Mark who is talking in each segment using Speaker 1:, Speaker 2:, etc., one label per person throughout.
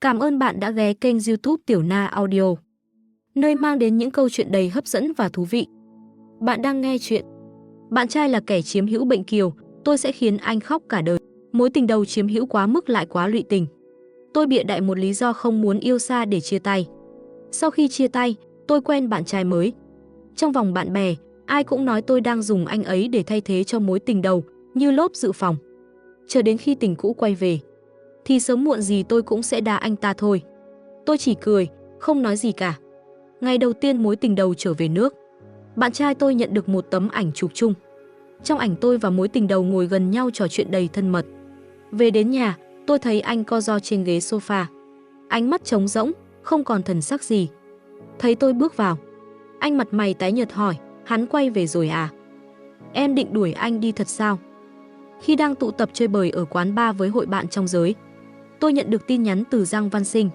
Speaker 1: Cảm ơn bạn đã ghé kênh YouTube Tiểu Na Audio, nơi mang đến những câu chuyện đầy hấp dẫn và thú vị. Bạn đang nghe chuyện Bạn trai là kẻ chiếm hữu bệnh kiều, tôi sẽ khiến anh khóc cả đời. Mối tình đầu chiếm hữu quá mức lại quá lụy tình. Tôi bịa đại một lý do không muốn yêu xa để chia tay. Sau khi chia tay, tôi quen bạn trai mới. Trong vòng bạn bè, ai cũng nói tôi đang dùng anh ấy để thay thế cho mối tình đầu, như lốp dự phòng. Chờ đến khi tình cũ quay về, thì sớm muộn gì tôi cũng sẽ đá anh ta thôi. Tôi chỉ cười, không nói gì cả. Ngày đầu tiên mối tình đầu trở về nước, bạn trai tôi nhận được một tấm ảnh chụp chung. Trong ảnh tôi và mối tình đầu ngồi gần nhau trò chuyện đầy thân mật. Về đến nhà, tôi thấy anh co ro trên ghế sofa. Ánh mắt trống rỗng, không còn thần sắc gì. Thấy tôi bước vào, anh mặt mày tái nhợt hỏi, hắn quay về rồi à? Em định đuổi anh đi thật sao? Khi đang tụ tập chơi bời ở quán bar với hội bạn trong giới, tôi nhận được tin nhắn từ Giang Văn Sinh.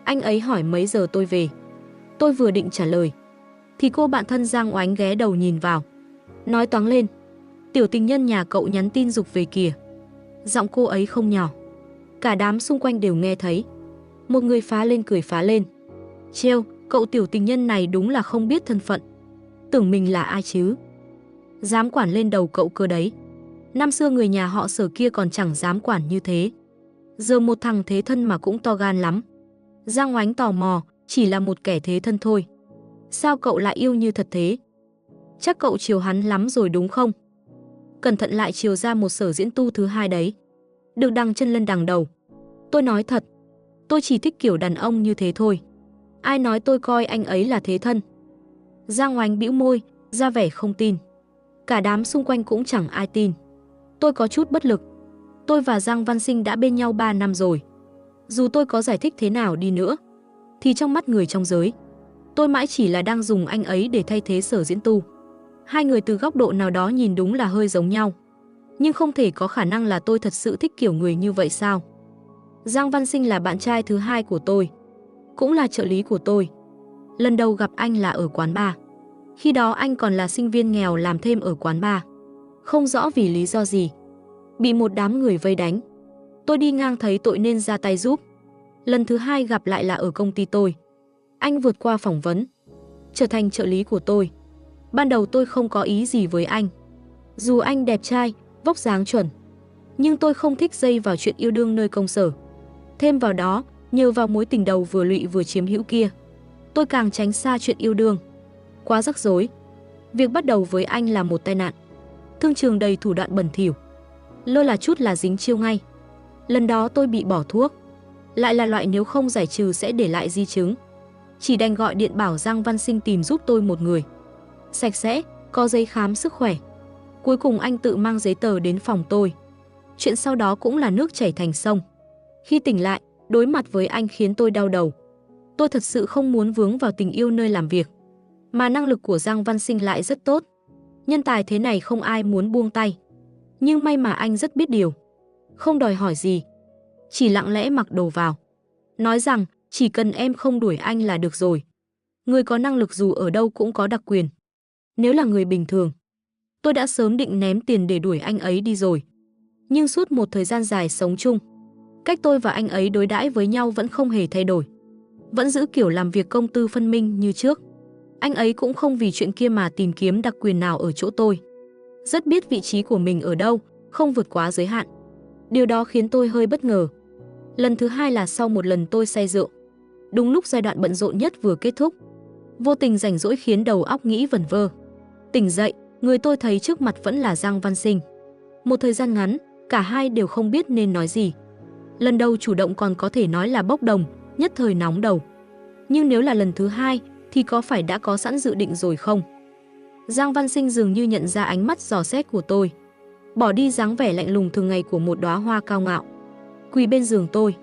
Speaker 1: Anh ấy hỏi mấy giờ tôi về. Tôi vừa định trả lời, thì cô bạn thân Giang Oánh ghé đầu nhìn vào, nói toáng lên, tiểu tình nhân nhà cậu nhắn tin giục về kìa. Giọng cô ấy không nhỏ, cả đám xung quanh đều nghe thấy. Một người phá lên cười phá lên, trêu, cậu tiểu tình nhân này đúng là không biết thân phận. Tưởng mình là ai chứ? Dám quản lên đầu cậu cơ đấy. Năm xưa người nhà họ Sở kia còn chẳng dám quản như thế. Giờ một thằng thế thân mà cũng to gan lắm. Giang Oánh tò mò, chỉ là một kẻ thế thân thôi. Sao cậu lại yêu như thật thế? Chắc cậu chiều hắn lắm rồi đúng không? Cẩn thận lại chiều ra một Sở diễn tu thứ hai đấy. Được đằng chân lên đằng đầu. Tôi nói thật, tôi chỉ thích kiểu đàn ông như thế thôi. Ai nói tôi coi anh ấy là thế thân? Giang Oánh bĩu môi, ra vẻ không tin. Cả đám xung quanh cũng chẳng ai tin. Tôi có chút bất lực. Tôi và Giang Văn Sinh đã bên nhau 3 năm rồi. Dù tôi có giải thích thế nào đi nữa, thì trong mắt người trong giới, tôi mãi chỉ là đang dùng anh ấy để thay thế Sở diễn tu. Hai người từ góc độ nào đó nhìn đúng là hơi giống nhau. Nhưng không thể có khả năng là tôi thật sự thích kiểu người như vậy sao? Giang Văn Sinh là bạn trai thứ hai của tôi, cũng là trợ lý của tôi. Lần đầu gặp anh là ở quán bar. Khi đó anh còn là sinh viên nghèo làm thêm ở quán bar. Không rõ vì lý do gì, bị một đám người vây đánh. Tôi đi ngang thấy tội nên ra tay giúp. Lần thứ hai gặp lại là ở công ty tôi. Anh vượt qua phỏng vấn, trở thành trợ lý của tôi. Ban đầu tôi không có ý gì với anh. Dù anh đẹp trai, vóc dáng chuẩn, nhưng tôi không thích dây vào chuyện yêu đương nơi công sở. Thêm vào đó, nhờ vào mối tình đầu vừa lụy vừa chiếm hữu kia, tôi càng tránh xa chuyện yêu đương. Quá rắc rối. Việc bắt đầu với anh là một tai nạn. Thương trường đầy thủ đoạn bẩn thỉu. Lơ là chút là dính chiêu ngay. Lần đó tôi bị bỏ thuốc. Lại là loại nếu không giải trừ sẽ để lại di chứng. Chỉ đành gọi điện bảo Giang Văn Sinh tìm giúp tôi một người sạch sẽ, có giấy khám sức khỏe. Cuối cùng anh tự mang giấy tờ đến phòng tôi. Chuyện sau đó cũng là nước chảy thành sông. Khi tỉnh lại, đối mặt với anh khiến tôi đau đầu. Tôi thật sự không muốn vướng vào tình yêu nơi làm việc, mà năng lực của Giang Văn Sinh lại rất tốt. Nhân tài thế này không ai muốn buông tay. Nhưng may mà anh rất biết điều, không đòi hỏi gì, chỉ lặng lẽ mặc đồ vào, nói rằng chỉ cần em không đuổi anh là được rồi. Người có năng lực dù ở đâu cũng có đặc quyền. Nếu là người bình thường, tôi đã sớm định ném tiền để đuổi anh ấy đi rồi. Nhưng suốt một thời gian dài sống chung, cách tôi và anh ấy đối đãi với nhau vẫn không hề thay đổi. Vẫn giữ kiểu làm việc công tư phân minh như trước. Anh ấy cũng không vì chuyện kia mà tìm kiếm đặc quyền nào ở chỗ tôi. Rất biết vị trí của mình ở đâu, không vượt quá giới hạn. Điều đó khiến tôi hơi bất ngờ. Lần thứ hai là sau một lần tôi say rượu. Đúng lúc giai đoạn bận rộn nhất vừa kết thúc. Vô tình rảnh rỗi khiến đầu óc nghĩ vẩn vơ. Tỉnh dậy, người tôi thấy trước mặt vẫn là Giang Văn Sinh. Một thời gian ngắn, cả hai đều không biết nên nói gì. Lần đầu chủ động còn có thể nói là bốc đồng, nhất thời nóng đầu. Nhưng nếu là lần thứ hai, thì có phải đã có sẵn dự định rồi không? Giang Văn Sinh dường như nhận ra ánh mắt dò xét của tôi, bỏ đi dáng vẻ lạnh lùng thường ngày của một đóa hoa cao ngạo, quỳ bên giường tôi,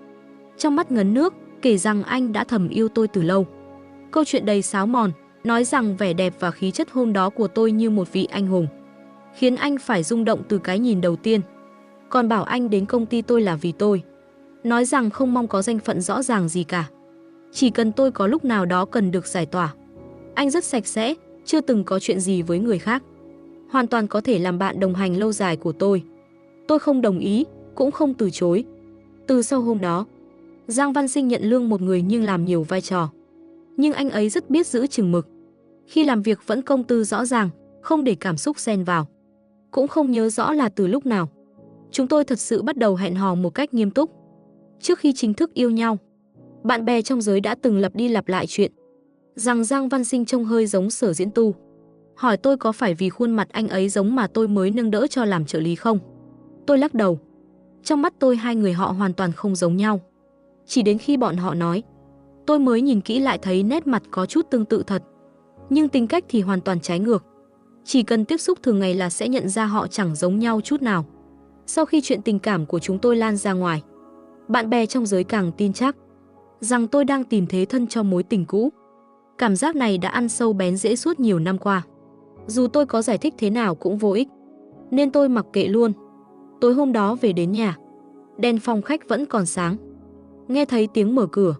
Speaker 1: trong mắt ngấn nước, kể rằng anh đã thầm yêu tôi từ lâu. Câu chuyện đầy sáo mòn, nói rằng vẻ đẹp và khí chất hôm đó của tôi như một vị anh hùng, khiến anh phải rung động từ cái nhìn đầu tiên. Còn bảo anh đến công ty tôi là vì tôi, nói rằng không mong có danh phận rõ ràng gì cả, chỉ cần tôi có lúc nào đó cần được giải tỏa. Anh rất sạch sẽ, chưa từng có chuyện gì với người khác, hoàn toàn có thể làm bạn đồng hành lâu dài của tôi. Tôi không đồng ý, cũng không từ chối. Từ sau hôm đó, Giang Văn Sinh nhận lương một người nhưng làm nhiều vai trò. Nhưng anh ấy rất biết giữ chừng mực. Khi làm việc vẫn công tư rõ ràng, không để cảm xúc xen vào. Cũng không nhớ rõ là từ lúc nào chúng tôi thật sự bắt đầu hẹn hò một cách nghiêm túc. Trước khi chính thức yêu nhau, bạn bè trong giới đã từng lặp đi lặp lại chuyện rằng Giang Văn Sinh trông hơi giống Sở Diễn Tu. Hỏi tôi có phải vì khuôn mặt anh ấy giống mà tôi mới nâng đỡ cho làm trợ lý không? Tôi lắc đầu. Trong mắt tôi hai người họ hoàn toàn không giống nhau. Chỉ đến khi bọn họ nói, tôi mới nhìn kỹ lại thấy nét mặt có chút tương tự thật. Nhưng tính cách thì hoàn toàn trái ngược. Chỉ cần tiếp xúc thường ngày là sẽ nhận ra họ chẳng giống nhau chút nào. Sau khi chuyện tình cảm của chúng tôi lan ra ngoài, bạn bè trong giới càng tin chắc rằng tôi đang tìm thế thân cho mối tình cũ. Cảm giác này đã ăn sâu bén rễ suốt nhiều năm qua. Dù tôi có giải thích thế nào cũng vô ích, nên tôi mặc kệ luôn. Tối hôm đó về đến nhà, đèn phòng khách vẫn còn sáng. Nghe thấy tiếng mở cửa,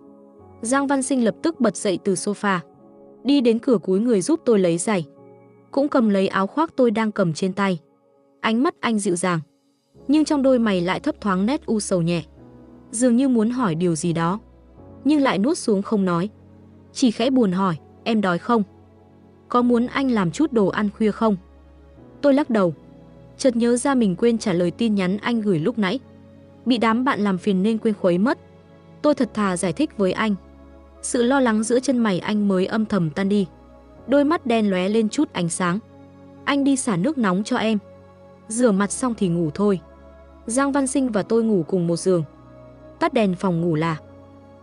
Speaker 1: Giang Văn Sinh lập tức bật dậy từ sofa, đi đến cửa cúi người giúp tôi lấy giày, cũng cầm lấy áo khoác tôi đang cầm trên tay. Ánh mắt anh dịu dàng, nhưng trong đôi mày lại thấp thoáng nét u sầu nhẹ, dường như muốn hỏi điều gì đó, nhưng lại nuốt xuống không nói. Chỉ khẽ buồn hỏi, em đói không? Có muốn anh làm chút đồ ăn khuya không? Tôi lắc đầu, chợt nhớ ra mình quên trả lời tin nhắn anh gửi lúc nãy. Bị đám bạn làm phiền nên quên khuấy mất. Tôi thật thà giải thích với anh. Sự lo lắng giữa chân mày anh mới âm thầm tan đi. Đôi mắt đen lóe lên chút ánh sáng. Anh đi xả nước nóng cho em. Rửa mặt xong thì ngủ thôi. Giang Văn Sinh và tôi ngủ cùng một giường. Tắt đèn phòng ngủ là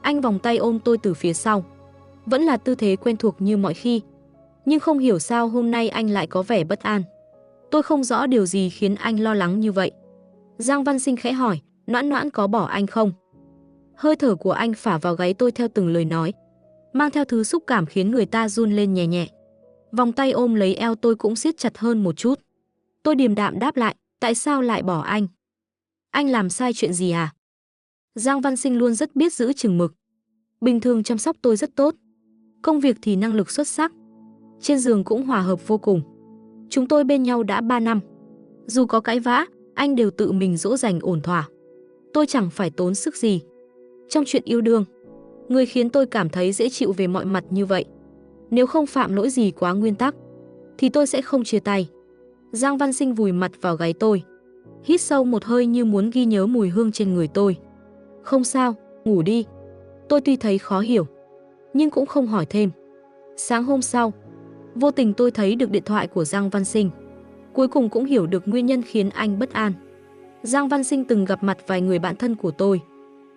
Speaker 1: anh vòng tay ôm tôi từ phía sau. Vẫn là tư thế quen thuộc như mọi khi. Nhưng không hiểu sao hôm nay anh lại có vẻ bất an. Tôi không rõ điều gì khiến anh lo lắng như vậy. Giang Văn Sinh khẽ hỏi, Noãn Noãn có bỏ anh không? Hơi thở của anh phả vào gáy tôi theo từng lời nói, mang theo thứ xúc cảm khiến người ta run lên nhẹ nhẹ. Vòng tay ôm lấy eo tôi cũng siết chặt hơn một chút. Tôi điềm đạm đáp lại, tại sao lại bỏ anh? Anh làm sai chuyện gì à? Giang Văn Sinh luôn rất biết giữ chừng mực. Bình thường chăm sóc tôi rất tốt. Công việc thì năng lực xuất sắc. Trên giường cũng hòa hợp vô cùng. Chúng tôi bên nhau đã 3 năm. Dù có cãi vã, anh đều tự mình dỗ dành ổn thỏa. Tôi chẳng phải tốn sức gì. Trong chuyện yêu đương, người khiến tôi cảm thấy dễ chịu về mọi mặt như vậy, nếu không phạm lỗi gì quá nguyên tắc, thì tôi sẽ không chia tay. Giang Văn Sinh vùi mặt vào gáy tôi, hít sâu một hơi như muốn ghi nhớ mùi hương trên người tôi. Không sao, ngủ đi. Tôi tuy thấy khó hiểu, nhưng cũng không hỏi thêm. Sáng hôm sau, vô tình tôi thấy được điện thoại của Giang Văn Sinh. Cuối cùng cũng hiểu được nguyên nhân khiến anh bất an. Giang Văn Sinh từng gặp mặt vài người bạn thân của tôi.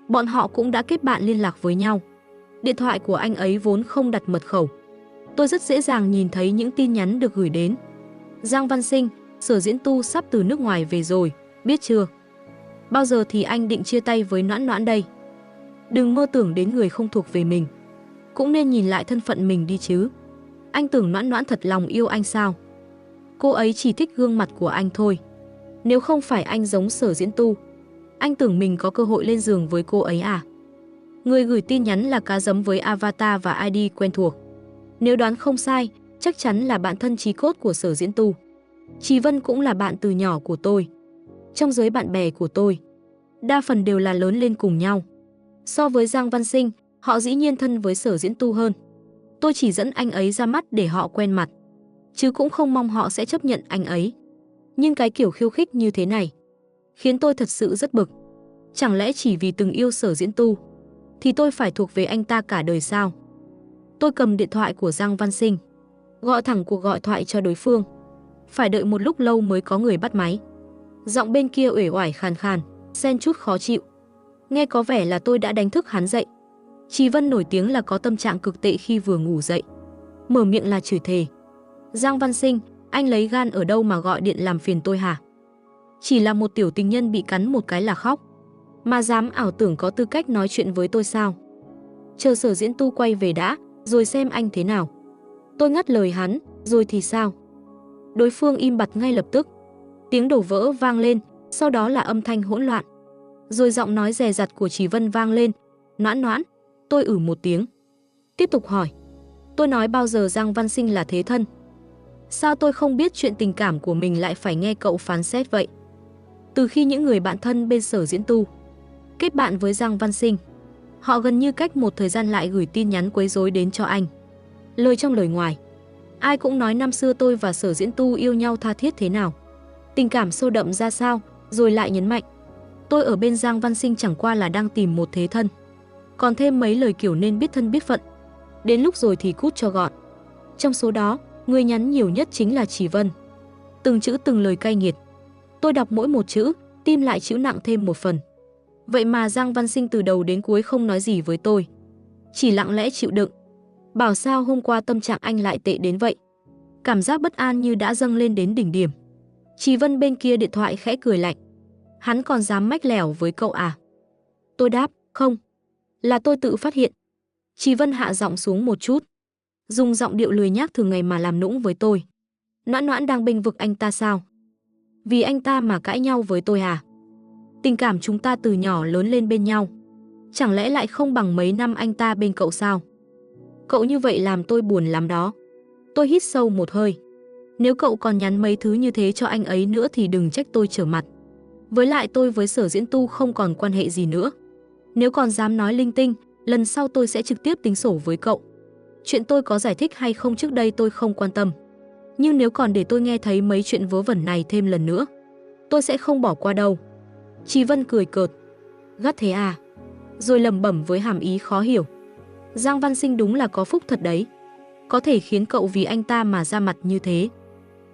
Speaker 1: Bọn họ cũng đã kết bạn liên lạc với nhau. Điện thoại của anh ấy vốn không đặt mật khẩu. Tôi rất dễ dàng nhìn thấy những tin nhắn được gửi đến. Giang Văn Sinh, Sở Diễn Tu sắp từ nước ngoài về rồi, biết chưa? Bao giờ thì anh định chia tay với Noãn Noãn đây? Đừng mơ tưởng đến người không thuộc về mình. Cũng nên nhìn lại thân phận mình đi chứ. Anh tưởng Noãn Noãn thật lòng yêu anh sao? Cô ấy chỉ thích gương mặt của anh thôi. Nếu không phải anh giống Sở Diễn Tu, anh tưởng mình có cơ hội lên giường với cô ấy à? Người gửi tin nhắn là cá dấm với avatar và ID quen thuộc. Nếu đoán không sai, chắc chắn là bạn thân chí cốt của Sở Diễn Tu. Chí Vân cũng là bạn từ nhỏ của tôi. Trong giới bạn bè của tôi, đa phần đều là lớn lên cùng nhau. So với Giang Văn Sinh, họ dĩ nhiên thân với Sở Diễn Tu hơn. Tôi chỉ dẫn anh ấy ra mắt để họ quen mặt, chứ cũng không mong họ sẽ chấp nhận anh ấy. Nhưng cái kiểu khiêu khích như thế này khiến tôi thật sự rất bực. Chẳng lẽ chỉ vì từng yêu Sở Diễn Tu thì tôi phải thuộc về anh ta cả đời sao? Tôi cầm điện thoại của Giang Văn Sinh, gọi thẳng cuộc gọi thoại cho đối phương. Phải đợi một lúc lâu mới có người bắt máy. Giọng bên kia uể oải khàn khàn, xen chút khó chịu. Nghe có vẻ là tôi đã đánh thức hắn dậy. Chí Vân nổi tiếng là có tâm trạng cực tệ khi vừa ngủ dậy. Mở miệng là chửi thề. Giang Văn Sinh, anh lấy gan ở đâu mà gọi điện làm phiền tôi hả? Chỉ là một tiểu tình nhân bị cắn một cái là khóc, mà dám ảo tưởng có tư cách nói chuyện với tôi sao? Chờ Sở Diễn Tu quay về đã, rồi xem anh thế nào. Tôi ngắt lời hắn, rồi thì sao? Đối phương im bặt ngay lập tức. Tiếng đổ vỡ vang lên, sau đó là âm thanh hỗn loạn. Rồi giọng nói dè dặt của Chí Vân vang lên, Noãn Noãn. Tôi một tiếng. Tiếp tục hỏi. Tôi nói bao giờ Giang Văn Sinh là thế thân? Sao tôi không biết chuyện tình cảm của mình lại phải nghe cậu phán xét vậy? Từ khi những người bạn thân bên Sở Diễn Tu kết bạn với Giang Văn Sinh, Họ gần như cách một thời gian lại gửi tin nhắn quấy rối đến cho anh. Lời trong lời ngoài. Ai cũng nói năm xưa tôi và Sở Diễn Tu yêu nhau tha thiết thế nào, tình cảm sâu đậm ra sao, rồi lại nhấn mạnh. Tôi ở bên Giang Văn Sinh chẳng qua là đang tìm một thế thân. Còn thêm mấy lời kiểu nên biết thân biết phận. Đến lúc rồi thì cút cho gọn. Trong số đó, người nhắn nhiều nhất chính là Chỉ Vân. Từng chữ từng lời cay nghiệt. Tôi đọc mỗi một chữ, tim lại chịu nặng thêm một phần. Vậy mà Giang Văn Sinh từ đầu đến cuối không nói gì với tôi. Chỉ lặng lẽ chịu đựng. Bảo sao hôm qua tâm trạng anh lại tệ đến vậy. Cảm giác bất an như đã dâng lên đến đỉnh điểm. Chỉ Vân bên kia điện thoại khẽ cười lạnh. Hắn còn dám mách lẻo với cậu à? Tôi đáp, không. Là tôi tự phát hiện. Chỉ Vân hạ giọng xuống một chút. Dùng giọng điệu lười nhác thường ngày mà làm nũng với tôi. Noãn Noãn đang bênh vực anh ta sao? Vì anh ta mà cãi nhau với tôi à? Tình cảm chúng ta từ nhỏ lớn lên bên nhau. Chẳng lẽ lại không bằng mấy năm anh ta bên cậu sao? Cậu như vậy làm tôi buồn lắm đó. Tôi hít sâu một hơi. Nếu cậu còn nhắn mấy thứ như thế cho anh ấy nữa thì đừng trách tôi trở mặt. Với lại tôi với Sở Diễn Tu không còn quan hệ gì nữa. Nếu còn dám nói linh tinh, lần sau tôi sẽ trực tiếp tính sổ với cậu. Chuyện tôi có giải thích hay không trước đây tôi không quan tâm. Nhưng nếu còn để tôi nghe thấy mấy chuyện vớ vẩn này thêm lần nữa, tôi sẽ không bỏ qua đâu. Chỉ Vân cười cợt. Gắt thế à? Rồi lẩm bẩm với hàm ý khó hiểu. Giang Văn Sinh đúng là có phúc thật đấy. Có thể khiến cậu vì anh ta mà ra mặt như thế.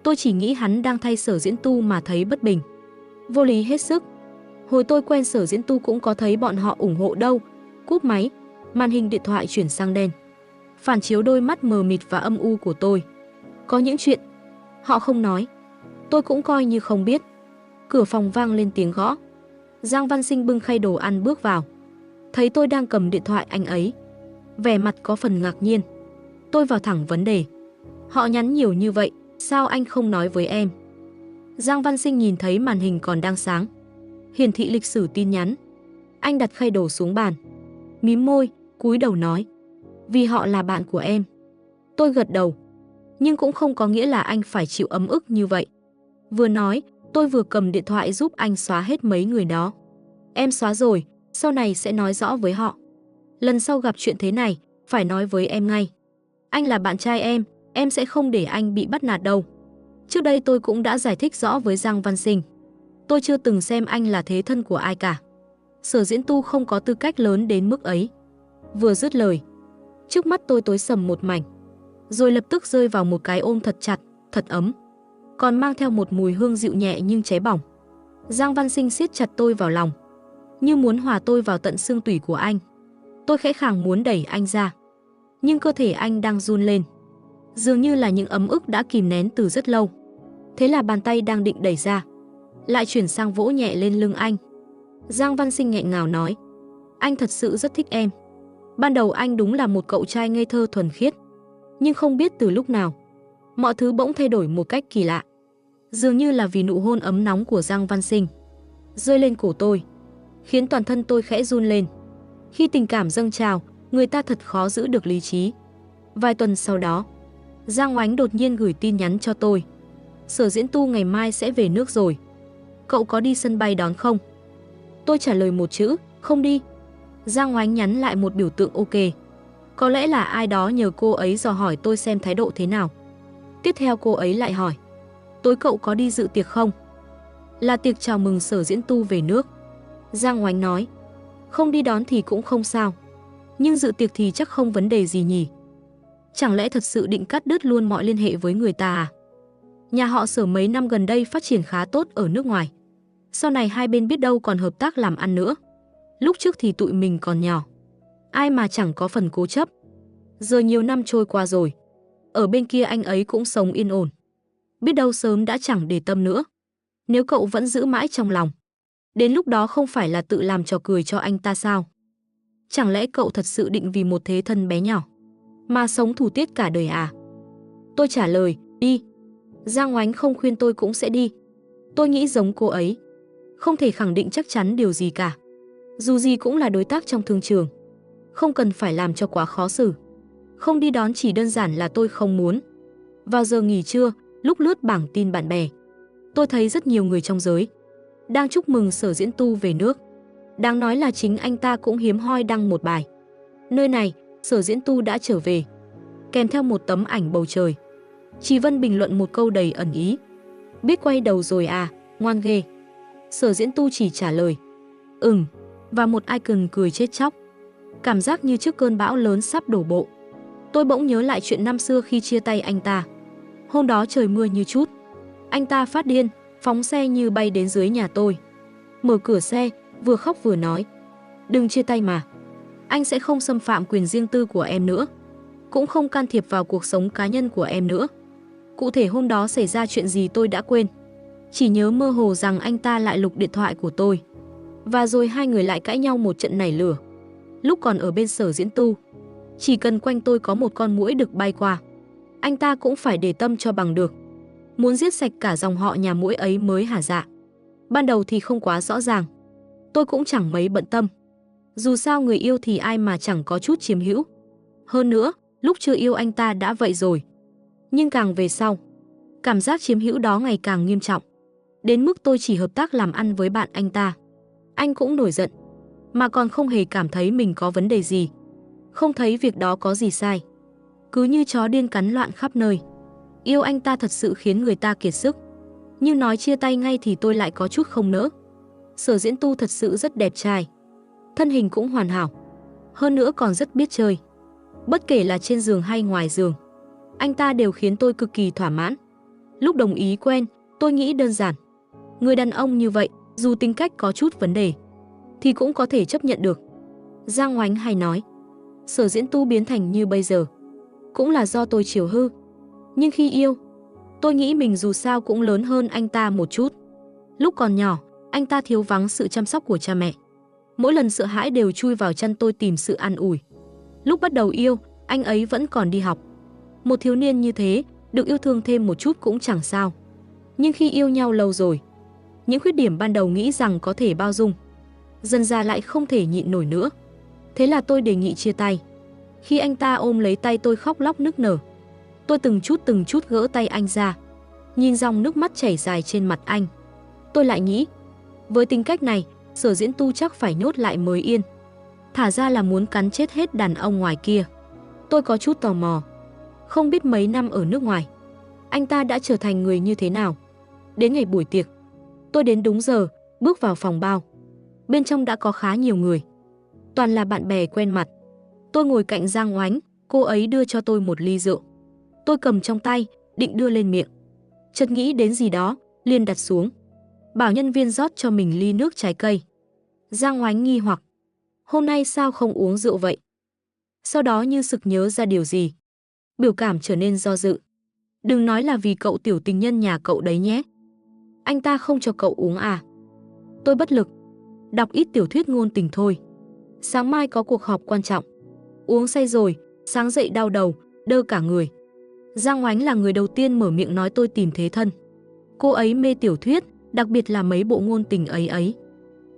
Speaker 1: Tôi chỉ nghĩ hắn đang thay Sở Diễn Tu mà thấy bất bình. Vô lý hết sức. Hồi tôi quen Sở Diễn Tu cũng có thấy bọn họ ủng hộ đâu. Cúp máy, màn hình điện thoại chuyển sang đen. Phản chiếu đôi mắt mờ mịt và âm u của tôi. Có những chuyện họ không nói, tôi cũng coi như không biết. Cửa phòng vang lên tiếng gõ. Giang Văn Sinh bưng khay đồ ăn bước vào. Thấy tôi đang cầm điện thoại anh ấy, vẻ mặt có phần ngạc nhiên. Tôi vào thẳng vấn đề. Họ nhắn nhiều như vậy, sao anh không nói với em? Giang Văn Sinh nhìn thấy màn hình còn đang sáng, hiển thị lịch sử tin nhắn. Anh đặt khay đồ xuống bàn, mím môi, cúi đầu nói. Vì họ là bạn của em. Tôi gật đầu. Nhưng cũng không có nghĩa là anh phải chịu ấm ức như vậy. Vừa nói, tôi vừa cầm điện thoại giúp anh xóa hết mấy người đó. Em xóa rồi, sau này sẽ nói rõ với họ. Lần sau gặp chuyện thế này, phải nói với em ngay. Anh là bạn trai em sẽ không để anh bị bắt nạt đâu. Trước đây tôi cũng đã giải thích rõ với Giang Văn Sinh. Tôi chưa từng xem anh là thế thân của ai cả. Sở Diễn Tu không có tư cách lớn đến mức ấy. Vừa dứt lời, trước mắt tôi tối sầm một mảnh, rồi lập tức rơi vào một cái ôm thật chặt, thật ấm, còn mang theo một mùi hương dịu nhẹ nhưng cháy bỏng. Giang Văn Sinh siết chặt tôi vào lòng, như muốn hòa tôi vào tận xương tủy của anh. Tôi khẽ khàng muốn đẩy anh ra, nhưng cơ thể anh đang run lên, dường như là những ấm ức đã kìm nén từ rất lâu. Thế là bàn tay đang định đẩy ra, lại chuyển sang vỗ nhẹ lên lưng anh. Giang Văn Sinh nghẹn ngào nói, anh thật sự rất thích em. Ban đầu anh đúng là một cậu trai ngây thơ thuần khiết, nhưng không biết từ lúc nào, mọi thứ bỗng thay đổi một cách kỳ lạ. Dường như là vì nụ hôn ấm nóng của Giang Văn Sinh rơi lên cổ tôi, khiến toàn thân tôi khẽ run lên. Khi tình cảm dâng trào, người ta thật khó giữ được lý trí. Vài tuần sau đó, Giang Oánh đột nhiên gửi tin nhắn cho tôi. Sở Diễn Tu ngày mai sẽ về nước rồi. Cậu có đi sân bay đón không? Tôi trả lời một chữ, không đi. Giang Oánh nhắn lại một biểu tượng ok. Có lẽ là ai đó nhờ cô ấy dò hỏi tôi xem thái độ thế nào. Tiếp theo cô ấy lại hỏi, tối cậu có đi dự tiệc không? Là tiệc chào mừng Sở Diễn Tu về nước. Giang Oánh nói, không đi đón thì cũng không sao, nhưng dự tiệc thì chắc không vấn đề gì nhỉ. Chẳng lẽ thật sự định cắt đứt luôn mọi liên hệ với người ta à? Nhà họ Sở mấy năm gần đây phát triển khá tốt ở nước ngoài. Sau này hai bên biết đâu còn hợp tác làm ăn nữa. Lúc trước thì tụi mình còn nhỏ, ai mà chẳng có phần cố chấp. Giờ nhiều năm trôi qua rồi, ở bên kia anh ấy cũng sống yên ổn. Biết đâu sớm đã chẳng để tâm nữa. Nếu cậu vẫn giữ mãi trong lòng, đến lúc đó không phải là tự làm trò cười cho anh ta sao? Chẳng lẽ cậu thật sự định vì một thế thân bé nhỏ mà sống thủ tiết cả đời à? Tôi trả lời, đi. Giang Oánh không khuyên tôi cũng sẽ đi. Tôi nghĩ giống cô ấy, không thể khẳng định chắc chắn điều gì cả. Dù gì cũng là đối tác trong thương trường, không cần phải làm cho quá khó xử. Không đi đón chỉ đơn giản là tôi không muốn. Vào giờ nghỉ trưa, lúc lướt bảng tin bạn bè, tôi thấy rất nhiều người trong giới đang chúc mừng Sở Diễn Tu về nước. Đáng nói là chính anh ta cũng hiếm hoi đăng một bài. Nơi này, Sở Diễn Tu đã trở về, kèm theo một tấm ảnh bầu trời. Chị Vân bình luận một câu đầy ẩn ý. Biết quay đầu rồi à, ngoan ghê. Sở Diễn Tu chỉ trả lời và một icon cười chết chóc. Cảm giác như trước cơn bão lớn sắp đổ bộ. Tôi bỗng nhớ lại chuyện năm xưa khi chia tay anh ta. Hôm đó trời mưa như chút. Anh ta phát điên, phóng xe như bay đến dưới nhà tôi. Mở cửa xe, vừa khóc vừa nói. Đừng chia tay mà. Anh sẽ không xâm phạm quyền riêng tư của em nữa. Cũng không can thiệp vào cuộc sống cá nhân của em nữa. Cụ thể hôm đó xảy ra chuyện gì tôi đã quên. Chỉ nhớ mơ hồ rằng anh ta lại lục điện thoại của tôi. Và rồi hai người lại cãi nhau một trận nảy lửa. Lúc còn ở bên Sở Diễn Tu, chỉ cần quanh tôi có một con muỗi đực bay qua, anh ta cũng phải để tâm cho bằng được. Muốn giết sạch cả dòng họ nhà muỗi ấy mới hả dạ. Ban đầu thì không quá rõ ràng. Tôi cũng chẳng mấy bận tâm. Dù sao người yêu thì ai mà chẳng có chút chiếm hữu. Hơn nữa, lúc chưa yêu anh ta đã vậy rồi. Nhưng càng về sau, cảm giác chiếm hữu đó ngày càng nghiêm trọng. Đến mức tôi chỉ hợp tác làm ăn với bạn anh ta. Anh cũng nổi giận, mà còn không hề cảm thấy mình có vấn đề gì. Không thấy việc đó có gì sai. Cứ như chó điên cắn loạn khắp nơi. Yêu anh ta thật sự khiến người ta kiệt sức. Nhưng nói chia tay ngay thì tôi lại có chút không nỡ. Sở Diễn Tu thật sự rất đẹp trai. Thân hình cũng hoàn hảo. Hơn nữa còn rất biết chơi. Bất kể là trên giường hay ngoài giường, anh ta đều khiến tôi cực kỳ thỏa mãn. Lúc đồng ý quen, tôi nghĩ đơn giản. Người đàn ông như vậy, dù tính cách có chút vấn đề, thì cũng có thể chấp nhận được. Giang Oánh hay nói, Sở Diễn Tu biến thành như bây giờ cũng là do tôi chiều hư. Nhưng khi yêu, tôi nghĩ mình dù sao cũng lớn hơn anh ta một chút. Lúc còn nhỏ, anh ta thiếu vắng sự chăm sóc của cha mẹ. Mỗi lần sợ hãi đều chui vào chăn tôi tìm sự an ủi. Lúc bắt đầu yêu, anh ấy vẫn còn đi học. Một thiếu niên như thế, được yêu thương thêm một chút cũng chẳng sao. Nhưng khi yêu nhau lâu rồi, những khuyết điểm ban đầu nghĩ rằng có thể bao dung, dần ra lại không thể nhịn nổi nữa. Thế là tôi đề nghị chia tay. Khi anh ta ôm lấy tay tôi khóc lóc nức nở, tôi từng chút gỡ tay anh ra. Nhìn dòng nước mắt chảy dài trên mặt anh, tôi lại nghĩ, với tính cách này, Sở Diễn Tu chắc phải nhốt lại mới yên. Thả ra là muốn cắn chết hết đàn ông ngoài kia. Tôi có chút tò mò. Không biết mấy năm ở nước ngoài, anh ta đã trở thành người như thế nào. Đến ngày buổi tiệc, tôi đến đúng giờ, bước vào phòng bao. Bên trong đã có khá nhiều người. Toàn là bạn bè quen mặt. Tôi ngồi cạnh Giang Oánh, cô ấy đưa cho tôi một ly rượu. Tôi cầm trong tay, định đưa lên miệng. Chợt nghĩ đến gì đó, liền đặt xuống. Bảo nhân viên rót cho mình ly nước trái cây. Giang Oánh nghi hoặc, hôm nay sao không uống rượu vậy? Sau đó như sực nhớ ra điều gì, biểu cảm trở nên do dự. Đừng nói là vì cậu tiểu tình nhân nhà cậu đấy nhé. Anh ta không cho cậu uống à? Tôi bất lực. Đọc ít tiểu thuyết ngôn tình thôi. Sáng mai có cuộc họp quan trọng. Uống say rồi, sáng dậy đau đầu, đơ cả người. Giang Oánh là người đầu tiên mở miệng nói tôi tìm thế thân. Cô ấy mê tiểu thuyết, đặc biệt là mấy bộ ngôn tình ấy.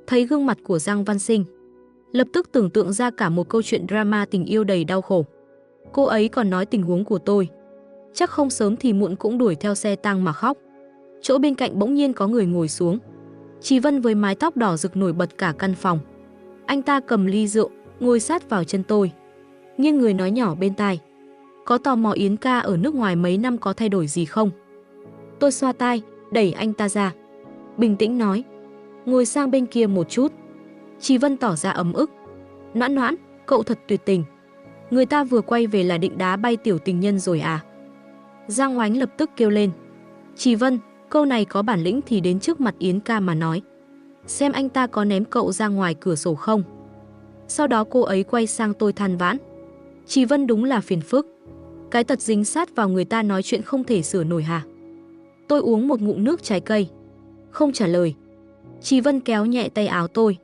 Speaker 1: Thấy gương mặt của Giang Văn Sinh, lập tức tưởng tượng ra cả một câu chuyện drama tình yêu đầy đau khổ. Cô ấy còn nói tình huống của tôi, chắc không sớm thì muộn cũng đuổi theo xe tang mà khóc. Chỗ bên cạnh bỗng nhiên có người ngồi xuống. Chị Vân với mái tóc đỏ rực nổi bật cả căn phòng. Anh ta cầm ly rượu, ngồi sát vào chân tôi, nghiêng người nói nhỏ bên tai. Có tò mò Yến ca ở nước ngoài mấy năm có thay đổi gì không? Tôi xoa tai, đẩy anh ta ra. Bình tĩnh nói, ngồi sang bên kia một chút. Chị Vân tỏ ra ấm ức. Noãn Noãn, cậu thật tuyệt tình. Người ta vừa quay về là định đá bay tiểu tình nhân rồi à? Giang Oánh lập tức kêu lên. Chị Vân, câu này có bản lĩnh thì đến trước mặt Yến ca mà nói. Xem anh ta có ném cậu ra ngoài cửa sổ không? Sau đó cô ấy quay sang tôi than vãn. Chị Vân đúng là phiền phức. Cái tật dính sát vào người ta nói chuyện không thể sửa nổi hả? Tôi uống một ngụm nước trái cây, không trả lời. Chị Vân kéo nhẹ tay áo tôi.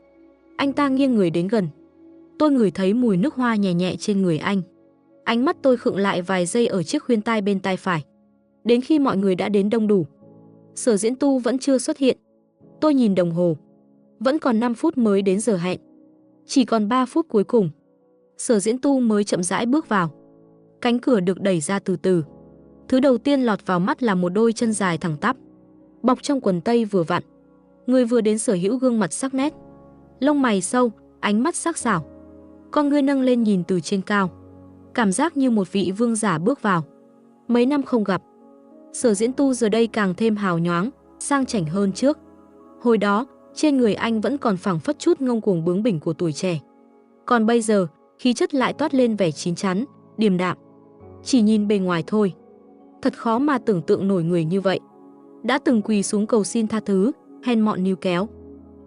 Speaker 1: Anh ta nghiêng người đến gần. Tôi ngửi thấy mùi nước hoa nhẹ nhẹ trên người anh. Ánh mắt tôi khựng lại vài giây ở chiếc khuyên tai bên tai phải. Đến khi mọi người đã đến đông đủ, Sở Diễn Tu vẫn chưa xuất hiện. Tôi nhìn đồng hồ, vẫn còn 5 phút mới đến giờ hẹn. Chỉ còn 3 phút cuối cùng, Sở Diễn Tu mới chậm rãi bước vào. Cánh cửa được đẩy ra từ từ. Thứ đầu tiên lọt vào mắt là một đôi chân dài thẳng tắp, bọc trong quần tây vừa vặn. Người vừa đến sở hữu gương mặt sắc nét, Lông mày sâu, ánh mắt sắc sảo. Con ngươi nâng lên nhìn từ trên cao. Cảm giác như một vị vương giả bước vào. Mấy năm không gặp, Sở Diễn Tu giờ đây càng thêm hào nhoáng, sang chảnh hơn trước. Hồi đó, trên người anh vẫn còn phảng phất chút ngông cuồng bướng bỉnh của tuổi trẻ. Còn bây giờ, khí chất lại toát lên vẻ chín chắn, điềm đạm. Chỉ nhìn bề ngoài thôi, thật khó mà tưởng tượng nổi người như vậy. Đã từng quỳ xuống cầu xin tha thứ, hèn mọn níu kéo.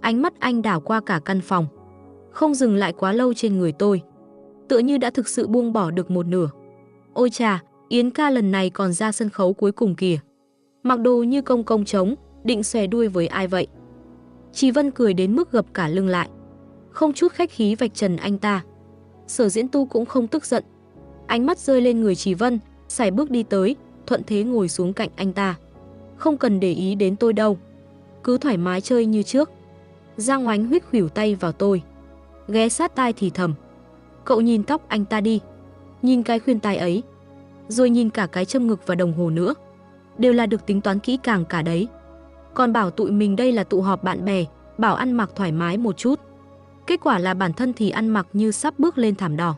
Speaker 1: Ánh mắt anh đảo qua cả căn phòng, không dừng lại quá lâu trên người tôi. Tựa như đã thực sự buông bỏ được một nửa. Ôi chà, Yến ca lần này còn ra sân khấu cuối cùng kìa. Mặc đồ như công công trống, định xòe đuôi với ai vậy? Trì Vân cười đến mức gập cả lưng lại, không chút khách khí vạch trần anh ta. Sở Diễn Tu cũng không tức giận. Ánh mắt rơi lên người Trì Vân, sải bước đi tới, thuận thế ngồi xuống cạnh anh ta. Không cần để ý đến tôi đâu, cứ thoải mái chơi như trước. Giang Oánh huých khuỷu tay vào tôi, ghé sát tai thì thầm. Cậu nhìn tóc anh ta đi, nhìn cái khuyên tai ấy, rồi nhìn cả cái châm ngực và đồng hồ nữa. Đều là được tính toán kỹ càng cả đấy. Còn bảo tụi mình đây là tụ họp bạn bè, bảo ăn mặc thoải mái một chút. Kết quả là bản thân thì ăn mặc như sắp bước lên thảm đỏ.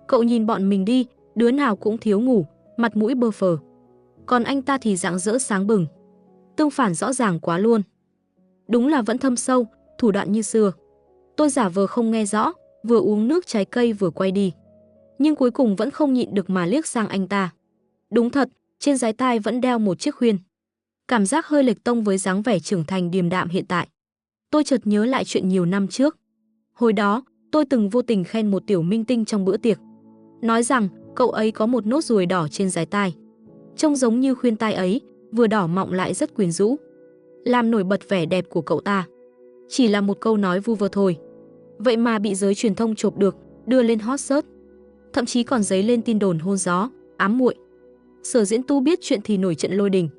Speaker 1: Cậu nhìn bọn mình đi, đứa nào cũng thiếu ngủ, mặt mũi bơ phờ. Còn anh ta thì rạng rỡ sáng bừng. Tương phản rõ ràng quá luôn. Đúng là vẫn thâm sâu, thủ đoạn như xưa. Tôi giả vờ không nghe rõ, vừa uống nước trái cây vừa quay đi. Nhưng cuối cùng vẫn không nhịn được mà liếc sang anh ta. Đúng thật, trên dái tai vẫn đeo một chiếc khuyên. Cảm giác hơi lệch tông với dáng vẻ trưởng thành điềm đạm hiện tại. Tôi chợt nhớ lại chuyện nhiều năm trước. Hồi đó, tôi từng vô tình khen một tiểu minh tinh trong bữa tiệc. Nói rằng cậu ấy có một nốt ruồi đỏ trên dái tai. Trông giống như khuyên tai ấy, vừa đỏ mọng lại rất quyến rũ, làm nổi bật vẻ đẹp của cậu ta. Chỉ là một câu nói vu vơ thôi, vậy mà bị giới truyền thông chộp được, đưa lên hot search. Thậm chí còn dấy lên tin đồn hôn gió, ám muội. Sở Diễn Tu biết chuyện thì nổi trận lôi đình,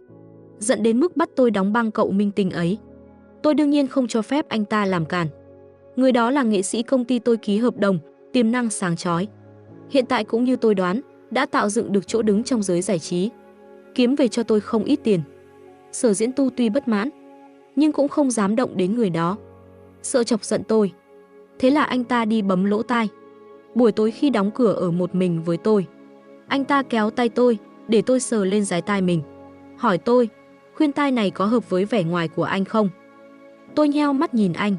Speaker 1: giận đến mức bắt tôi đóng băng cậu minh tinh ấy. Tôi đương nhiên không cho phép anh ta làm càn. Người đó là nghệ sĩ công ty tôi ký hợp đồng, tiềm năng sáng chói. Hiện tại cũng như tôi đoán, đã tạo dựng được chỗ đứng trong giới giải trí, kiếm về cho tôi không ít tiền. Sở Diễn Tu tuy bất mãn, nhưng cũng không dám động đến người đó, sợ chọc giận tôi. Thế là anh ta đi bấm lỗ tai. Buổi tối khi đóng cửa ở một mình với tôi, anh ta kéo tay tôi để tôi sờ lên dái tai mình, hỏi tôi, khuyên tai này có hợp với vẻ ngoài của anh không? Tôi nheo mắt nhìn anh.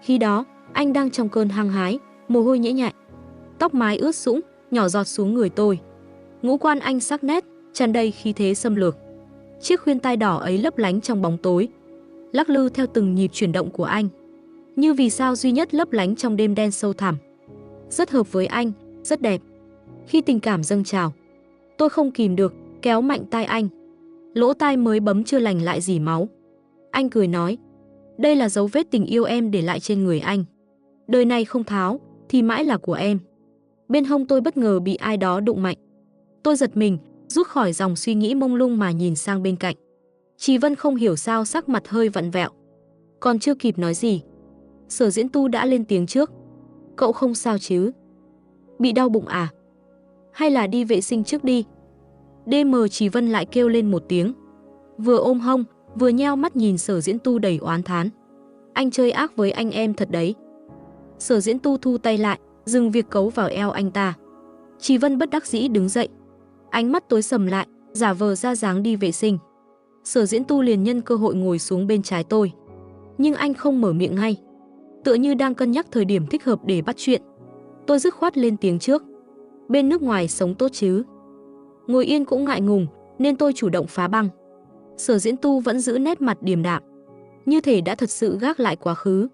Speaker 1: Khi đó, anh đang trong cơn hăng hái, mồ hôi nhễ nhại, tóc mái ướt sũng, nhỏ giọt xuống người tôi. Ngũ quan anh sắc nét, tràn đầy khí thế xâm lược. Chiếc khuyên tai đỏ ấy lấp lánh trong bóng tối, lắc lư theo từng nhịp chuyển động của anh, như vì sao duy nhất lấp lánh trong đêm đen sâu thẳm. Rất hợp với anh, rất đẹp. Khi tình cảm dâng trào, tôi không kìm được, kéo mạnh tai anh. Lỗ tai mới bấm chưa lành lại rỉ máu. Anh cười nói, đây là dấu vết tình yêu em để lại trên người anh. Đời này không tháo, thì mãi là của em. Bên hông tôi bất ngờ bị ai đó đụng mạnh. Tôi giật mình, rút khỏi dòng suy nghĩ mông lung mà nhìn sang bên cạnh. Trì Vân không hiểu sao sắc mặt hơi vặn vẹo. Còn chưa kịp nói gì, Sở Diễn Tu đã lên tiếng trước. Cậu không sao chứ? Bị đau bụng à? Hay là đi vệ sinh trước đi? DM. Trì Vân lại kêu lên một tiếng, vừa ôm hông, vừa nheo mắt nhìn Sở Diễn Tu đầy oán thán. Anh chơi ác với anh em thật đấy. Sở Diễn Tu thu tay lại, dừng việc cấu vào eo anh ta. Trì Vân bất đắc dĩ đứng dậy, ánh mắt tối sầm lại, giả vờ ra dáng đi vệ sinh. Sở Diễn Tu liền nhân cơ hội ngồi xuống bên trái tôi. Nhưng anh không mở miệng ngay, tựa như đang cân nhắc thời điểm thích hợp để bắt chuyện. Tôi dứt khoát lên tiếng trước. Bên nước ngoài sống tốt chứ? Ngồi yên cũng ngại ngùng, nên tôi chủ động phá băng. Sở Diễn Tu vẫn giữ nét mặt điềm đạm, như thể đã thật sự gác lại quá khứ.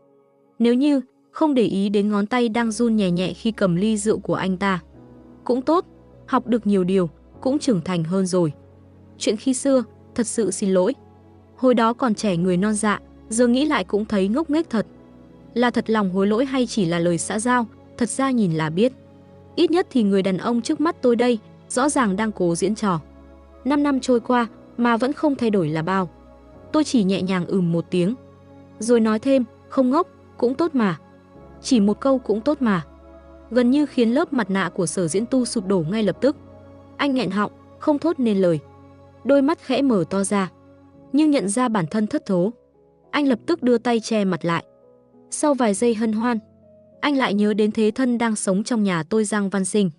Speaker 1: Nếu như không để ý đến ngón tay đang run nhẹ nhẹ khi cầm ly rượu của anh ta. Cũng tốt, học được nhiều điều, cũng trưởng thành hơn rồi. Chuyện khi xưa, thật sự xin lỗi. Hồi đó còn trẻ người non dạ, giờ nghĩ lại cũng thấy ngốc nghếch thật. Là thật lòng hối lỗi hay chỉ là lời xã giao, thật ra nhìn là biết. Ít nhất thì người đàn ông trước mắt tôi đây, rõ ràng đang cố diễn trò. 5 năm trôi qua mà vẫn không thay đổi là bao. Tôi chỉ nhẹ nhàng một tiếng, rồi nói thêm, không ngốc, cũng tốt mà. Chỉ một câu cũng tốt mà, gần như khiến lớp mặt nạ của Sở Diễn Tu sụp đổ ngay lập tức. Anh nghẹn họng, không thốt nên lời. Đôi mắt khẽ mở to ra, nhưng nhận ra bản thân thất thố, anh lập tức đưa tay che mặt lại. Sau vài giây hân hoan, anh lại nhớ đến thế thân đang sống trong nhà tôi, Giang Văn Sinh.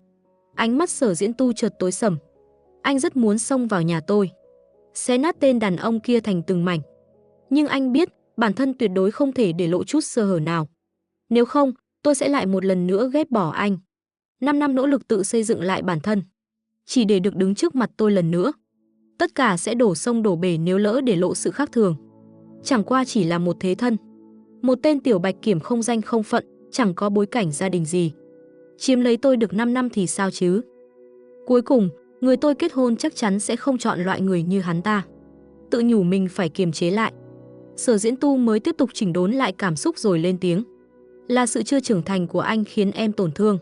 Speaker 1: Ánh mắt Sở Diễn Tu chợt tối sầm. Anh rất muốn xông vào nhà tôi, xé nát tên đàn ông kia thành từng mảnh. Nhưng anh biết bản thân tuyệt đối không thể để lộ chút sơ hở nào. Nếu không, tôi sẽ lại một lần nữa ghét bỏ anh. 5 năm nỗ lực tự xây dựng lại bản thân, chỉ để được đứng trước mặt tôi lần nữa. Tất cả sẽ đổ sông đổ bể nếu lỡ để lộ sự khác thường. Chẳng qua chỉ là một thế thân, một tên tiểu bạch kiểm không danh không phận, chẳng có bối cảnh gia đình gì. Chiếm lấy tôi được 5 năm thì sao chứ? Cuối cùng, người tôi kết hôn chắc chắn sẽ không chọn loại người như hắn ta. Tự nhủ mình phải kiềm chế lại. Sở Diễn Tu mới tiếp tục chỉnh đốn lại cảm xúc rồi lên tiếng. Là sự chưa trưởng thành của anh khiến em tổn thương.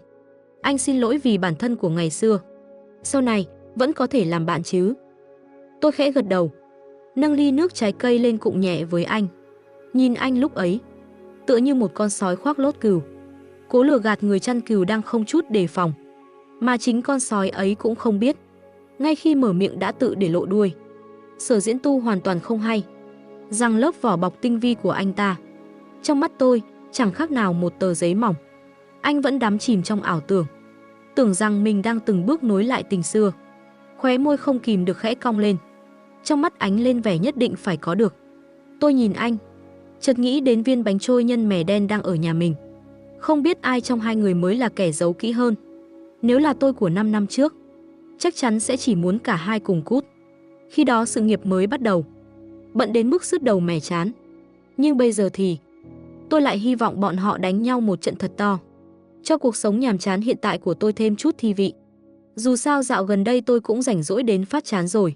Speaker 1: Anh xin lỗi vì bản thân của ngày xưa. Sau này, vẫn có thể làm bạn chứ? Tôi khẽ gật đầu, nâng ly nước trái cây lên cụng nhẹ với anh. Nhìn anh lúc ấy, tựa như một con sói khoác lốt cừu, cố lừa gạt người chăn cừu đang không chút đề phòng. Mà chính con sói ấy cũng không biết, ngay khi mở miệng đã tự để lộ đuôi. Sở Diễn Tu hoàn toàn không hay rằng lớp vỏ bọc tinh vi của anh ta, trong mắt tôi, chẳng khác nào một tờ giấy mỏng. Anh vẫn đắm chìm trong ảo tưởng, tưởng rằng mình đang từng bước nối lại tình xưa. Khóe môi không kìm được khẽ cong lên, trong mắt ánh lên vẻ nhất định phải có được. Tôi nhìn anh, chợt nghĩ đến viên bánh trôi nhân mè đen đang ở nhà mình. Không biết ai trong hai người mới là kẻ giấu kỹ hơn. Nếu là tôi của 5 năm trước, chắc chắn sẽ chỉ muốn cả hai cùng cút. Khi đó sự nghiệp mới bắt đầu, bận đến mức sứt đầu mẻ chán. Nhưng bây giờ thì tôi lại hy vọng bọn họ đánh nhau một trận thật to, cho cuộc sống nhàm chán hiện tại của tôi thêm chút thi vị. Dù sao dạo gần đây tôi cũng rảnh rỗi đến phát chán rồi.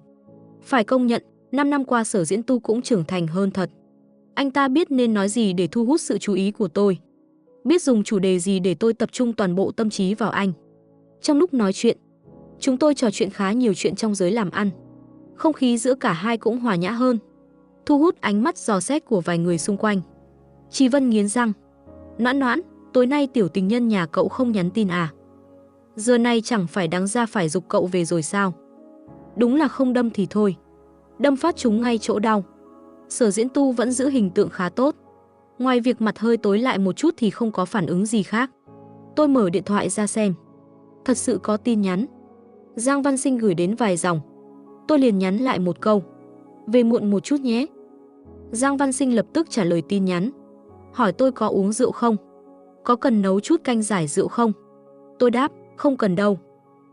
Speaker 1: Phải công nhận, 5 năm qua Sở Diễn Tu cũng trưởng thành hơn thật. Anh ta biết nên nói gì để thu hút sự chú ý của tôi, biết dùng chủ đề gì để tôi tập trung toàn bộ tâm trí vào anh. Trong lúc nói chuyện, chúng tôi trò chuyện khá nhiều chuyện trong giới làm ăn. Không khí giữa cả hai cũng hòa nhã hơn, thu hút ánh mắt dò xét của vài người xung quanh. Chị Vân nghiến răng. Noãn Noãn, tối nay tiểu tình nhân nhà cậu không nhắn tin à? Giờ này chẳng phải đáng ra phải giục cậu về rồi sao? Đúng là không đâm thì thôi, đâm phát chúng ngay chỗ đau. Sở Diễn Tu vẫn giữ hình tượng khá tốt, ngoài việc mặt hơi tối lại một chút thì không có phản ứng gì khác. Tôi mở điện thoại ra xem, thật sự có tin nhắn. Giang Văn Sinh gửi đến vài dòng. Tôi liền nhắn lại một câu, về muộn một chút nhé. Giang Văn Sinh lập tức trả lời tin nhắn, hỏi tôi có uống rượu không, có cần nấu chút canh giải rượu không. Tôi đáp, không cần đâu.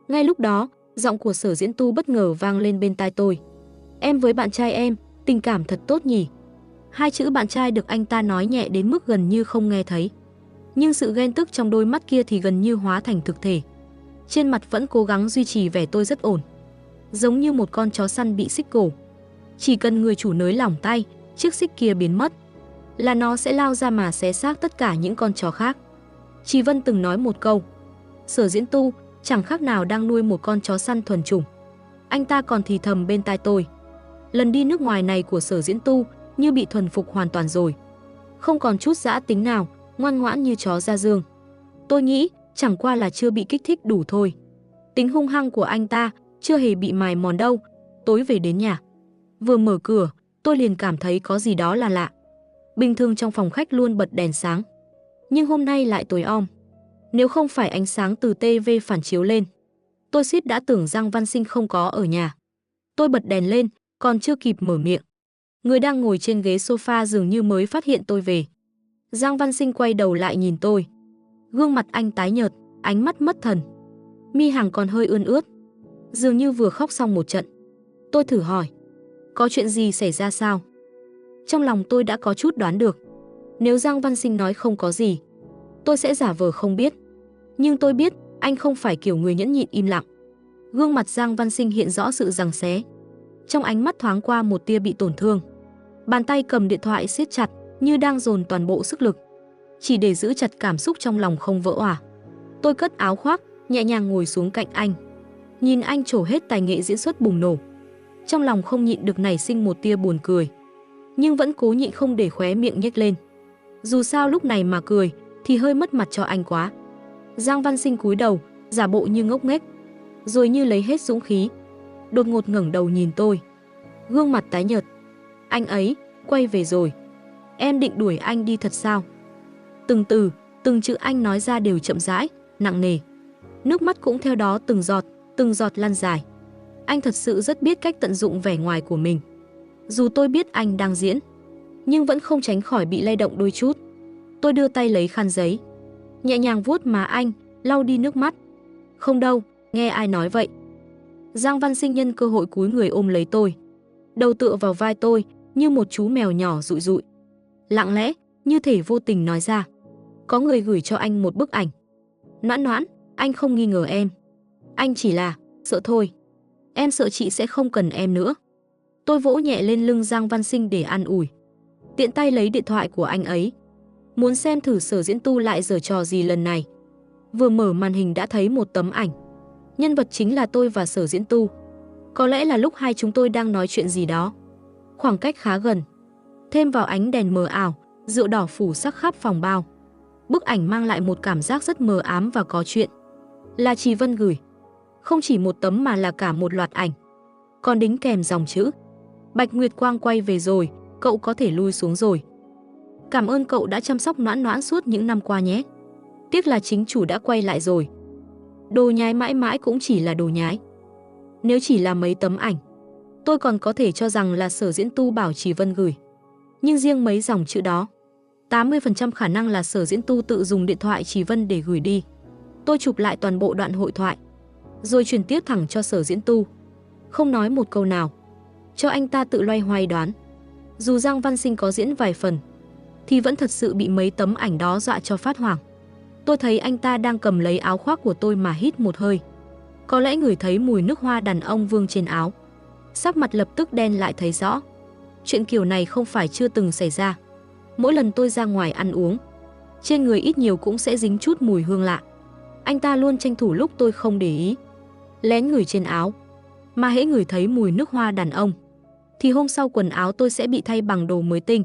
Speaker 1: Ngay lúc đó, giọng của Sở Diễn Tu bất ngờ vang lên bên tai tôi. Em với bạn trai em, tình cảm thật tốt nhỉ. Hai chữ bạn trai được anh ta nói nhẹ đến mức gần như không nghe thấy. Nhưng sự ghen tức trong đôi mắt kia thì gần như hóa thành thực thể. Trên mặt vẫn cố gắng duy trì vẻ tôi rất ổn, giống như một con chó săn bị xích cổ. Chỉ cần người chủ nới lỏng tay, chiếc xích kia biến mất, là nó sẽ lao ra mà xé xác tất cả những con chó khác. Chị Vân từng nói một câu, Sở Diễn Tu chẳng khác nào đang nuôi một con chó săn thuần chủng. Anh ta còn thì thầm bên tai tôi. Lần đi nước ngoài này của Sở Diễn Tu như bị thuần phục hoàn toàn rồi, không còn chút dã tính nào, ngoan ngoãn như chó ra giường. Tôi nghĩ chẳng qua là chưa bị kích thích đủ thôi. Tính hung hăng của anh ta chưa hề bị mài mòn đâu. Tối về đến nhà, vừa mở cửa, tôi liền cảm thấy có gì đó là lạ. Bình thường trong phòng khách luôn bật đèn sáng, nhưng hôm nay lại tối om. Nếu không phải ánh sáng từ TV phản chiếu lên, tôi suýt đã tưởng Giang Văn Sinh không có ở nhà. Tôi bật đèn lên, còn chưa kịp mở miệng, người đang ngồi trên ghế sofa dường như mới phát hiện tôi về. Giang Văn Sinh quay đầu lại nhìn tôi. Gương mặt anh tái nhợt, ánh mắt mất thần, mi hàng còn hơi ươn ướt, dường như vừa khóc xong một trận. Tôi thử hỏi, có chuyện gì xảy ra sao? Trong lòng tôi đã có chút đoán được, nếu Giang Văn Sinh nói không có gì, tôi sẽ giả vờ không biết. Nhưng tôi biết anh không phải kiểu người nhẫn nhịn im lặng. Gương mặt Giang Văn Sinh hiện rõ sự giằng xé, trong ánh mắt thoáng qua một tia bị tổn thương. Bàn tay cầm điện thoại siết chặt như đang dồn toàn bộ sức lực, chỉ để giữ chặt cảm xúc trong lòng không vỡ òa. Tôi cất áo khoác, nhẹ nhàng ngồi xuống cạnh anh, nhìn anh trổ hết tài nghệ diễn xuất bùng nổ. Trong lòng không nhịn được nảy sinh một tia buồn cười, nhưng vẫn cố nhịn không để khóe miệng nhếch lên. Dù sao lúc này mà cười thì hơi mất mặt cho anh quá. Giang Văn Sinh cúi đầu, giả bộ như ngốc nghếch, rồi như lấy hết dũng khí, đột ngột ngẩng đầu nhìn tôi, gương mặt tái nhợt. Anh ấy quay về rồi. Em định đuổi anh đi thật sao? Từng từ, từng chữ anh nói ra đều chậm rãi, nặng nề. Nước mắt cũng theo đó từng giọt lăn dài. Anh thật sự rất biết cách tận dụng vẻ ngoài của mình. Dù tôi biết anh đang diễn, nhưng vẫn không tránh khỏi bị lay động đôi chút. Tôi đưa tay lấy khăn giấy, nhẹ nhàng vuốt má anh, lau đi nước mắt. Không đâu, nghe ai nói vậy? Giang Văn Sinh nhân cơ hội cúi người ôm lấy tôi, đầu tựa vào vai tôi như một chú mèo nhỏ dụi dụi. Lặng lẽ, như thể vô tình nói ra. Có người gửi cho anh một bức ảnh. Noãn Noãn, anh không nghi ngờ em. Anh chỉ là sợ thôi. Em sợ chị sẽ không cần em nữa. Tôi vỗ nhẹ lên lưng Giang Văn Sinh để an ủi. Tiện tay lấy điện thoại của anh ấy, muốn xem thử Sở Diễn Tu lại giở trò gì lần này. Vừa mở màn hình đã thấy một tấm ảnh. Nhân vật chính là tôi và Sở Diễn Tu. Có lẽ là lúc hai chúng tôi đang nói chuyện gì đó. Khoảng cách khá gần, thêm vào ánh đèn mờ ảo, rượu đỏ phủ sắc khắp phòng bao. Bức ảnh mang lại một cảm giác rất mờ ám và có chuyện. Là Trì Vân gửi. Không chỉ một tấm mà là cả một loạt ảnh. Còn đính kèm dòng chữ: Bạch Nguyệt Quang quay về rồi, cậu có thể lui xuống rồi. Cảm ơn cậu đã chăm sóc Noãn Noãn suốt những năm qua nhé. Tiếc là chính chủ đã quay lại rồi. Đồ nhái mãi mãi cũng chỉ là đồ nhái. Nếu chỉ là mấy tấm ảnh, tôi còn có thể cho rằng là Sở Diễn Tu bảo Trì Vân gửi. Nhưng riêng mấy dòng chữ đó, 80% khả năng là Sở Diễn Tu tự dùng điện thoại Trì Vân để gửi đi. Tôi chụp lại toàn bộ đoạn hội thoại, rồi truyền tiếp thẳng cho Sở Diễn Tu. Không nói một câu nào, cho anh ta tự loay hoay đoán. Dù Giang Văn Sinh có diễn vài phần, thì vẫn thật sự bị mấy tấm ảnh đó dọa cho phát hoảng. Tôi thấy anh ta đang cầm lấy áo khoác của tôi mà hít một hơi. Có lẽ ngửi thấy mùi nước hoa đàn ông vương trên áo. Sắc mặt lập tức đen lại thấy rõ. Chuyện kiểu này không phải chưa từng xảy ra. Mỗi lần tôi ra ngoài ăn uống, trên người ít nhiều cũng sẽ dính chút mùi hương lạ. Anh ta luôn tranh thủ lúc tôi không để ý, lén ngửi trên áo. Mà hễ ngửi thấy mùi nước hoa đàn ông, thì hôm sau quần áo tôi sẽ bị thay bằng đồ mới tinh.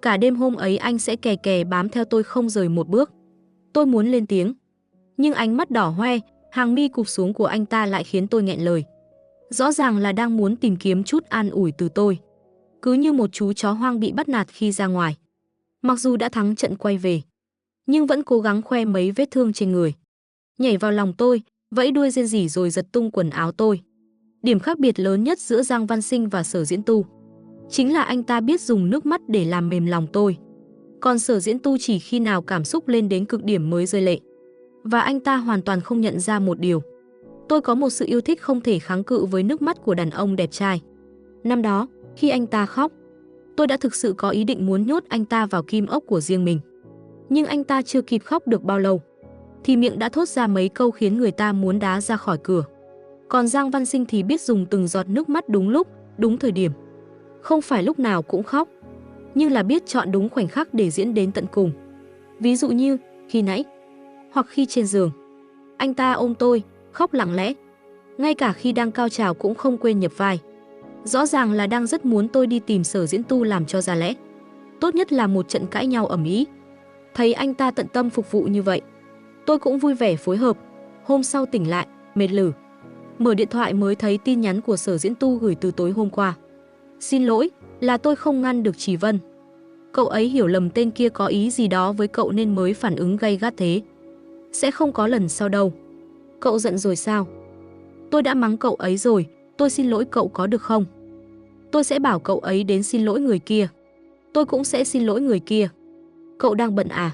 Speaker 1: Cả đêm hôm ấy anh sẽ kè kè bám theo tôi không rời một bước. Tôi muốn lên tiếng, nhưng ánh mắt đỏ hoe, hàng mi cụp xuống của anh ta lại khiến tôi nghẹn lời. Rõ ràng là đang muốn tìm kiếm chút an ủi từ tôi. Cứ như một chú chó hoang bị bắt nạt khi ra ngoài. Mặc dù đã thắng trận quay về, nhưng vẫn cố gắng khoe mấy vết thương trên người. Nhảy vào lòng tôi, vẫy đuôi rên rỉ rồi giật tung quần áo tôi. Điểm khác biệt lớn nhất giữa Giang Văn Sinh và Sở Diễn Tu chính là anh ta biết dùng nước mắt để làm mềm lòng tôi. Còn Sở Diễn Tu chỉ khi nào cảm xúc lên đến cực điểm mới rơi lệ. Và anh ta hoàn toàn không nhận ra một điều. Tôi có một sự yêu thích không thể kháng cự với nước mắt của đàn ông đẹp trai. Năm đó, khi anh ta khóc, tôi đã thực sự có ý định muốn nhốt anh ta vào kim ốc của riêng mình. Nhưng anh ta chưa kịp khóc được bao lâu, thì miệng đã thốt ra mấy câu khiến người ta muốn đá ra khỏi cửa. Còn Giang Văn Sinh thì biết dùng từng giọt nước mắt đúng lúc, đúng thời điểm. Không phải lúc nào cũng khóc, nhưng là biết chọn đúng khoảnh khắc để diễn đến tận cùng. Ví dụ như khi nãy, hoặc khi trên giường. Anh ta ôm tôi, khóc lặng lẽ. Ngay cả khi đang cao trào cũng không quên nhập vai. Rõ ràng là đang rất muốn tôi đi tìm Sở Diễn Tu làm cho ra lẽ. Tốt nhất là một trận cãi nhau ầm ĩ. Thấy anh ta tận tâm phục vụ như vậy, tôi cũng vui vẻ phối hợp. Hôm sau tỉnh lại, mệt lử. Mở điện thoại mới thấy tin nhắn của Sở Diễn Tu gửi từ tối hôm qua. Xin lỗi, là tôi không ngăn được Trì Vân. Cậu ấy hiểu lầm tên kia có ý gì đó với cậu nên mới phản ứng gay gắt thế. Sẽ không có lần sau đâu. Cậu giận rồi sao? Tôi đã mắng cậu ấy rồi, tôi xin lỗi cậu có được không? Tôi sẽ bảo cậu ấy đến xin lỗi người kia. Tôi cũng sẽ xin lỗi người kia. Cậu đang bận à?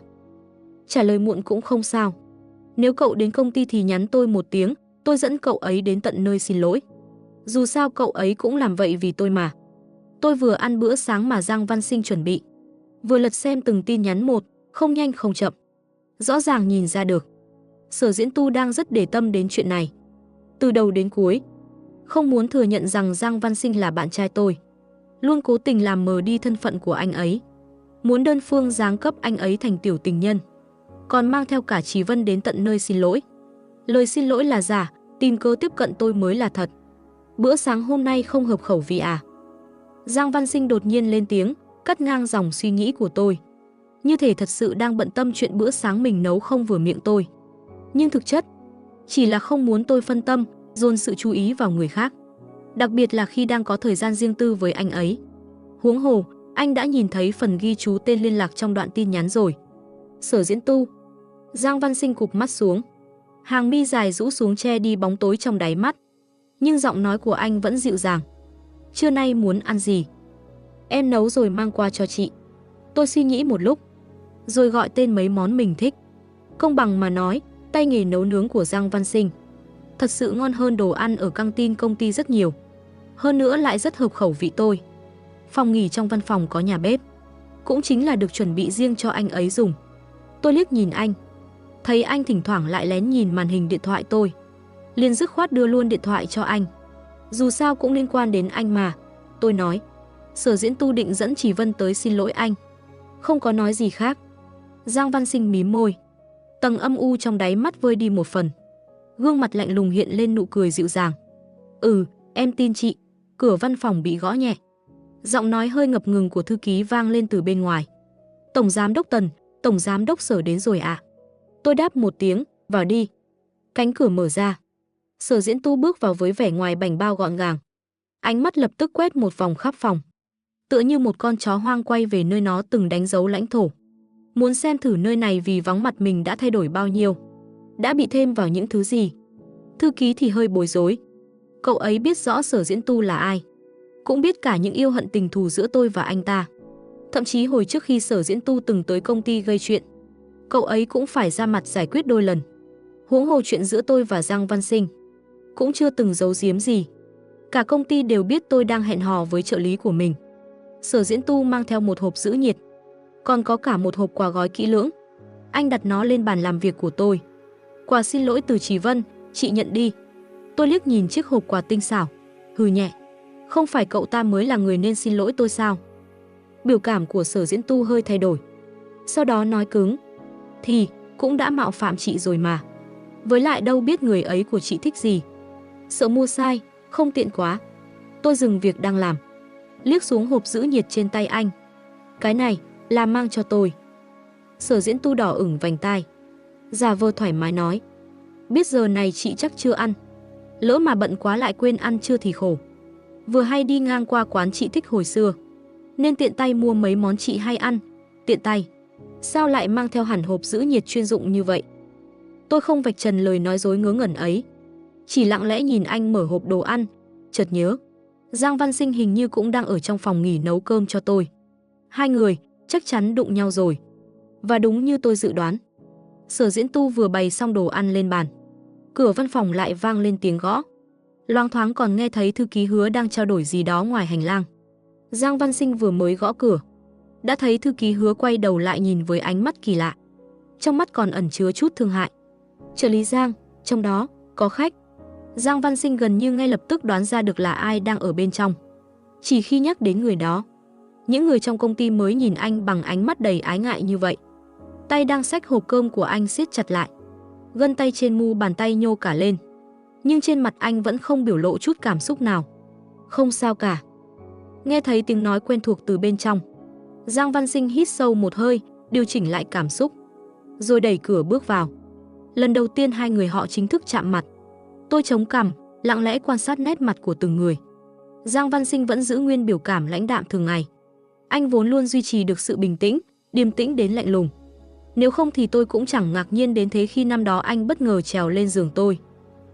Speaker 1: Trả lời muộn cũng không sao. Nếu cậu đến công ty thì nhắn tôi một tiếng, tôi dẫn cậu ấy đến tận nơi xin lỗi. Dù sao cậu ấy cũng làm vậy vì tôi mà. Tôi vừa ăn bữa sáng mà Giang Văn Sinh chuẩn bị, vừa lật xem từng tin nhắn một, không nhanh không chậm. Rõ ràng nhìn ra được, Sở Diễn Tu đang rất để tâm đến chuyện này. Từ đầu đến cuối, không muốn thừa nhận rằng Giang Văn Sinh là bạn trai tôi. Luôn cố tình làm mờ đi thân phận của anh ấy. Muốn đơn phương giáng cấp anh ấy thành tiểu tình nhân. Còn mang theo cả Trì Vân đến tận nơi xin lỗi. Lời xin lỗi là giả, tìm cớ tiếp cận tôi mới là thật. Bữa sáng hôm nay không hợp khẩu vị à? Giang Văn Sinh đột nhiên lên tiếng, cắt ngang dòng suy nghĩ của tôi. Như thể thật sự đang bận tâm chuyện bữa sáng mình nấu không vừa miệng tôi. Nhưng thực chất, chỉ là không muốn tôi phân tâm, dồn sự chú ý vào người khác. Đặc biệt là khi đang có thời gian riêng tư với anh ấy. Huống hồ, anh đã nhìn thấy phần ghi chú tên liên lạc trong đoạn tin nhắn rồi. Sở Diễn Tu. Giang Văn Sinh cụp mắt xuống. Hàng mi dài rũ xuống che đi bóng tối trong đáy mắt. Nhưng giọng nói của anh vẫn dịu dàng. Trưa nay muốn ăn gì? Em nấu rồi mang qua cho chị. Tôi suy nghĩ một lúc, rồi gọi tên mấy món mình thích. Công bằng mà nói, tay nghề nấu nướng của Giang Văn Sinh thật sự ngon hơn đồ ăn ở căng tin công ty rất nhiều. Hơn nữa lại rất hợp khẩu vị tôi. Phòng nghỉ trong văn phòng có nhà bếp, cũng chính là được chuẩn bị riêng cho anh ấy dùng. Tôi liếc nhìn anh, thấy anh thỉnh thoảng lại lén nhìn màn hình điện thoại tôi, liền dứt khoát đưa luôn điện thoại cho anh. Dù sao cũng liên quan đến anh mà. Tôi nói, Sở Diễn Tu định dẫn Chỉ Vân tới xin lỗi anh. Không có nói gì khác. Giang Văn Sinh mím môi. Tầng âm u trong đáy mắt vơi đi một phần. Gương mặt lạnh lùng hiện lên nụ cười dịu dàng. Em tin chị. Cửa văn phòng bị gõ nhẹ. Giọng nói hơi ngập ngừng của thư ký vang lên từ bên ngoài. Tổng giám đốc Tần, tổng giám đốc Sở đến rồi ạ. Tôi đáp một tiếng, vào đi. Cánh cửa mở ra. Sở Diễn Tu bước vào với vẻ ngoài bảnh bao gọn gàng. Ánh mắt lập tức quét một vòng khắp phòng. Tựa như một con chó hoang quay về nơi nó từng đánh dấu lãnh thổ. Muốn xem thử nơi này vì vắng mặt mình đã thay đổi bao nhiêu, đã bị thêm vào những thứ gì. Thư ký thì hơi bối rối. Cậu ấy biết rõ Sở Diễn Tu là ai, cũng biết cả những yêu hận tình thù giữa tôi và anh ta. Thậm chí hồi trước khi Sở Diễn Tu từng tới công ty gây chuyện, cậu ấy cũng phải ra mặt giải quyết đôi lần. Huống hồ chuyện giữa tôi và Giang Văn Sinh cũng chưa từng giấu giếm gì. Cả công ty đều biết tôi đang hẹn hò với trợ lý của mình. Sở Diễn Tu mang theo một hộp giữ nhiệt, còn có cả một hộp quà gói kỹ lưỡng. Anh đặt nó lên bàn làm việc của tôi. Quà xin lỗi từ Chỉ Vân, chị nhận đi. Tôi liếc nhìn chiếc hộp quà tinh xảo, hừ nhẹ. Không phải cậu ta mới là người nên xin lỗi tôi sao? Biểu cảm của Sở Diễn Tu hơi thay đổi. Sau đó nói cứng. Thì cũng đã mạo phạm chị rồi mà. Với lại đâu biết người ấy của chị thích gì. Sợ mua sai, không tiện quá. Tôi dừng việc đang làm, liếc xuống hộp giữ nhiệt trên tay anh. Cái này là mang cho tôi. Sở Diễn Tu đỏ ửng vành tai, giả vờ thoải mái nói. Biết giờ này chị chắc chưa ăn. Lỡ mà bận quá lại quên ăn trưa thì khổ. Vừa hay đi ngang qua quán chị thích hồi xưa, nên tiện tay mua mấy món chị hay ăn. Tiện tay? Sao lại mang theo hẳn hộp giữ nhiệt chuyên dụng như vậy? Tôi không vạch trần lời nói dối ngớ ngẩn ấy, chỉ lặng lẽ nhìn anh mở hộp đồ ăn. Chợt nhớ, Giang Văn Sinh hình như cũng đang ở trong phòng nghỉ nấu cơm cho tôi. Hai người chắc chắn đụng nhau rồi. Và đúng như tôi dự đoán, Sở Diễn Tu vừa bày xong đồ ăn lên bàn, cửa văn phòng lại vang lên tiếng gõ. Loáng thoáng còn nghe thấy thư ký Hứa đang trao đổi gì đó ngoài hành lang. Giang Văn Sinh vừa mới gõ cửa, đã thấy thư ký Hứa quay đầu lại nhìn với ánh mắt kỳ lạ, trong mắt còn ẩn chứa chút thương hại. Trợ lý Giang, trong đó có khách. Giang Văn Sinh gần như ngay lập tức đoán ra được là ai đang ở bên trong. Chỉ khi nhắc đến người đó, những người trong công ty mới nhìn anh bằng ánh mắt đầy ái ngại như vậy. Tay đang xách hộp cơm của anh siết chặt lại, gân tay trên mu bàn tay nhô cả lên. Nhưng trên mặt anh vẫn không biểu lộ chút cảm xúc nào. Không sao cả. Nghe thấy tiếng nói quen thuộc từ bên trong, Giang Văn Sinh hít sâu một hơi, điều chỉnh lại cảm xúc, rồi đẩy cửa bước vào. Lần đầu tiên hai người họ chính thức chạm mặt. Tôi chống cằm, lặng lẽ quan sát nét mặt của từng người. Giang Văn Sinh vẫn giữ nguyên biểu cảm lãnh đạm thường ngày. Anh vốn luôn duy trì được sự bình tĩnh, điềm tĩnh đến lạnh lùng. Nếu không thì tôi cũng chẳng ngạc nhiên đến thế khi năm đó anh bất ngờ trèo lên giường tôi.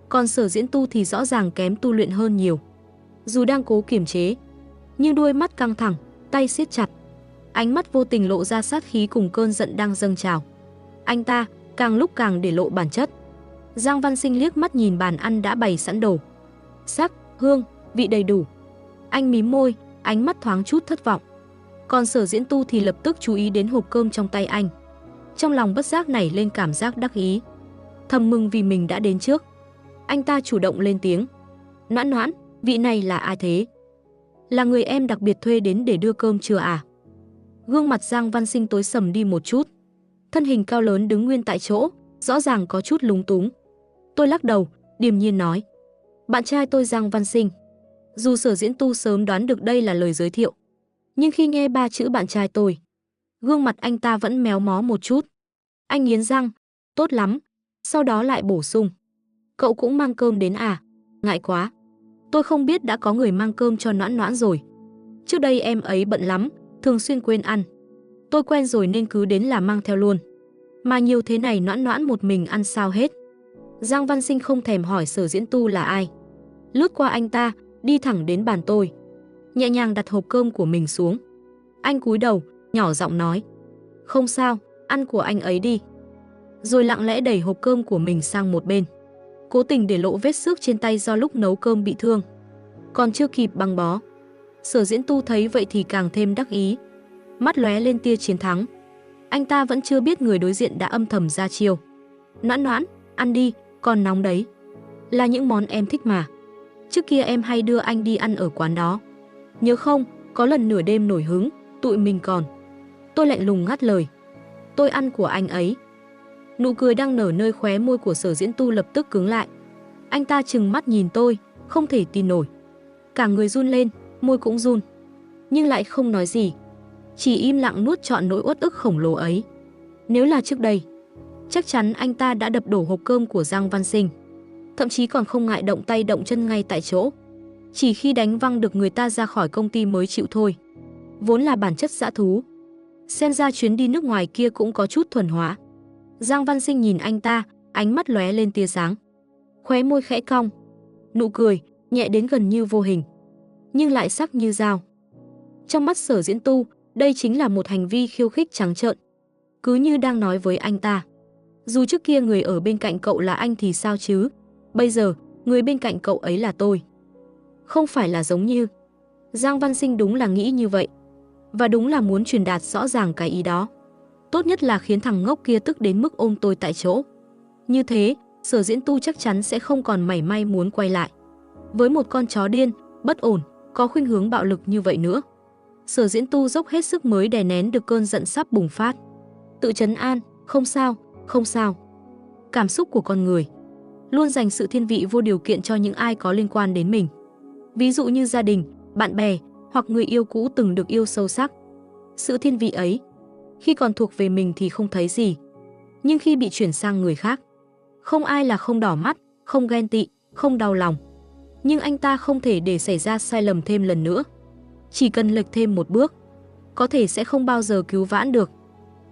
Speaker 1: Còn Sở Diễn Tu thì rõ ràng kém tu luyện hơn nhiều. Dù đang cố kiềm chế, nhưng đuôi mắt căng thẳng, tay siết chặt. Ánh mắt vô tình lộ ra sát khí cùng cơn giận đang dâng trào. Anh ta càng lúc càng để lộ bản chất. Giang Văn Sinh liếc mắt nhìn bàn ăn đã bày sẵn đồ. Sắc, hương, vị đầy đủ. Anh mím môi, ánh mắt thoáng chút thất vọng. Còn Sở Diễn Tu thì lập tức chú ý đến hộp cơm trong tay anh. Trong lòng bất giác nảy lên cảm giác đắc ý, thầm mừng vì mình đã đến trước. Anh ta chủ động lên tiếng. Noãn Noãn, vị này là ai thế? Là người em đặc biệt thuê đến để đưa cơm trưa à? Gương mặt Giang Văn Sinh tối sầm đi một chút. Thân hình cao lớn đứng nguyên tại chỗ, rõ ràng có chút lúng túng. Tôi lắc đầu, điềm nhiên nói. Bạn trai tôi Giang Văn Sinh. Dù Sở Diễn Tu sớm đoán được đây là lời giới thiệu, nhưng khi nghe ba chữ bạn trai tôi, gương mặt anh ta vẫn méo mó một chút. Anh nghiến răng, tốt lắm. Sau đó lại bổ sung. Cậu cũng mang cơm đến à? Ngại quá. Tôi không biết đã có người mang cơm cho Noãn Noãn rồi. Trước đây em ấy bận lắm, thường xuyên quên ăn. Tôi quen rồi nên cứ đến là mang theo luôn. Mà nhiều thế này Noãn Noãn một mình ăn sao hết. Giang Văn Sinh không thèm hỏi Sở Diễn Tu là ai. Lướt qua anh ta, đi thẳng đến bàn tôi. Nhẹ nhàng đặt hộp cơm của mình xuống. Anh cúi đầu, nhỏ giọng nói. Không sao, ăn của anh ấy đi. Rồi lặng lẽ đẩy hộp cơm của mình sang một bên. Cố tình để lộ vết xước trên tay do lúc nấu cơm bị thương. Còn chưa kịp băng bó. Sở Diễn Tu thấy vậy thì càng thêm đắc ý. Mắt lóe lên tia chiến thắng. Anh ta vẫn chưa biết người đối diện đã âm thầm ra chiêu. Noãn Noãn, ăn đi, còn nóng đấy. Là những món em thích mà. Trước kia em hay đưa anh đi ăn ở quán đó. Nhớ không, có lần nửa đêm nổi hứng, tụi mình còn. Tôi lạnh lùng ngắt lời. Tôi ăn của anh ấy. Nụ cười đang nở nơi khóe môi của Sở Diễn Tu lập tức cứng lại. Anh ta trừng mắt nhìn tôi, không thể tin nổi. Cả người run lên, môi cũng run. Nhưng lại không nói gì. Chỉ im lặng nuốt trọn nỗi uất ức khổng lồ ấy. Nếu là trước đây, chắc chắn anh ta đã đập đổ hộp cơm của Giang Văn Sinh. Thậm chí còn không ngại động tay động chân ngay tại chỗ. Chỉ khi đánh văng được người ta ra khỏi công ty mới chịu thôi. Vốn là bản chất dã thú. Xem ra chuyến đi nước ngoài kia cũng có chút thuần hóa. Giang Văn Sinh nhìn anh ta, ánh mắt lóe lên tia sáng. Khóe môi khẽ cong. Nụ cười, nhẹ đến gần như vô hình. Nhưng lại sắc như dao. Trong mắt Sở Diễn Tu, đây chính là một hành vi khiêu khích trắng trợn. Cứ như đang nói với anh ta. Dù trước kia người ở bên cạnh cậu là anh thì sao chứ? Bây giờ, người bên cạnh cậu ấy là tôi. Không phải là giống như. Giang Văn Sinh đúng là nghĩ như vậy. Và đúng là muốn truyền đạt rõ ràng cái ý đó. Tốt nhất là khiến thằng ngốc kia tức đến mức ôm tôi tại chỗ. Như thế, Sở Diễn Tu chắc chắn sẽ không còn mảy may muốn quay lại. Với một con chó điên, bất ổn, có khuynh hướng bạo lực như vậy nữa. Sở Diễn Tu dốc hết sức mới đè nén được cơn giận sắp bùng phát. Tự trấn an, không sao, không sao. Cảm xúc của con người luôn dành sự thiên vị vô điều kiện cho những ai có liên quan đến mình. Ví dụ như gia đình, bạn bè hoặc người yêu cũ từng được yêu sâu sắc. Sự thiên vị ấy, khi còn thuộc về mình thì không thấy gì. Nhưng khi bị chuyển sang người khác, không ai là không đỏ mắt, không ghen tị, không đau lòng. Nhưng anh ta không thể để xảy ra sai lầm thêm lần nữa. Chỉ cần lệch thêm một bước, có thể sẽ không bao giờ cứu vãn được.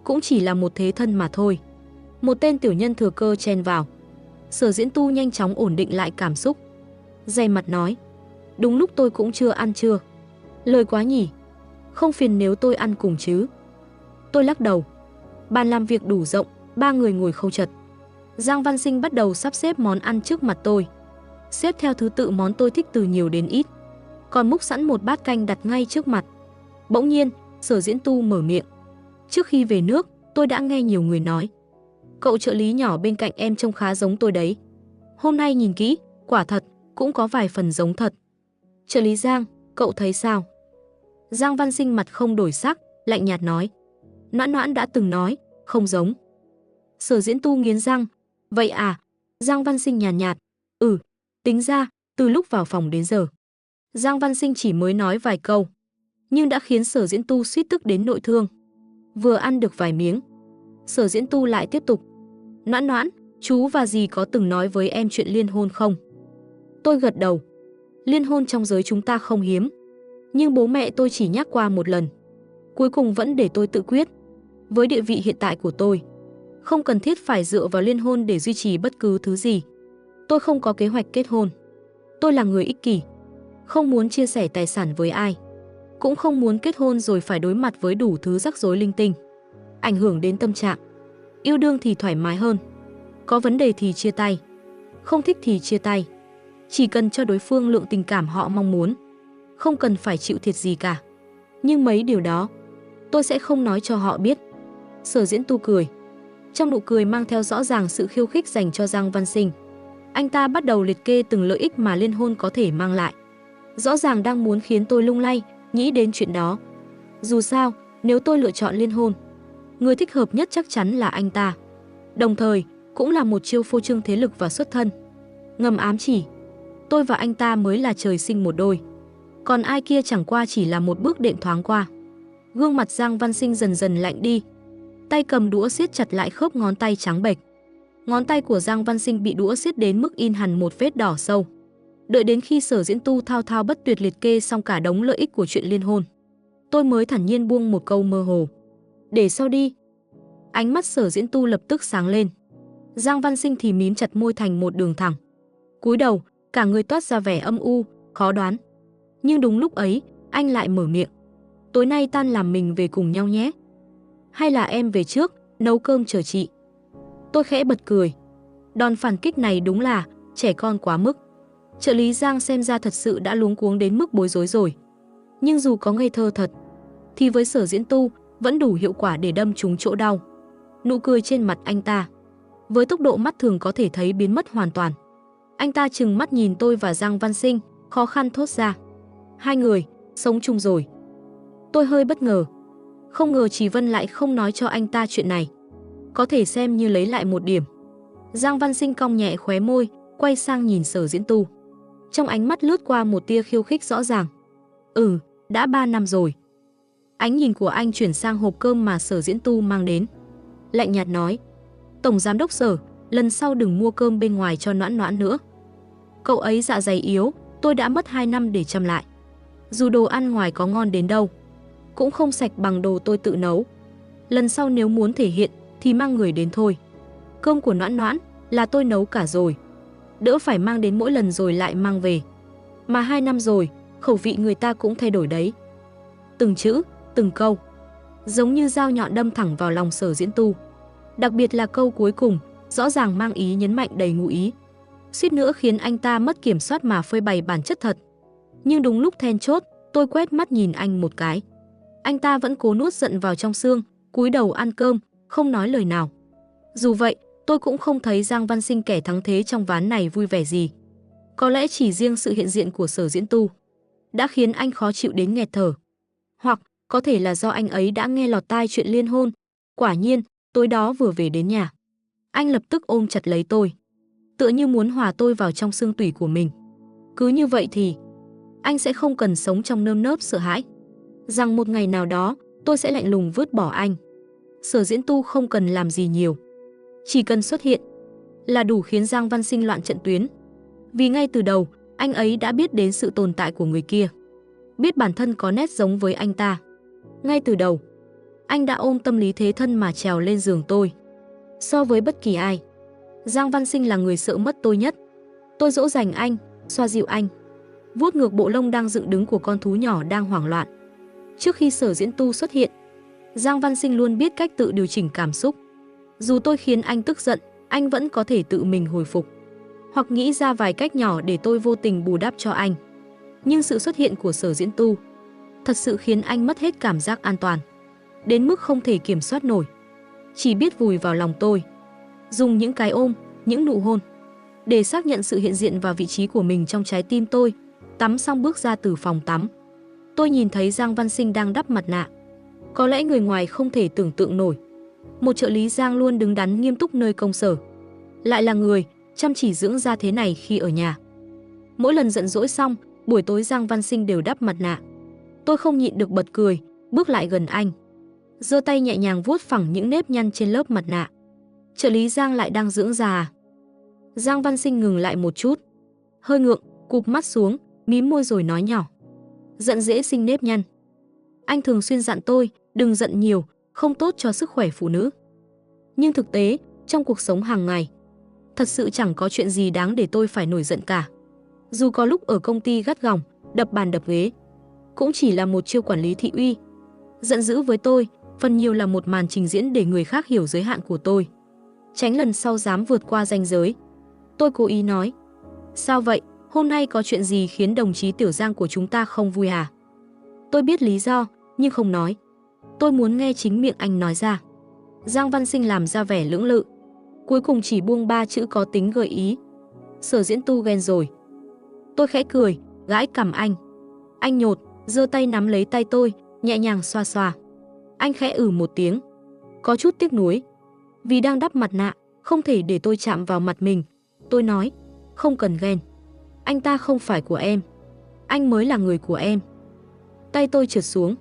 Speaker 1: Cũng chỉ là một thế thân mà thôi. Một tên tiểu nhân thừa cơ chen vào. Sở Diễn Tu nhanh chóng ổn định lại cảm xúc. Dè mặt nói. Đúng lúc tôi cũng chưa ăn trưa. Lời quá nhỉ. Không phiền nếu tôi ăn cùng chứ? Tôi lắc đầu. Bàn làm việc đủ rộng, 3 người ngồi khâu chật. Giang Văn Sinh bắt đầu sắp xếp món ăn trước mặt tôi. Xếp theo thứ tự món tôi thích từ nhiều đến ít. Còn múc sẵn một bát canh đặt ngay trước mặt. Bỗng nhiên, Sở Diễn Tu mở miệng. Trước khi về nước, tôi đã nghe nhiều người nói. Cậu trợ lý nhỏ bên cạnh em trông khá giống tôi đấy. Hôm nay nhìn kỹ, quả thật, cũng có vài phần giống thật. Trợ lý Giang, cậu thấy sao? Giang Văn Sinh mặt không đổi sắc, lạnh nhạt nói. Noãn Noãn đã từng nói, không giống. Sở Diễn Tu nghiến răng. Vậy à? Giang Văn Sinh nhàn nhạt. Tính ra, từ lúc vào phòng đến giờ. Giang Văn Sinh chỉ mới nói vài câu, nhưng đã khiến Sở Diễn Tu suýt tức đến nội thương. Vừa ăn được vài miếng, Sở Diễn Tu lại tiếp tục. Noãn Noãn, chú và dì có từng nói với em chuyện liên hôn không? Tôi gật đầu. Liên hôn trong giới chúng ta không hiếm, nhưng bố mẹ tôi chỉ nhắc qua một lần. Cuối cùng vẫn để tôi tự quyết. Với địa vị hiện tại của tôi, không cần thiết phải dựa vào liên hôn để duy trì bất cứ thứ gì. Tôi không có kế hoạch kết hôn. Tôi là người ích kỷ, không muốn chia sẻ tài sản với ai. Cũng không muốn kết hôn rồi phải đối mặt với đủ thứ rắc rối linh tinh, ảnh hưởng đến tâm trạng. Yêu đương thì thoải mái hơn. Có vấn đề thì chia tay, không thích thì chia tay. Chỉ cần cho đối phương lượng tình cảm họ mong muốn, không cần phải chịu thiệt gì cả. Nhưng mấy điều đó, tôi sẽ không nói cho họ biết. Sở Diễn Tu cười. Trong nụ cười mang theo rõ ràng sự khiêu khích dành cho Giang Văn Sinh. Anh ta bắt đầu liệt kê từng lợi ích mà liên hôn có thể mang lại. Rõ ràng đang muốn khiến tôi lung lay, nghĩ đến chuyện đó. Dù sao, nếu tôi lựa chọn liên hôn, người thích hợp nhất chắc chắn là anh ta. Đồng thời, cũng là một chiêu phô trương thế lực và xuất thân. Ngầm ám chỉ, tôi và anh ta mới là trời sinh một đôi. Còn ai kia chẳng qua chỉ là một bước đệm thoáng qua. Gương mặt Giang Văn Sinh dần dần lạnh đi. Tay cầm đũa siết chặt lại khớp ngón tay trắng bệch. Ngón tay của Giang Văn Sinh bị đũa siết đến mức in hẳn một vết đỏ sâu. Đợi đến khi Sở Diễn Tu thao thao bất tuyệt liệt kê xong cả đống lợi ích của chuyện liên hôn, tôi mới thản nhiên buông một câu mơ hồ. Để sau đi. Ánh mắt Sở Diễn Tu lập tức sáng lên. Giang Văn Sinh thì mím chặt môi thành một đường thẳng. Cúi đầu, cả người toát ra vẻ âm u, khó đoán. Nhưng đúng lúc ấy, anh lại mở miệng. Tối nay tan làm mình về cùng nhau nhé. Hay là em về trước, nấu cơm chờ chị. Tôi khẽ bật cười. Đòn phản kích này đúng là trẻ con quá mức. Trợ lý Giang xem ra thật sự đã luống cuống đến mức bối rối rồi. Nhưng dù có ngây thơ thật, thì với Sở Diễn Tu vẫn đủ hiệu quả để đâm trúng chỗ đau. Nụ cười trên mặt anh ta, với tốc độ mắt thường có thể thấy biến mất hoàn toàn. Anh ta trừng mắt nhìn tôi và Giang Văn Sinh, khó khăn thốt ra. Hai người, sống chung rồi. Tôi hơi bất ngờ. Không ngờ Chỉ Vân lại không nói cho anh ta chuyện này. Có thể xem như lấy lại một điểm. Giang Văn Sinh cong nhẹ khóe môi, quay sang nhìn Sở Diễn Tu. Trong ánh mắt lướt qua một tia khiêu khích rõ ràng. Đã 3 năm rồi. Ánh nhìn của anh chuyển sang hộp cơm mà Sở Diễn Tu mang đến. Lạnh nhạt nói. Tổng giám đốc Sở, lần sau đừng mua cơm bên ngoài cho Noãn Noãn nữa. Cậu ấy dạ dày yếu, tôi đã mất 2 năm để chăm lại. Dù đồ ăn ngoài có ngon đến đâu, cũng không sạch bằng đồ tôi tự nấu. Lần sau nếu muốn thể hiện thì mang người đến thôi. Cơm của Noãn Noãn là tôi nấu cả rồi. Đỡ phải mang đến mỗi lần rồi lại mang về. Mà 2 năm rồi, khẩu vị người ta cũng thay đổi đấy. Từng chữ, từng câu, giống như dao nhọn đâm thẳng vào lòng Sở Diễn Tu. Đặc biệt là câu cuối cùng, rõ ràng mang ý nhấn mạnh đầy ngụ ý. Suýt nữa khiến anh ta mất kiểm soát mà phơi bày bản chất thật. Nhưng đúng lúc then chốt, tôi quét mắt nhìn anh một cái. Anh ta vẫn cố nuốt giận vào trong xương, cúi đầu ăn cơm, không nói lời nào. Dù vậy, tôi cũng không thấy Giang Văn Sinh kẻ thắng thế trong ván này vui vẻ gì. Có lẽ chỉ riêng sự hiện diện của Sở Diễn Tu đã khiến anh khó chịu đến nghẹt thở. Hoặc có thể là do anh ấy đã nghe lọt tai chuyện liên hôn. Quả nhiên, tối đó vừa về đến nhà, anh lập tức ôm chặt lấy tôi, tựa như muốn hòa tôi vào trong xương tủy của mình. Cứ như vậy thì anh sẽ không cần sống trong nơm nớp sợ hãi, rằng một ngày nào đó tôi sẽ lạnh lùng vứt bỏ anh. Sở Diễn Tu không cần làm gì nhiều, chỉ cần xuất hiện là đủ khiến Giang Văn Sinh loạn trận tuyến. Vì ngay từ đầu, anh ấy đã biết đến sự tồn tại của người kia, biết bản thân có nét giống với anh ta. Ngay từ đầu, anh đã ôm tâm lý thế thân mà trèo lên giường tôi. So với bất kỳ ai, Giang Văn Sinh là người sợ mất tôi nhất. Tôi dỗ dành anh, xoa dịu anh, vuốt ngược bộ lông đang dựng đứng của con thú nhỏ đang hoảng loạn. Trước khi Sở Diễn Tu xuất hiện, Giang Văn Sinh luôn biết cách tự điều chỉnh cảm xúc. Dù tôi khiến anh tức giận, anh vẫn có thể tự mình hồi phục, hoặc nghĩ ra vài cách nhỏ để tôi vô tình bù đắp cho anh. Nhưng sự xuất hiện của Sở Diễn Tu thật sự khiến anh mất hết cảm giác an toàn, đến mức không thể kiểm soát nổi. Chỉ biết vùi vào lòng tôi, dùng những cái ôm, những nụ hôn để xác nhận sự hiện diện và vị trí của mình trong trái tim tôi. Tắm xong bước ra từ phòng tắm, tôi nhìn thấy Giang Văn Sinh đang đắp mặt nạ. Có lẽ người ngoài không thể tưởng tượng nổi, một trợ lý Giang luôn đứng đắn nghiêm túc nơi công sở, lại là người chăm chỉ dưỡng da thế này khi ở nhà. Mỗi lần giận dỗi xong, buổi tối Giang Văn Sinh đều đắp mặt nạ. Tôi không nhịn được bật cười, bước lại gần anh, giơ tay nhẹ nhàng vuốt phẳng những nếp nhăn trên lớp mặt nạ. Trợ lý Giang lại đang dưỡng da à? Giang Văn Sinh ngừng lại một chút, hơi ngượng, cụp mắt xuống, mím môi rồi nói nhỏ. Giận dễ sinh nếp nhăn. Anh thường xuyên dặn tôi, đừng giận nhiều, không tốt cho sức khỏe phụ nữ. Nhưng thực tế, trong cuộc sống hàng ngày, thật sự chẳng có chuyện gì đáng để tôi phải nổi giận cả. Dù có lúc ở công ty gắt gỏng, đập bàn đập ghế, cũng chỉ là một chiêu quản lý thị uy. Giận dữ với tôi, phần nhiều là một màn trình diễn để người khác hiểu giới hạn của tôi, tránh lần sau dám vượt qua ranh giới. Tôi cố ý nói. Sao vậy, hôm nay có chuyện gì khiến đồng chí Tiểu Giang của chúng ta không vui à? Tôi biết lý do, nhưng không nói. Tôi muốn nghe chính miệng anh nói ra. Giang Văn Sinh làm ra vẻ lưỡng lự, cuối cùng chỉ buông 3 chữ có tính gợi ý. Sở Diễn Tu ghen rồi. Tôi khẽ cười, gãi cằm anh. Anh nhột, giơ tay nắm lấy tay tôi, nhẹ nhàng xoa xoa. Anh khẽ một tiếng, có chút tiếc nuối. Vì đang đắp mặt nạ, không thể để tôi chạm vào mặt mình. Tôi nói, không cần ghen. Anh ta không phải của em, anh mới là người của em. Tay tôi trượt xuống,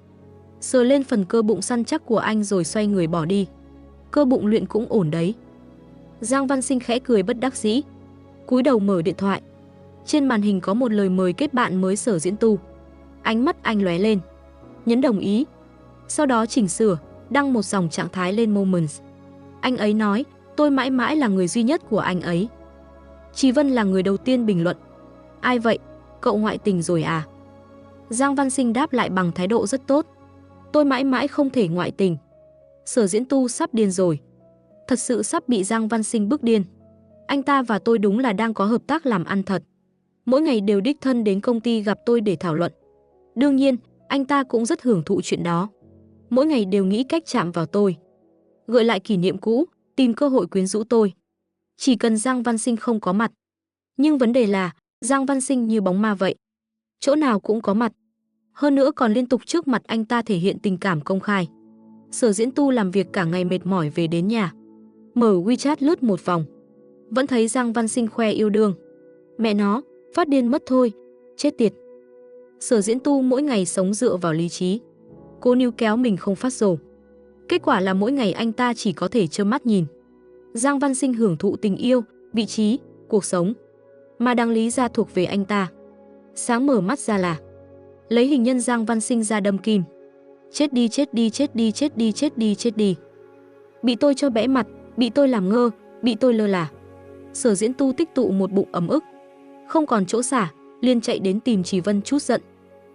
Speaker 1: sờ lên phần cơ bụng săn chắc của anh rồi xoay người bỏ đi. Cơ bụng luyện cũng ổn đấy. Giang Văn Sinh khẽ cười bất đắc dĩ, cúi đầu mở điện thoại. Trên màn hình có một lời mời kết bạn mới Sở Diễn Tu. Ánh mắt anh lóe lên, nhấn đồng ý. Sau đó chỉnh sửa, đăng một dòng trạng thái lên Moments. Anh ấy nói, tôi mãi mãi là người duy nhất của anh ấy. Trì Vân là người đầu tiên bình luận. Ai vậy? Cậu ngoại tình rồi à? Giang Văn Sinh đáp lại bằng thái độ rất tốt. Tôi mãi mãi không thể ngoại tình. Sở Diễn Tu sắp điên rồi. Thật sự sắp bị Giang Văn Sinh bức điên. Anh ta và tôi đúng là đang có hợp tác làm ăn thật. Mỗi ngày đều đích thân đến công ty gặp tôi để thảo luận. Đương nhiên, anh ta cũng rất hưởng thụ chuyện đó. Mỗi ngày đều nghĩ cách chạm vào tôi, gợi lại kỷ niệm cũ, tìm cơ hội quyến rũ tôi. Chỉ cần Giang Văn Sinh không có mặt. Nhưng vấn đề là, Giang Văn Sinh như bóng ma vậy. Chỗ nào cũng có mặt. Hơn nữa còn liên tục trước mặt anh ta thể hiện tình cảm công khai. Sở Diễn Tu làm việc cả ngày mệt mỏi về đến nhà. Mở WeChat lướt một vòng. Vẫn thấy Giang Văn Sinh khoe yêu đương. Mẹ nó, phát điên mất thôi, chết tiệt. Sở Diễn Tu mỗi ngày sống dựa vào lý trí. Cố níu kéo mình không phát rồ. Kết quả là mỗi ngày anh ta chỉ có thể trơ mắt nhìn. Giang Văn Sinh hưởng thụ tình yêu, vị trí, cuộc sống. Mà đáng lý ra thuộc về anh ta. Sáng mở mắt ra là lấy hình nhân Giang Văn Sinh ra đâm kim. Chết đi, chết đi, chết đi, chết đi, chết đi, chết đi. Bị tôi cho bẽ mặt, bị tôi làm ngơ, bị tôi lơ là. Sở Diễn Tu tích tụ một bụng ấm ức. Không còn chỗ xả, liền chạy đến tìm Trì Vân chút giận.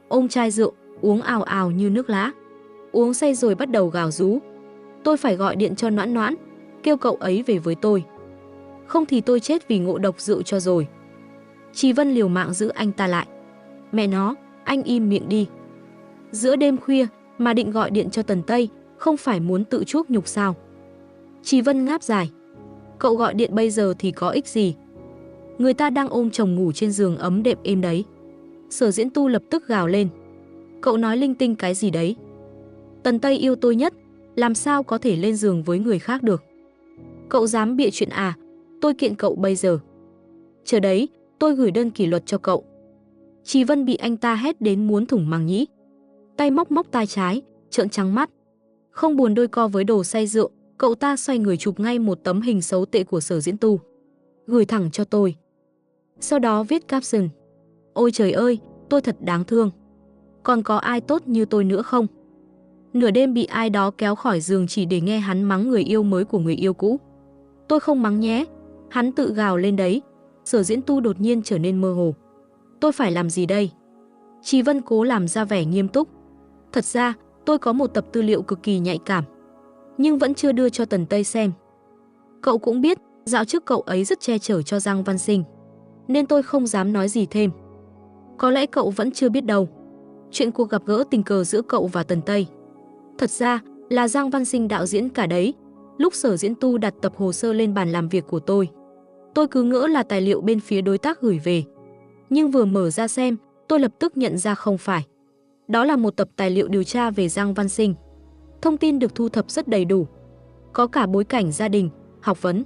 Speaker 1: Ôm chai rượu, uống ào ào như nước lã. Uống say rồi bắt đầu gào rú. Tôi phải gọi điện cho Noãn Noãn, kêu cậu ấy về với tôi. Không thì tôi chết vì ngộ độc rượu cho rồi. Trì Vân liều mạng giữ anh ta lại. Mẹ nó, anh im miệng đi. Giữa đêm khuya mà định gọi điện cho Tần Tây, không phải muốn tự chuốc nhục sao? Trì Vân ngáp dài. Cậu gọi điện bây giờ thì có ích gì? Người ta đang ôm chồng ngủ trên giường ấm đệm êm đấy. Sở Diễn Tu lập tức gào lên. Cậu nói linh tinh cái gì đấy? Tần Tây yêu tôi nhất, làm sao có thể lên giường với người khác được? Cậu dám bịa chuyện à? Tôi kiện cậu bây giờ. Chờ đấy, tôi gửi đơn kỷ luật cho cậu. Trì Vân bị anh ta hét đến muốn thủng màng nhĩ. Tay móc móc tai trái, trợn trắng mắt. Không buồn đôi co với đồ say rượu, cậu ta xoay người chụp ngay một tấm hình xấu tệ của Sở Diễn Tu. Gửi thẳng cho tôi. Sau đó viết caption. Ôi trời ơi, tôi thật đáng thương. Còn có ai tốt như tôi nữa không? Nửa đêm bị ai đó kéo khỏi giường chỉ để nghe hắn mắng người yêu mới của người yêu cũ. Tôi không mắng nhé. Hắn tự gào lên đấy. Sở Diễn Tu đột nhiên trở nên mơ hồ. Tôi phải làm gì đây? Trì Vân cố làm ra vẻ nghiêm túc. Thật ra, tôi có một tập tư liệu cực kỳ nhạy cảm, nhưng vẫn chưa đưa cho Tần Tây xem. Cậu cũng biết, dạo trước cậu ấy rất che chở cho Giang Văn Sinh, nên tôi không dám nói gì thêm. Có lẽ cậu vẫn chưa biết đâu. Chuyện cuộc gặp gỡ tình cờ giữa cậu và Tần Tây, thật ra là Giang Văn Sinh đạo diễn cả đấy. Lúc Sở Diễn Tu đặt tập hồ sơ lên bàn làm việc của tôi cứ ngỡ là tài liệu bên phía đối tác gửi về. Nhưng vừa mở ra xem, tôi lập tức nhận ra không phải. Đó là một tập tài liệu điều tra về Giang Văn Sinh. Thông tin được thu thập rất đầy đủ. Có cả bối cảnh gia đình, học vấn.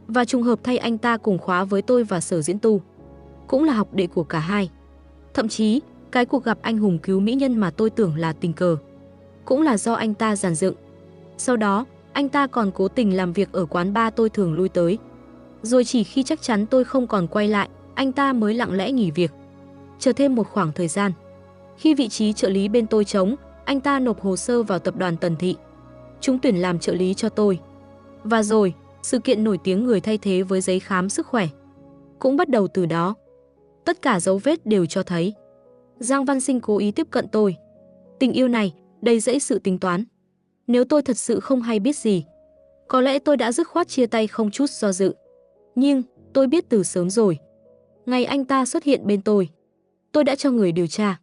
Speaker 1: Và trùng hợp thay anh ta cùng khóa với tôi và Sở Diễn Tu. Cũng là học đệ của cả hai. Thậm chí, cái cuộc gặp anh hùng cứu mỹ nhân mà tôi tưởng là tình cờ, cũng là do anh ta dàn dựng. Sau đó, anh ta còn cố tình làm việc ở quán bar tôi thường lui tới. Rồi chỉ khi chắc chắn tôi không còn quay lại, anh ta mới lặng lẽ nghỉ việc. Chờ thêm một khoảng thời gian. Khi vị trí trợ lý bên tôi trống, anh ta nộp hồ sơ vào tập đoàn Tần Thị. Chúng tuyển làm trợ lý cho tôi. Và rồi, sự kiện nổi tiếng người thay thế với giấy khám sức khỏe cũng bắt đầu từ đó. Tất cả dấu vết đều cho thấy Giang Văn Sinh cố ý tiếp cận tôi. Tình yêu này đầy rẫy sự tính toán. Nếu tôi thật sự không hay biết gì, có lẽ tôi đã dứt khoát chia tay không chút do dự. Nhưng tôi biết từ sớm rồi. Ngày anh ta xuất hiện bên tôi đã cho người điều tra.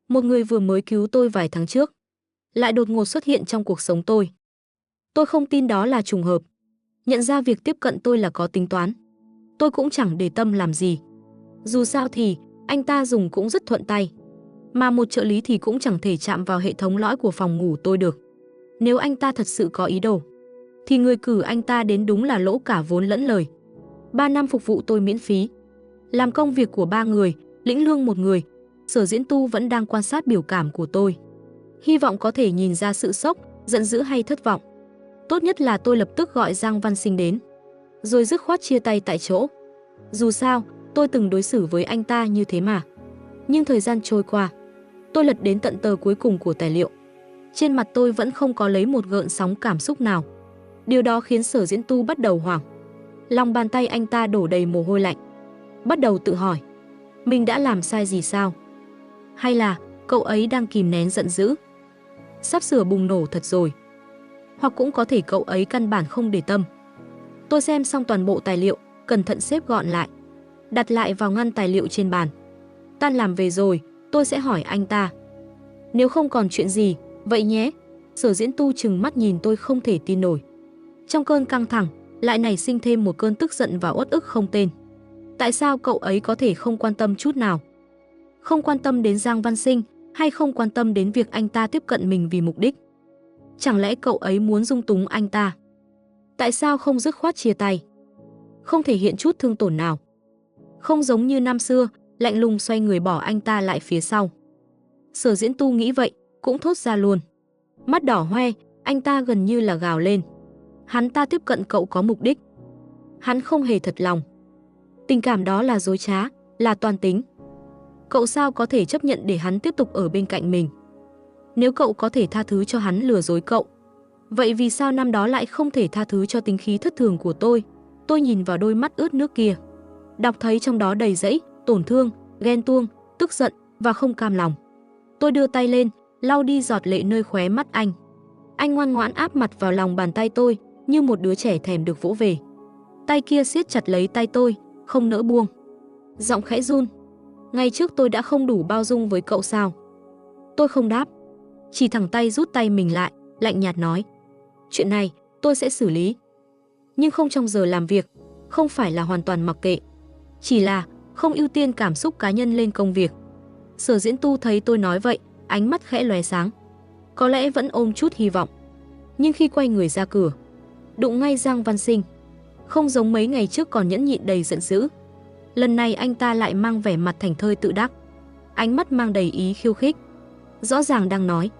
Speaker 1: Một người vừa mới cứu tôi vài tháng trước lại đột ngột xuất hiện trong cuộc sống tôi. Tôi không tin đó là trùng hợp. Nhận ra việc tiếp cận tôi là có tính toán, tôi cũng chẳng để tâm làm gì. Dù sao thì anh ta dùng cũng rất thuận tay. Mà một trợ lý thì cũng chẳng thể chạm vào hệ thống lõi của phòng ngủ tôi được. Nếu anh ta thật sự có ý đồ, thì người cử anh ta đến đúng là lỗ cả vốn lẫn lời. 3 năm phục vụ tôi miễn phí, làm công việc của 3 người, lĩnh lương 1 người. Sở Diễn Tu vẫn đang quan sát biểu cảm của tôi. Hy vọng có thể nhìn ra sự sốc, giận dữ hay thất vọng. Tốt nhất là tôi lập tức gọi Giang Văn Sinh đến, rồi dứt khoát chia tay tại chỗ. Dù sao, tôi từng đối xử với anh ta như thế mà. Nhưng thời gian trôi qua, tôi lật đến tận tờ cuối cùng của tài liệu. Trên mặt tôi vẫn không có lấy một gợn sóng cảm xúc nào. Điều đó khiến Sở Diễn Tu bắt đầu hoảng. Lòng bàn tay anh ta đổ đầy mồ hôi lạnh. Bắt đầu tự hỏi, mình đã làm sai gì sao? Hay là cậu ấy đang kìm nén giận dữ, sắp sửa bùng nổ thật rồi? Hoặc cũng có thể cậu ấy căn bản không để tâm. Tôi xem xong toàn bộ tài liệu, cẩn thận xếp gọn lại, đặt lại vào ngăn tài liệu trên bàn. Tan làm về rồi, tôi sẽ hỏi anh ta. Nếu không còn chuyện gì, vậy nhé. Sở Diễn Tu trừng mắt nhìn tôi không thể tin nổi. Trong cơn căng thẳng, lại nảy sinh thêm một cơn tức giận và uất ức không tên. Tại sao cậu ấy có thể không quan tâm chút nào? Không quan tâm đến Giang Văn Sinh, hay không quan tâm đến việc anh ta tiếp cận mình vì mục đích? Chẳng lẽ cậu ấy muốn dung túng anh ta? Tại sao không dứt khoát chia tay? Không thể hiện chút thương tổn nào. Không giống như năm xưa, lạnh lùng xoay người bỏ anh ta lại phía sau. Sở Diễn Tu nghĩ vậy, cũng thốt ra luôn. Mắt đỏ hoe, anh ta gần như là gào lên. Hắn ta tiếp cận cậu có mục đích. Hắn không hề thật lòng. Tình cảm đó là dối trá, là toan tính. Cậu sao có thể chấp nhận để hắn tiếp tục ở bên cạnh mình? Nếu cậu có thể tha thứ cho hắn lừa dối cậu, vậy vì sao năm đó lại không thể tha thứ cho tính khí thất thường của tôi? Tôi nhìn vào đôi mắt ướt nước kia, đọc thấy trong đó đầy dẫy, tổn thương, ghen tuông, tức giận và không cam lòng. Tôi đưa tay lên, lau đi giọt lệ nơi khóe mắt anh. Anh ngoan ngoãn áp mặt vào lòng bàn tay tôi, như một đứa trẻ thèm được vỗ về. Tay kia siết chặt lấy tay tôi, không nỡ buông. Giọng khẽ run. Ngày trước tôi đã không đủ bao dung với cậu sao? Tôi không đáp, chỉ thẳng tay rút tay mình lại, lạnh nhạt nói. Chuyện này, tôi sẽ xử lý. Nhưng không trong giờ làm việc, không phải là hoàn toàn mặc kệ. Chỉ là không ưu tiên cảm xúc cá nhân lên công việc. Sở Diễn Tu thấy tôi nói vậy, ánh mắt khẽ lóe sáng. Có lẽ vẫn ôm chút hy vọng. Nhưng khi quay người ra cửa, đụng ngay Giang Văn Sinh. Không giống mấy ngày trước còn nhẫn nhịn đầy giận dữ. Lần này anh ta lại mang vẻ mặt thảnh thơi tự đắc. Ánh mắt mang đầy ý khiêu khích. Rõ ràng đang nói,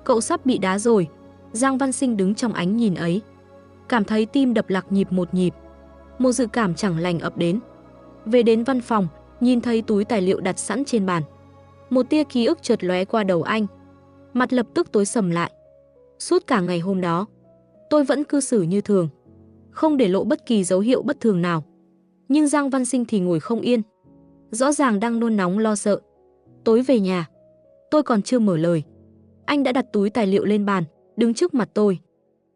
Speaker 1: cậu sắp bị đá rồi. Giang Văn Sinh đứng trong ánh nhìn ấy, cảm thấy tim đập lạc nhịp một nhịp. Một dự cảm chẳng lành ập đến. Về đến văn phòng, nhìn thấy túi tài liệu đặt sẵn trên bàn. Một tia ký ức chợt lóe qua đầu anh. Mặt lập tức tối sầm lại. Suốt cả ngày hôm đó, tôi vẫn cư xử như thường, không để lộ bất kỳ dấu hiệu bất thường nào. Nhưng Giang Văn Sinh thì ngồi không yên, rõ ràng đang nôn nóng lo sợ. Tối về nhà, tôi còn chưa mở lời, anh đã đặt túi tài liệu lên bàn, đứng trước mặt tôi,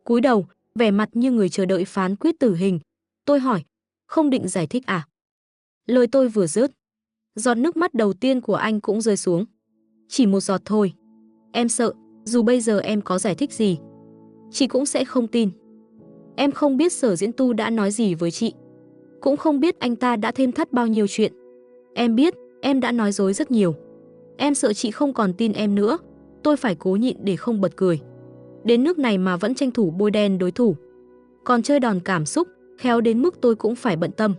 Speaker 1: cúi đầu, vẻ mặt như người chờ đợi phán quyết tử hình. Tôi hỏi, không định giải thích à? Lời tôi vừa dứt, giọt nước mắt đầu tiên của anh cũng rơi xuống. Chỉ một giọt thôi. Em sợ, dù bây giờ em có giải thích gì, chị cũng sẽ không tin. Em không biết Sở Diễn Tu đã nói gì với chị, cũng không biết anh ta đã thêm thắt bao nhiêu chuyện. Em biết, em đã nói dối rất nhiều. Em sợ chị không còn tin em nữa. Tôi phải cố nhịn để không bật cười. Đến nước này mà vẫn tranh thủ bôi đen đối thủ, còn chơi đòn cảm xúc, khéo đến mức tôi cũng phải bận tâm.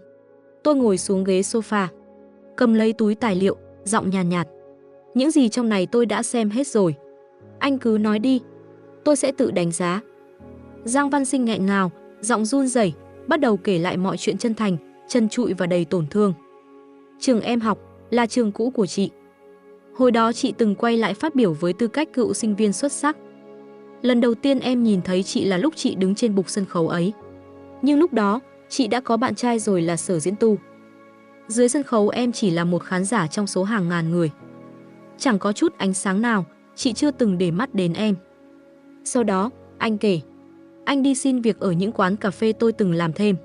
Speaker 1: Tôi ngồi xuống ghế sofa, cầm lấy túi tài liệu, giọng nhàn nhạt. Những gì trong này tôi đã xem hết rồi. Anh cứ nói đi, tôi sẽ tự đánh giá. Giang Văn Sinh nghẹn ngào, giọng run rẩy, bắt đầu kể lại mọi chuyện chân thành, trần trụi và đầy tổn thương. Trường em học là trường cũ của chị. Hồi đó chị từng quay lại phát biểu với tư cách cựu sinh viên xuất sắc. Lần đầu tiên em nhìn thấy chị là lúc chị đứng trên bục sân khấu ấy. Nhưng lúc đó, chị đã có bạn trai rồi là Sở Diễn Tu. Dưới sân khấu em chỉ là một khán giả trong số hàng ngàn người. Chẳng có chút ánh sáng nào, chị chưa từng để mắt đến em. Sau đó, anh kể, anh đi xin việc ở những quán cà phê tôi từng làm thêm,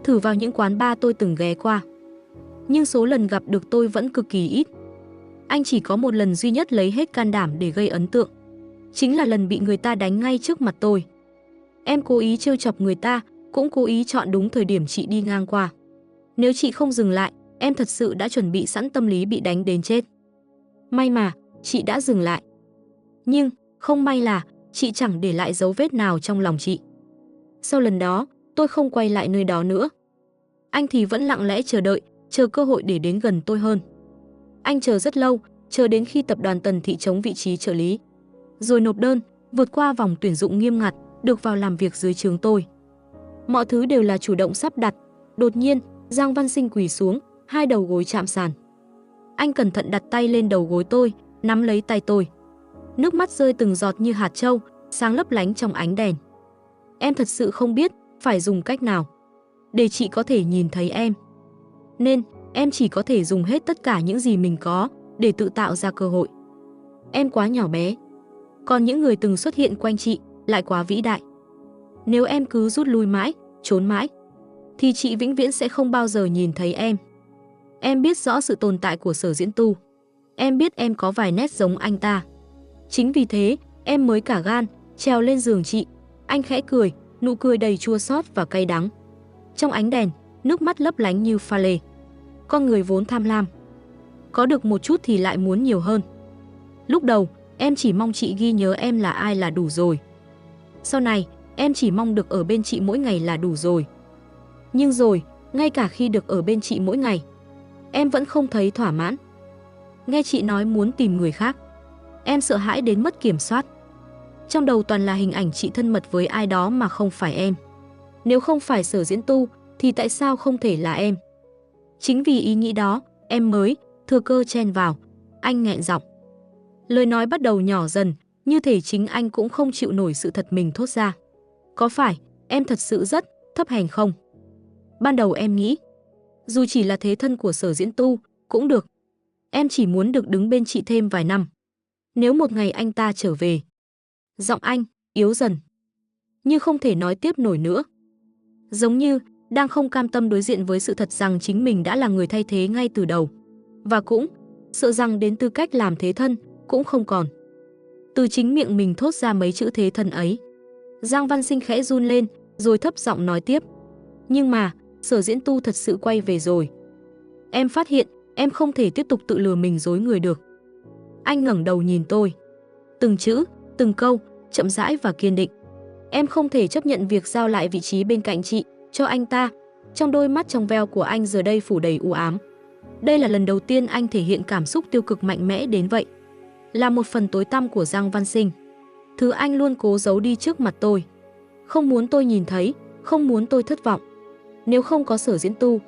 Speaker 1: thử vào những quán bar tôi từng ghé qua. Nhưng số lần gặp được tôi vẫn cực kỳ ít. Anh chỉ có một lần duy nhất lấy hết can đảm để gây ấn tượng. Chính là lần bị người ta đánh ngay trước mặt tôi. Em cố ý trêu chọc người ta, cũng cố ý chọn đúng thời điểm chị đi ngang qua. Nếu chị không dừng lại, em thật sự đã chuẩn bị sẵn tâm lý bị đánh đến chết. May mà, chị đã dừng lại. Nhưng, không may là, chị chẳng để lại dấu vết nào trong lòng chị. Sau lần đó, tôi không quay lại nơi đó nữa. Anh thì vẫn lặng lẽ chờ đợi, chờ cơ hội để đến gần tôi hơn. Anh chờ rất lâu, chờ đến khi tập đoàn Tần Thị trống vị trí trợ lý, rồi nộp đơn, vượt qua vòng tuyển dụng nghiêm ngặt, được vào làm việc dưới trướng tôi. Mọi thứ đều là chủ động sắp đặt. Đột nhiên, Giang Văn Sinh quỳ xuống, hai đầu gối chạm sàn. Anh cẩn thận đặt tay lên đầu gối tôi, nắm lấy tay tôi. Nước mắt rơi từng giọt như hạt châu, sáng lấp lánh trong ánh đèn. Em thật sự không biết phải dùng cách nào để chị có thể nhìn thấy em. Nên, em chỉ có thể dùng hết tất cả những gì mình có để tự tạo ra cơ hội. Em quá nhỏ bé. Còn những người từng xuất hiện quanh chị lại quá vĩ đại. Nếu em cứ rút lui mãi, trốn mãi, thì chị vĩnh viễn sẽ không bao giờ nhìn thấy em. Em biết rõ sự tồn tại của Sở Diễn Tu. Em biết em có vài nét giống anh ta. Chính vì thế, em mới cả gan trèo lên giường chị. Anh khẽ cười, nụ cười đầy chua xót và cay đắng. Trong ánh đèn, nước mắt lấp lánh như pha lê. Con người vốn tham lam, có được một chút thì lại muốn nhiều hơn. Lúc đầu, em chỉ mong chị ghi nhớ em là ai là đủ rồi. Sau này, em chỉ mong được ở bên chị mỗi ngày là đủ rồi. Nhưng rồi, ngay cả khi được ở bên chị mỗi ngày, em vẫn không thấy thỏa mãn. Nghe chị nói muốn tìm người khác, em sợ hãi đến mất kiểm soát. Trong đầu toàn là hình ảnh chị thân mật với ai đó mà không phải em. Nếu không phải Sở Diễn Tu, thì tại sao không thể là em? Chính vì ý nghĩ đó, em mới thừa cơ chen vào. Anh nghẹn giọng. Lời nói bắt đầu nhỏ dần, như thể chính anh cũng không chịu nổi sự thật mình thốt ra. Có phải em thật sự rất thấp hèn không? Ban đầu em nghĩ, dù chỉ là thế thân của Sở Diễn Tu, cũng được. Em chỉ muốn được đứng bên chị thêm vài năm. Nếu một ngày anh ta trở về. Giọng anh yếu dần, như không thể nói tiếp nổi nữa. Giống như đang không cam tâm đối diện với sự thật rằng chính mình đã là người thay thế ngay từ đầu. Và cũng sợ rằng đến tư cách làm thế thân cũng không còn. Từ chính miệng mình thốt ra mấy chữ thế thân ấy, Giang Văn Sinh khẽ run lên, rồi thấp giọng nói tiếp. Nhưng mà, Sở Diễn Tu thật sự quay về rồi. Em phát hiện, em không thể tiếp tục tự lừa mình dối người được. Anh ngẩng đầu nhìn tôi. Từng chữ, từng câu, chậm rãi và kiên định. Em không thể chấp nhận việc giao lại vị trí bên cạnh chị cho anh ta. Trong đôi mắt trong veo của anh giờ đây phủ đầy u ám. Đây là lần đầu tiên anh thể hiện cảm xúc tiêu cực mạnh mẽ đến vậy. Là một phần tối tăm của Giang Văn Sinh. Thứ anh luôn cố giấu đi trước mặt tôi. Không muốn tôi nhìn thấy, không muốn tôi thất vọng. Nếu không có Sở Diễn Tu,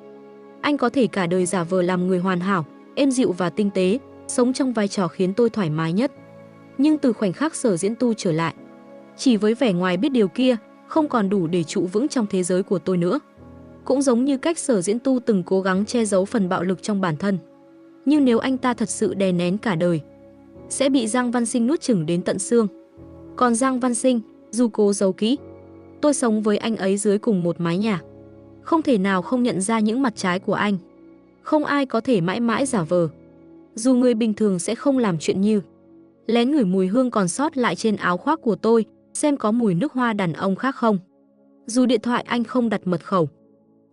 Speaker 1: anh có thể cả đời giả vờ làm người hoàn hảo, êm dịu và tinh tế, sống trong vai trò khiến tôi thoải mái nhất. Nhưng từ khoảnh khắc Sở Diễn Tu trở lại, chỉ với vẻ ngoài biết điều kia, không còn đủ để trụ vững trong thế giới của tôi nữa. Cũng giống như cách Sở Diễn Tu từng cố gắng che giấu phần bạo lực trong bản thân. Nhưng nếu anh ta thật sự đè nén cả đời, sẽ bị Giang Văn Sinh nuốt chửng đến tận xương. Còn Giang Văn Sinh, dù cố giấu kỹ, tôi sống với anh ấy dưới cùng một mái nhà. Không thể nào không nhận ra những mặt trái của anh. Không ai có thể mãi mãi giả vờ. Dù người bình thường sẽ không làm chuyện như lén ngửi mùi hương còn sót lại trên áo khoác của tôi, xem có mùi nước hoa đàn ông khác không. Dù điện thoại anh không đặt mật khẩu,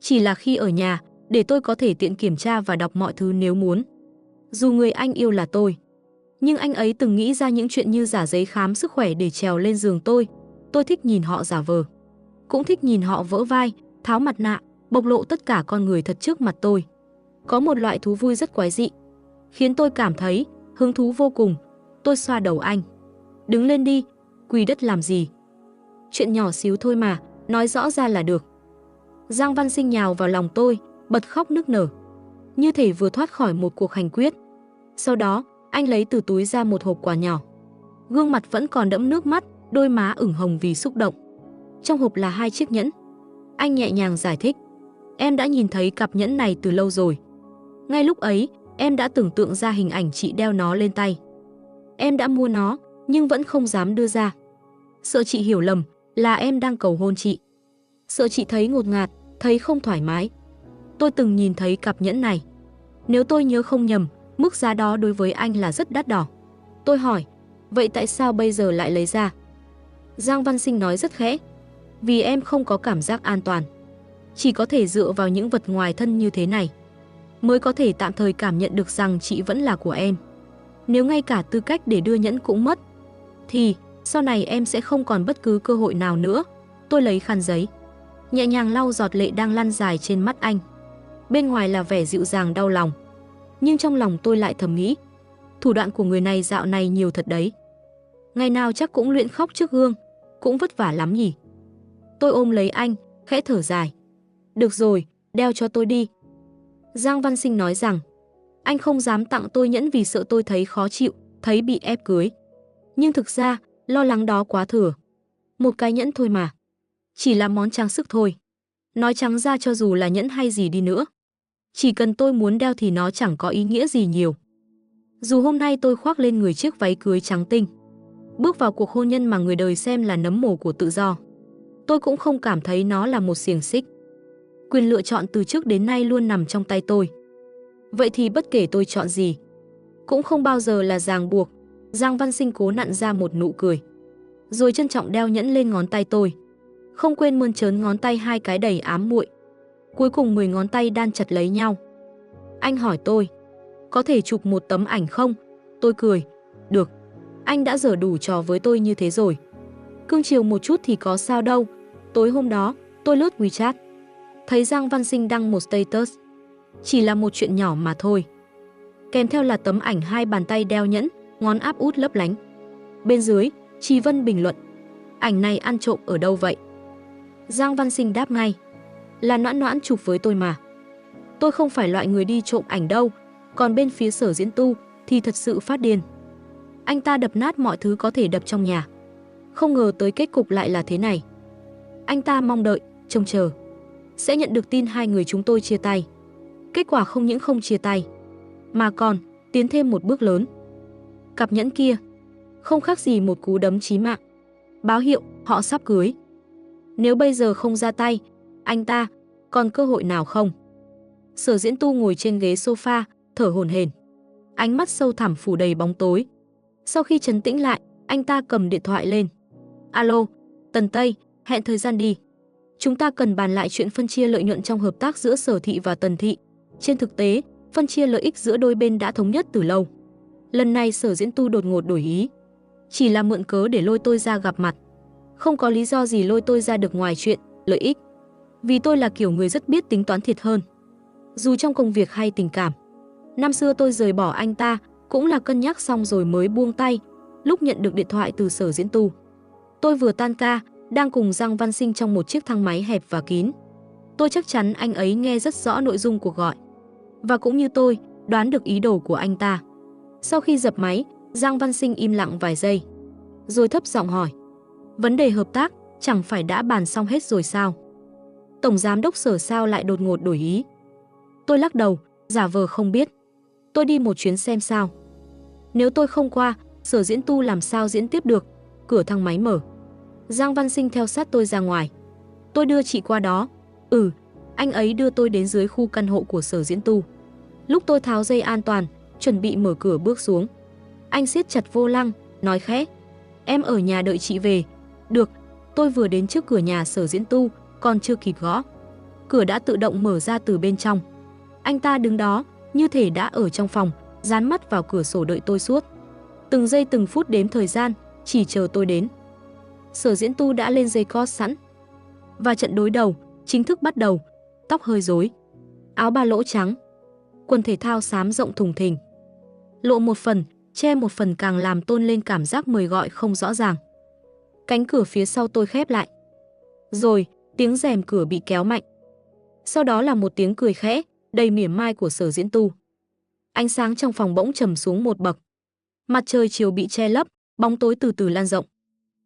Speaker 1: chỉ là khi ở nhà, để tôi có thể tiện kiểm tra và đọc mọi thứ nếu muốn. Dù người anh yêu là tôi, nhưng anh ấy từng nghĩ ra những chuyện như giả giấy khám sức khỏe để trèo lên giường tôi. Tôi thích nhìn họ giả vờ. Cũng thích nhìn họ vỡ vai, tháo mặt nạ, bộc lộ tất cả con người thật trước mặt tôi. Có một loại thú vui rất quái dị, khiến tôi cảm thấy hứng thú vô cùng. Tôi xoa đầu anh. Đứng lên đi, quỳ đất làm gì? Chuyện nhỏ xíu thôi mà, nói rõ ra là được. Giang Văn Sinh nhào vào lòng tôi, bật khóc nức nở, như thể vừa thoát khỏi một cuộc hành quyết. Sau đó, anh lấy từ túi ra một hộp quà nhỏ. Gương mặt vẫn còn đẫm nước mắt, đôi má ửng hồng vì xúc động. Trong hộp là 2 chiếc nhẫn. Anh nhẹ nhàng giải thích. Em đã nhìn thấy cặp nhẫn này từ lâu rồi. Ngay lúc ấy, em đã tưởng tượng ra hình ảnh chị đeo nó lên tay. Em đã mua nó, nhưng vẫn không dám đưa ra. Sợ chị hiểu lầm là em đang cầu hôn chị. Sợ chị thấy ngột ngạt, thấy không thoải mái. Tôi từng nhìn thấy cặp nhẫn này. Nếu tôi nhớ không nhầm, mức giá đó đối với anh là rất đắt đỏ. Tôi hỏi, vậy tại sao bây giờ lại lấy ra? Giang Văn Sinh nói rất khẽ. Vì em không có cảm giác an toàn. Chỉ có thể dựa vào những vật ngoài thân như thế này, mới có thể tạm thời cảm nhận được rằng chị vẫn là của em. Nếu ngay cả tư cách để đưa nhẫn cũng mất, thì sau này em sẽ không còn bất cứ cơ hội nào nữa. Tôi lấy khăn giấy, nhẹ nhàng lau giọt lệ đang lăn dài trên mắt anh. Bên ngoài là vẻ dịu dàng đau lòng, nhưng trong lòng tôi lại thầm nghĩ, thủ đoạn của người này dạo này nhiều thật đấy. Ngày nào chắc cũng luyện khóc trước gương, cũng vất vả lắm nhỉ. Tôi ôm lấy anh, khẽ thở dài. Được rồi, đeo cho tôi đi. Giang Văn Sinh nói rằng, anh không dám tặng tôi nhẫn vì sợ tôi thấy khó chịu, thấy bị ép cưới. Nhưng thực ra, lo lắng đó quá thừa. Một cái nhẫn thôi mà. Chỉ là món trang sức thôi. Nói trắng ra cho dù là nhẫn hay gì đi nữa, chỉ cần tôi muốn đeo thì nó chẳng có ý nghĩa gì nhiều. Dù hôm nay tôi khoác lên người chiếc váy cưới trắng tinh, bước vào cuộc hôn nhân mà người đời xem là nấm mồ của tự do, tôi cũng không cảm thấy nó là một xiềng xích. Quyền lựa chọn từ trước đến nay luôn nằm trong tay tôi. Vậy thì bất kể tôi chọn gì, cũng không bao giờ là ràng buộc. Giang Văn Sinh cố nặn ra một nụ cười, rồi trân trọng đeo nhẫn lên ngón tay tôi, không quên mơn trớn ngón tay hai cái đầy ám muội. Cuối cùng 10 ngón tay đan chặt lấy nhau. Anh hỏi tôi, có thể chụp một tấm ảnh không? Tôi cười, được. Anh đã giở đủ trò với tôi như thế rồi. Cưng chiều một chút thì có sao đâu. Tối hôm đó, tôi lướt WeChat, thấy Giang Văn Sinh đăng một status. Chỉ là một chuyện nhỏ mà thôi. Kèm theo là tấm ảnh hai bàn tay đeo nhẫn, ngón áp út lấp lánh. Bên dưới, Trì Vân bình luận, ảnh này ăn trộm ở đâu vậy? Giang Văn Sinh đáp ngay, là Noãn Noãn chụp với tôi mà. Tôi không phải loại người đi trộm ảnh đâu. Còn bên phía Sở Diễn Tu thì thật sự phát điên. Anh ta đập nát mọi thứ có thể đập trong nhà. Không ngờ tới kết cục lại là thế này. Anh ta mong đợi, trông chờ sẽ nhận được tin hai người chúng tôi chia tay. Kết quả không những không chia tay, mà còn tiến thêm một bước lớn. Cặp nhẫn kia không khác gì một cú đấm chí mạng, báo hiệu họ sắp cưới. Nếu bây giờ không ra tay, anh ta còn cơ hội nào không? Sở Diễn Tu ngồi trên ghế sofa, thở hổn hển, ánh mắt sâu thẳm phủ đầy bóng tối. Sau khi trấn tĩnh lại, anh ta cầm điện thoại lên. Alo, Tần Tây, hẹn thời gian đi. Chúng ta cần bàn lại chuyện phân chia lợi nhuận trong hợp tác giữa Sở Thị và Tần Thị. Trên thực tế, phân chia lợi ích giữa đôi bên đã thống nhất từ lâu. Lần này Sở Diễn Tu đột ngột đổi ý, chỉ là mượn cớ để lôi tôi ra gặp mặt. Không có lý do gì lôi tôi ra được ngoài chuyện lợi ích. Vì tôi là kiểu người rất biết tính toán thiệt hơn, dù trong công việc hay tình cảm. Năm xưa tôi rời bỏ anh ta cũng là cân nhắc xong rồi mới buông tay. Lúc nhận được điện thoại từ Sở Diễn Tu, tôi vừa tan ca, đang cùng Giang Văn Sinh trong một chiếc thang máy hẹp và kín. Tôi chắc chắn anh ấy nghe rất rõ nội dung cuộc gọi, và cũng như tôi, đoán được ý đồ của anh ta. Sau khi dập máy, Giang Văn Sinh im lặng vài giây, rồi thấp giọng hỏi, vấn đề hợp tác chẳng phải đã bàn xong hết rồi sao? Tổng giám đốc Sở sao lại đột ngột đổi ý? Tôi lắc đầu, giả vờ không biết. Tôi đi một chuyến xem sao. Nếu tôi không qua, Sở Diễn Tu làm sao diễn tiếp được? Cửa thang máy mở, Giang Văn Sinh theo sát tôi ra ngoài. Tôi đưa chị qua đó. Anh ấy đưa tôi đến dưới khu căn hộ của Sở Diễn Tu. Lúc tôi tháo dây an toàn, chuẩn bị mở cửa bước xuống, anh siết chặt vô lăng, nói khẽ, em ở nhà đợi chị về. Được. Tôi vừa đến trước cửa nhà Sở Diễn Tu, còn chưa kịp gõ, cửa đã tự động mở ra từ bên trong. Anh ta đứng đó, như thể đã ở trong phòng, dán mắt vào cửa sổ đợi tôi suốt. Từng giây từng phút đếm thời gian, chỉ chờ tôi đến. Sở Diễn Tu đã lên dây cót sẵn, và trận đối đầu chính thức bắt đầu. Tóc hơi rối, áo ba lỗ trắng, quần thể thao xám rộng thùng thình, lộ một phần, che một phần càng làm tôn lên cảm giác mời gọi không rõ ràng. Cánh cửa phía sau tôi khép lại, rồi tiếng rèm cửa bị kéo mạnh. Sau đó là một tiếng cười khẽ, đầy mỉa mai của Sở Diễn Tu. Ánh sáng trong phòng bỗng trầm xuống một bậc. Mặt trời chiều bị che lấp, bóng tối từ từ lan rộng,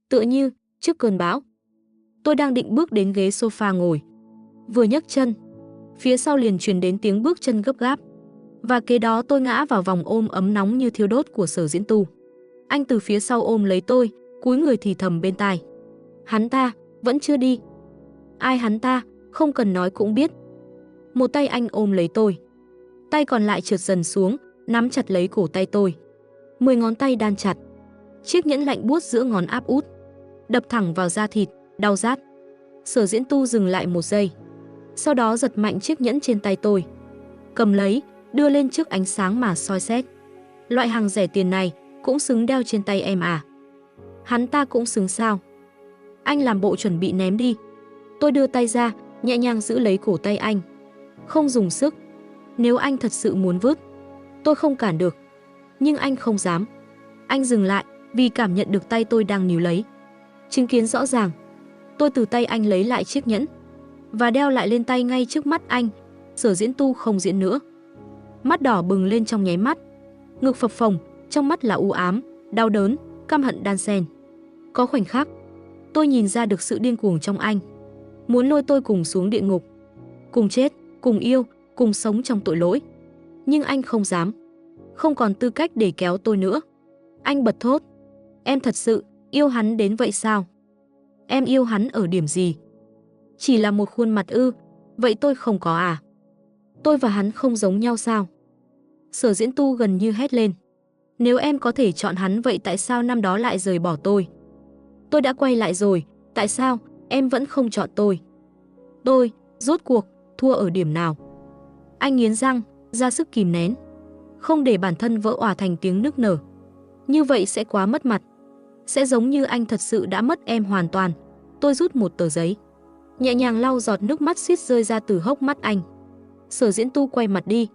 Speaker 1: tựa như trước cơn bão. Tôi đang định bước đến ghế sofa ngồi, vừa nhấc chân, phía sau liền truyền đến tiếng bước chân gấp gáp, và kế đó tôi ngã vào vòng ôm ấm nóng như thiêu đốt của Sở Diễn Tu. Anh từ phía sau ôm lấy tôi, cúi người thì thầm bên tai, hắn ta vẫn chưa đi. Ai hắn ta? Không cần nói cũng biết. Một tay anh ôm lấy tôi, tay còn lại trượt dần xuống, nắm chặt lấy cổ tay tôi. 10 ngón tay đan chặt, chiếc nhẫn lạnh buốt giữa ngón áp út đập thẳng vào da thịt, đau rát. Sở Diễn Tu dừng lại một giây, sau đó giật mạnh chiếc nhẫn trên tay tôi, cầm lấy, đưa lên trước ánh sáng mà soi xét. Loại hàng rẻ tiền này cũng xứng đeo trên tay em à? Hắn ta cũng xứng sao? Anh làm bộ chuẩn bị ném đi. Tôi đưa tay ra, nhẹ nhàng giữ lấy cổ tay anh, không dùng sức. Nếu anh thật sự muốn vứt, tôi không cản được, nhưng anh không dám. Anh dừng lại vì cảm nhận được tay tôi đang níu lấy. Chứng kiến rõ ràng, tôi từ tay anh lấy lại chiếc nhẫn và đeo lại lên tay ngay trước mắt anh. Sở Diễn Tu không diễn nữa, mắt đỏ bừng lên trong nháy mắt, ngực phập phồng, trong mắt là u ám, đau đớn, căm hận đan xen. Có khoảnh khắc, tôi nhìn ra được sự điên cuồng trong anh. muốn lôi tôi cùng xuống địa ngục, cùng chết, cùng yêu, cùng sống trong tội lỗi. Nhưng anh không dám, không còn tư cách để kéo tôi nữa. Anh bật thốt, em thật sự yêu hắn đến vậy sao? Em yêu hắn ở điểm gì? Chỉ là một khuôn mặt ư? Vậy tôi không có à? Tôi và hắn không giống nhau sao? Sở Diễn Tu gần như hét lên. Nếu em có thể chọn hắn vậy tại sao năm đó lại rời bỏ tôi? Tôi đã quay lại rồi, tại sao em vẫn không chọn tôi? Tôi, rốt cuộc, thua ở điểm nào? Anh nghiến răng, ra sức kìm nén, không để bản thân vỡ òa thành tiếng nức nở. Như vậy sẽ quá mất mặt. Sẽ giống như anh thật sự đã mất em hoàn toàn. Tôi rút một tờ giấy, nhẹ nhàng lau giọt nước mắt xiết rơi ra từ hốc mắt anh. Sở Diễn Tu quay mặt đi,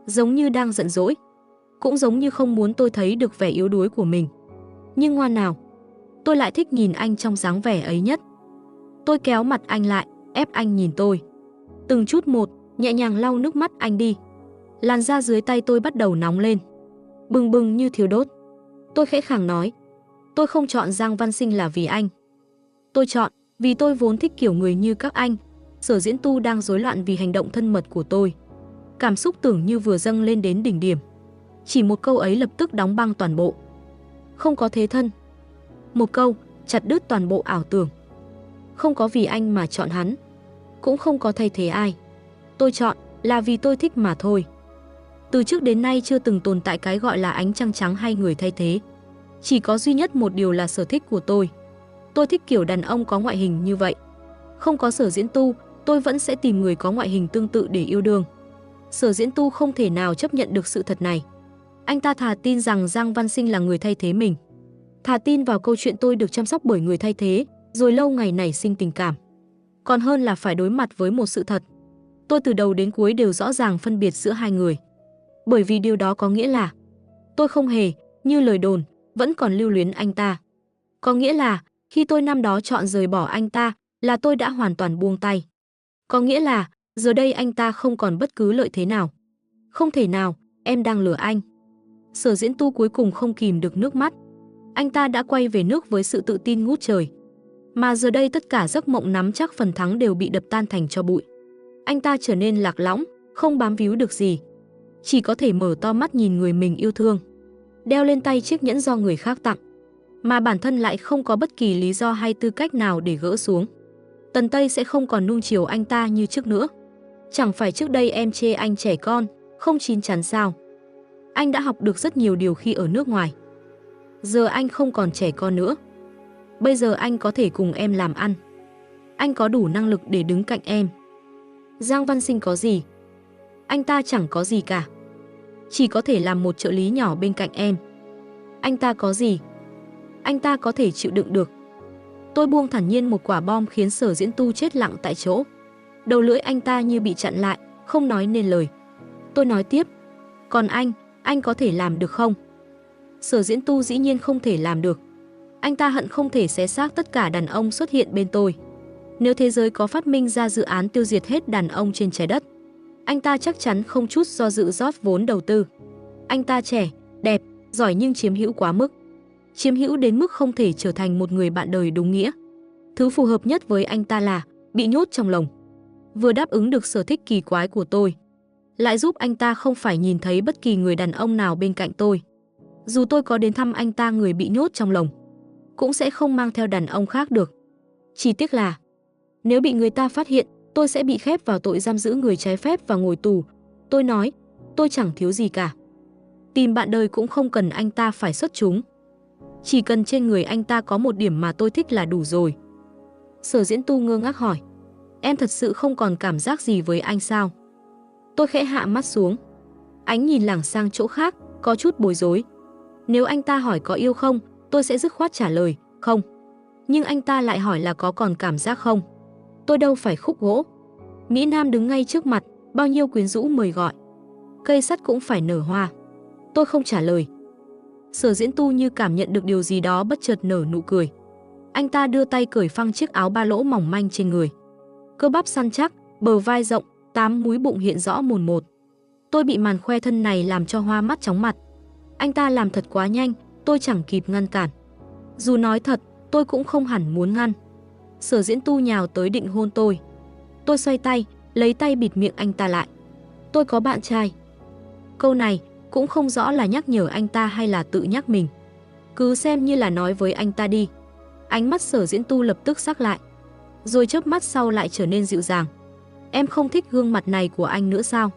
Speaker 1: giống như đang giận dỗi, cũng giống như không muốn tôi thấy được vẻ yếu đuối của mình. Nhưng ngoan nào, tôi lại thích nhìn anh trong dáng vẻ ấy nhất. Tôi kéo mặt anh lại, ép anh nhìn tôi. Từng chút một, nhẹ nhàng lau nước mắt anh đi. Làn da dưới tay tôi bắt đầu nóng lên, bừng bừng như thiêu đốt. Tôi khẽ khàng nói, tôi không chọn Giang Văn Sinh là vì anh. Tôi chọn vì tôi vốn thích kiểu người như các anh. Sở Diễn Tu đang rối loạn vì hành động thân mật của tôi. Cảm xúc tưởng như vừa dâng lên đến đỉnh điểm. Chỉ một câu ấy lập tức đóng băng toàn bộ. Không có thế thân. Một câu chặt đứt toàn bộ ảo tưởng. Không có vì anh mà chọn hắn, cũng không có thay thế ai. Tôi chọn là vì tôi thích mà thôi. Từ trước đến nay chưa từng tồn tại cái gọi là ánh trăng trắng hay người thay thế. Chỉ có duy nhất một điều là sở thích của tôi. Tôi thích kiểu đàn ông có ngoại hình như vậy. Không có Sở Diễn Tu, tôi vẫn sẽ tìm người có ngoại hình tương tự để yêu đương. Sở Diễn Tu không thể nào chấp nhận được sự thật này. Anh ta thà tin rằng Giang Văn Sinh là người thay thế mình, thà tin vào câu chuyện tôi được chăm sóc bởi người thay thế, rồi lâu ngày nảy sinh tình cảm, còn hơn là phải đối mặt với một sự thật. Tôi từ đầu đến cuối đều rõ ràng phân biệt giữa hai người. Bởi vì điều đó có nghĩa là tôi không hề, như lời đồn, vẫn còn lưu luyến anh ta. Có nghĩa là khi tôi năm đó chọn rời bỏ anh ta là tôi đã hoàn toàn buông tay. Có nghĩa là giờ đây anh ta không còn bất cứ lợi thế nào. Không thể nào, em đang lừa anh. Sở Diễn Tu cuối cùng không kìm được nước mắt. Anh ta đã quay về nước với sự tự tin ngút trời. Mà giờ đây tất cả giấc mộng nắm chắc phần thắng đều bị đập tan thành tro bụi. Anh ta trở nên lạc lõng, không bám víu được gì. Chỉ có thể mở to mắt nhìn người mình yêu thương, đeo lên tay chiếc nhẫn do người khác tặng, mà bản thân lại không có bất kỳ lý do hay tư cách nào để gỡ xuống. Tần Tây sẽ không còn nuông chiều anh ta như trước nữa. Chẳng phải trước đây em chê anh trẻ con, không chín chắn sao? Anh đã học được rất nhiều điều khi ở nước ngoài. Giờ anh không còn trẻ con nữa. Bây giờ anh có thể cùng em làm ăn. Anh có đủ năng lực để đứng cạnh em. Giang Văn Sinh có gì? Anh ta chẳng có gì cả. Chỉ có thể làm một trợ lý nhỏ bên cạnh em. Anh ta có gì? Anh ta có thể chịu đựng được. Tôi buông thản nhiên một quả bom khiến Sở Diễn Tu chết lặng tại chỗ. Đầu lưỡi anh ta như bị chặn lại, không nói nên lời. Tôi nói tiếp, còn anh có thể làm được không? Sở Diễn Tu dĩ nhiên không thể làm được. Anh ta hận không thể xé xác tất cả đàn ông xuất hiện bên tôi. Nếu thế giới có phát minh ra dự án tiêu diệt hết đàn ông trên trái đất, anh ta chắc chắn không chút do dự rót vốn đầu tư. Anh ta trẻ, đẹp, giỏi nhưng chiếm hữu quá mức. Chiếm hữu đến mức không thể trở thành một người bạn đời đúng nghĩa. Thứ phù hợp nhất với anh ta là bị nhốt trong lồng. Vừa đáp ứng được sở thích kỳ quái của tôi, lại giúp anh ta không phải nhìn thấy bất kỳ người đàn ông nào bên cạnh tôi. Dù tôi có đến thăm anh ta người bị nhốt trong lồng, cũng sẽ không mang theo đàn ông khác được. Chỉ tiếc là nếu bị người ta phát hiện, tôi sẽ bị khép vào tội giam giữ người trái phép và ngồi tù. Tôi nói, tôi chẳng thiếu gì cả. Tìm bạn đời cũng không cần anh ta phải xuất chúng. Chỉ cần trên người anh ta có một điểm mà tôi thích là đủ rồi. Sở Diễn Tu ngơ ngác hỏi, em thật sự không còn cảm giác gì với anh sao? Tôi khẽ hạ mắt xuống, ánh nhìn lảng sang chỗ khác, có chút bối rối. Nếu anh ta hỏi có yêu không, tôi sẽ dứt khoát trả lời, không. Nhưng anh ta lại hỏi là có còn cảm giác không. Tôi đâu phải khúc gỗ. Mỹ Nam đứng ngay trước mặt, bao nhiêu quyến rũ mời gọi. Cây sắt cũng phải nở hoa. Tôi không trả lời. Sở Diễn Tu như cảm nhận được điều gì đó bất chợt nở nụ cười. Anh ta đưa tay cởi phăng chiếc áo ba lỗ mỏng manh trên người. Cơ bắp săn chắc, bờ vai rộng, 8 múi bụng hiện rõ mồn một. Tôi bị màn khoe thân này làm cho hoa mắt chóng mặt. Anh ta làm thật quá nhanh, tôi chẳng kịp ngăn cản. Dù nói thật, tôi cũng không hẳn muốn ngăn. Sở Diễn Tu nhào tới định hôn tôi. Tôi xoay tay, lấy tay bịt miệng anh ta lại. Tôi có bạn trai. Câu này cũng không rõ là nhắc nhở anh ta hay là tự nhắc mình. Cứ xem như là nói với anh ta đi. Ánh mắt Sở Diễn Tu lập tức sắc lại, rồi chớp mắt sau lại trở nên dịu dàng. Em không thích gương mặt này của anh nữa sao?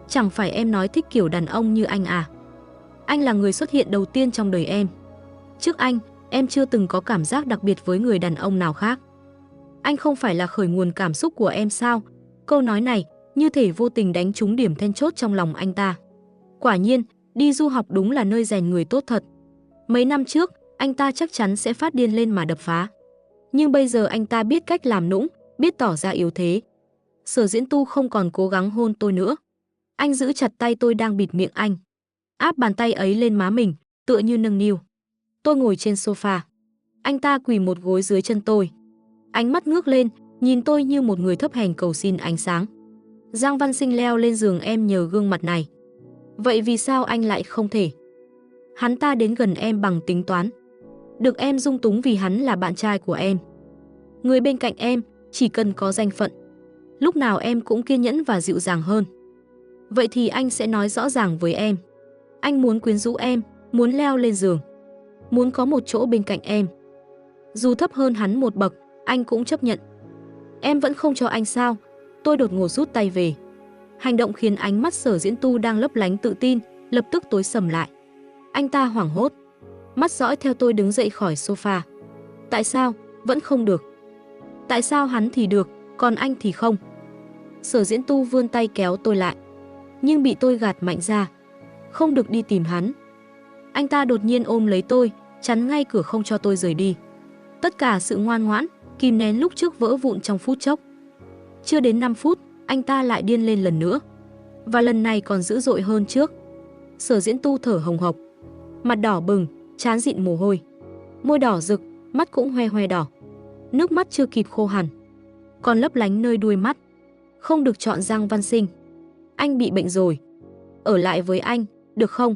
Speaker 1: Chẳng phải em nói thích kiểu đàn ông như anh à? Anh là người xuất hiện đầu tiên trong đời em. Trước anh, em chưa từng có cảm giác đặc biệt với người đàn ông nào khác. Anh không phải là khởi nguồn cảm xúc của em sao? Câu nói này như thể vô tình đánh trúng điểm then chốt trong lòng anh ta. Quả nhiên, đi du học đúng là nơi rèn người tốt thật. Mấy năm trước, anh ta chắc chắn sẽ phát điên lên mà đập phá. Nhưng bây giờ anh ta biết cách làm nũng, biết tỏ ra yếu thế. Sở Diễn Tu không còn cố gắng hôn tôi nữa. Anh giữ chặt tay tôi đang bịt miệng anh, áp bàn tay ấy lên má mình, tựa như nâng niu. Tôi ngồi trên sofa. Anh ta quỳ một gối dưới chân tôi. Ánh mắt ngước lên, nhìn tôi như một người thấp hèn cầu xin ánh sáng. Giang Văn Sinh leo lên giường em nhờ gương mặt này. Vậy vì sao anh lại không thể? Hắn ta đến gần em bằng tính toán. Được em dung túng vì hắn là bạn trai của em. Người bên cạnh em chỉ cần có danh phận. Lúc nào em cũng kiên nhẫn và dịu dàng hơn. Vậy thì anh sẽ nói rõ ràng với em. Anh muốn quyến rũ em, muốn leo lên giường, muốn có một chỗ bên cạnh em. Dù thấp hơn hắn một bậc, anh cũng chấp nhận. Em vẫn không cho anh sao? Tôi đột ngột rút tay về. Hành động khiến ánh mắt Sở Diễn Tu đang lấp lánh tự tin lập tức tối sầm lại. Anh ta hoảng hốt, mắt dõi theo tôi đứng dậy khỏi sofa. Tại sao vẫn không được? Tại sao hắn thì được, còn anh thì không? Sở Diễn Tu vươn tay kéo tôi lại, nhưng bị tôi gạt mạnh ra. Không được đi tìm hắn. Anh ta đột nhiên ôm lấy tôi, chắn ngay cửa không cho tôi rời đi. Tất cả sự ngoan ngoãn, kìm nén lúc trước vỡ vụn trong phút chốc. Chưa đến 5 phút, anh ta lại điên lên lần nữa. Và lần này còn dữ dội hơn trước. Sở Diễn Tu thở hồng hộc, mặt đỏ bừng, trán dịn mồ hôi. Môi đỏ rực, mắt cũng hoe hoe đỏ. Nước mắt chưa kịp khô hẳn, còn lấp lánh nơi đuôi mắt. Không được chọn Giang Văn Sinh. Anh bị bệnh rồi. Ở lại với anh, được không?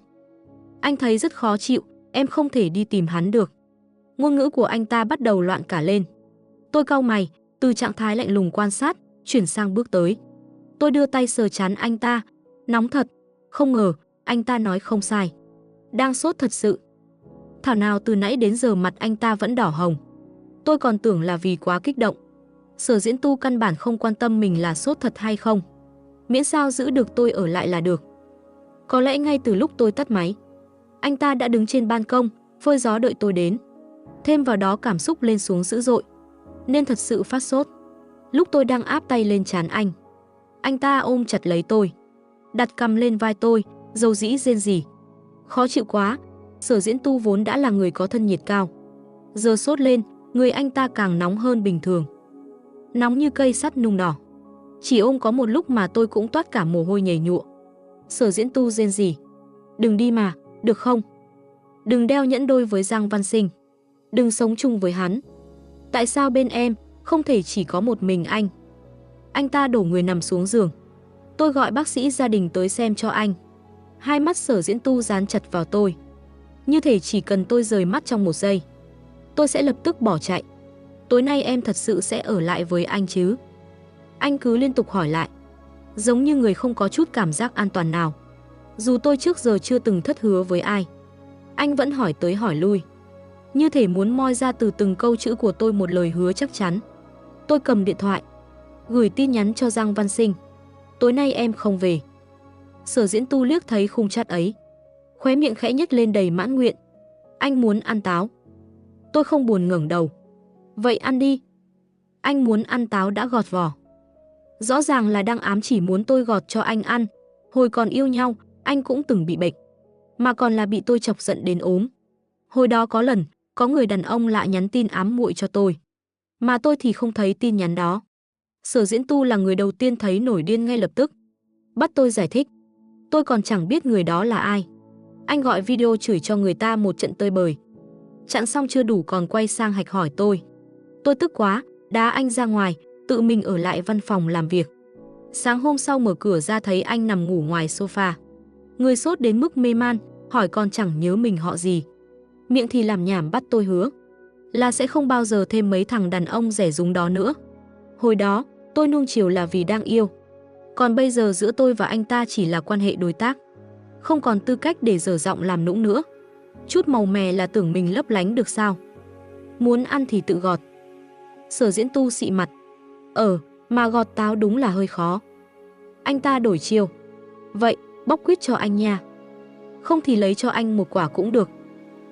Speaker 1: Anh thấy rất khó chịu, em không thể đi tìm hắn được. Ngôn ngữ của anh ta bắt đầu loạn cả lên. Tôi cau mày, từ trạng thái lạnh lùng quan sát, chuyển sang bước tới. Tôi đưa tay sờ trán anh ta. Nóng thật. Không ngờ, anh ta nói không sai. Đang sốt thật sự. Thảo nào từ nãy đến giờ mặt anh ta vẫn đỏ hồng. Tôi còn tưởng là vì quá kích động. Sở Diễn Tu căn bản không quan tâm mình là sốt thật hay không. Miễn sao giữ được tôi ở lại là được. Có lẽ ngay từ lúc tôi tắt máy, anh ta đã đứng trên ban công, phơi gió đợi tôi đến. Thêm vào đó cảm xúc lên xuống dữ dội, nên thật sự phát sốt. Lúc tôi đang áp tay lên trán anh ta ôm chặt lấy tôi, đặt cằm lên vai tôi, dầu dĩ rên rỉ. Khó chịu quá. Sở Diễn Tu vốn đã là người có thân nhiệt cao, giờ sốt lên, người anh ta càng nóng hơn bình thường. Nóng như cây sắt nung đỏ. Chỉ ôm có một lúc mà tôi cũng toát cả mồ hôi nhầy nhụa. Sở Diễn Tu rên rỉ. Đừng đi mà, được không? Đừng đeo nhẫn đôi với Giang Văn Sinh. Đừng sống chung với hắn. Tại sao bên em không thể chỉ có một mình anh? Anh ta đổ người nằm xuống giường. Tôi gọi bác sĩ gia đình tới xem cho anh. Hai mắt Sở Diễn Tu dán chặt vào tôi, như thể chỉ cần tôi rời mắt trong một giây, tôi sẽ lập tức bỏ chạy. Tối nay em thật sự sẽ ở lại với anh chứ? Anh cứ liên tục hỏi lại, giống như người không có chút cảm giác an toàn nào. Dù tôi trước giờ chưa từng thất hứa với ai, anh vẫn hỏi tới hỏi lui, như thể muốn moi ra từ từng câu chữ của tôi một lời hứa chắc chắn. Tôi cầm điện thoại, gửi tin nhắn cho Giang Văn Sinh. Tối nay em không về. Sở Diễn Tu liếc thấy khung chat ấy, khóe miệng khẽ nhếch lên đầy mãn nguyện. Anh muốn ăn táo. Tôi không buồn ngẩng đầu. Vậy ăn đi. Anh muốn ăn táo đã gọt vỏ. Rõ ràng là đang ám chỉ muốn tôi gọt cho anh ăn. Hồi còn yêu nhau, anh cũng từng bị bệnh, mà còn là bị tôi chọc giận đến ốm. Hồi đó có lần, có người đàn ông lạ nhắn tin ám muội cho tôi, mà tôi thì không thấy tin nhắn đó. Sở Diễn Tu là người đầu tiên thấy nổi điên ngay lập tức, bắt tôi giải thích. Tôi còn chẳng biết người đó là ai. Anh gọi video chửi cho người ta một trận tơi bời. Chặn xong chưa đủ còn quay sang hạch hỏi tôi. Tôi tức quá, đá anh ra ngoài, tự mình ở lại văn phòng làm việc. Sáng hôm sau mở cửa ra thấy anh nằm ngủ ngoài sofa. Người sốt đến mức mê man, hỏi còn chẳng nhớ mình họ gì. Miệng thì làm nhảm bắt tôi hứa. là sẽ không bao giờ thêm mấy thằng đàn ông rẻ rúng đó nữa. Hồi đó, tôi nuông chiều là vì đang yêu. Còn bây giờ giữa tôi và anh ta chỉ là quan hệ đối tác. Không còn tư cách để dở giọng làm nũng nữa. Chút màu mè là tưởng mình lấp lánh được sao? Muốn ăn thì tự gọt. Sở Diễn Tu xị mặt. Mà gọt táo đúng là hơi khó. Anh ta đổi chiều. Vậy, bóc quýt cho anh nha. Không thì lấy cho anh một quả cũng được.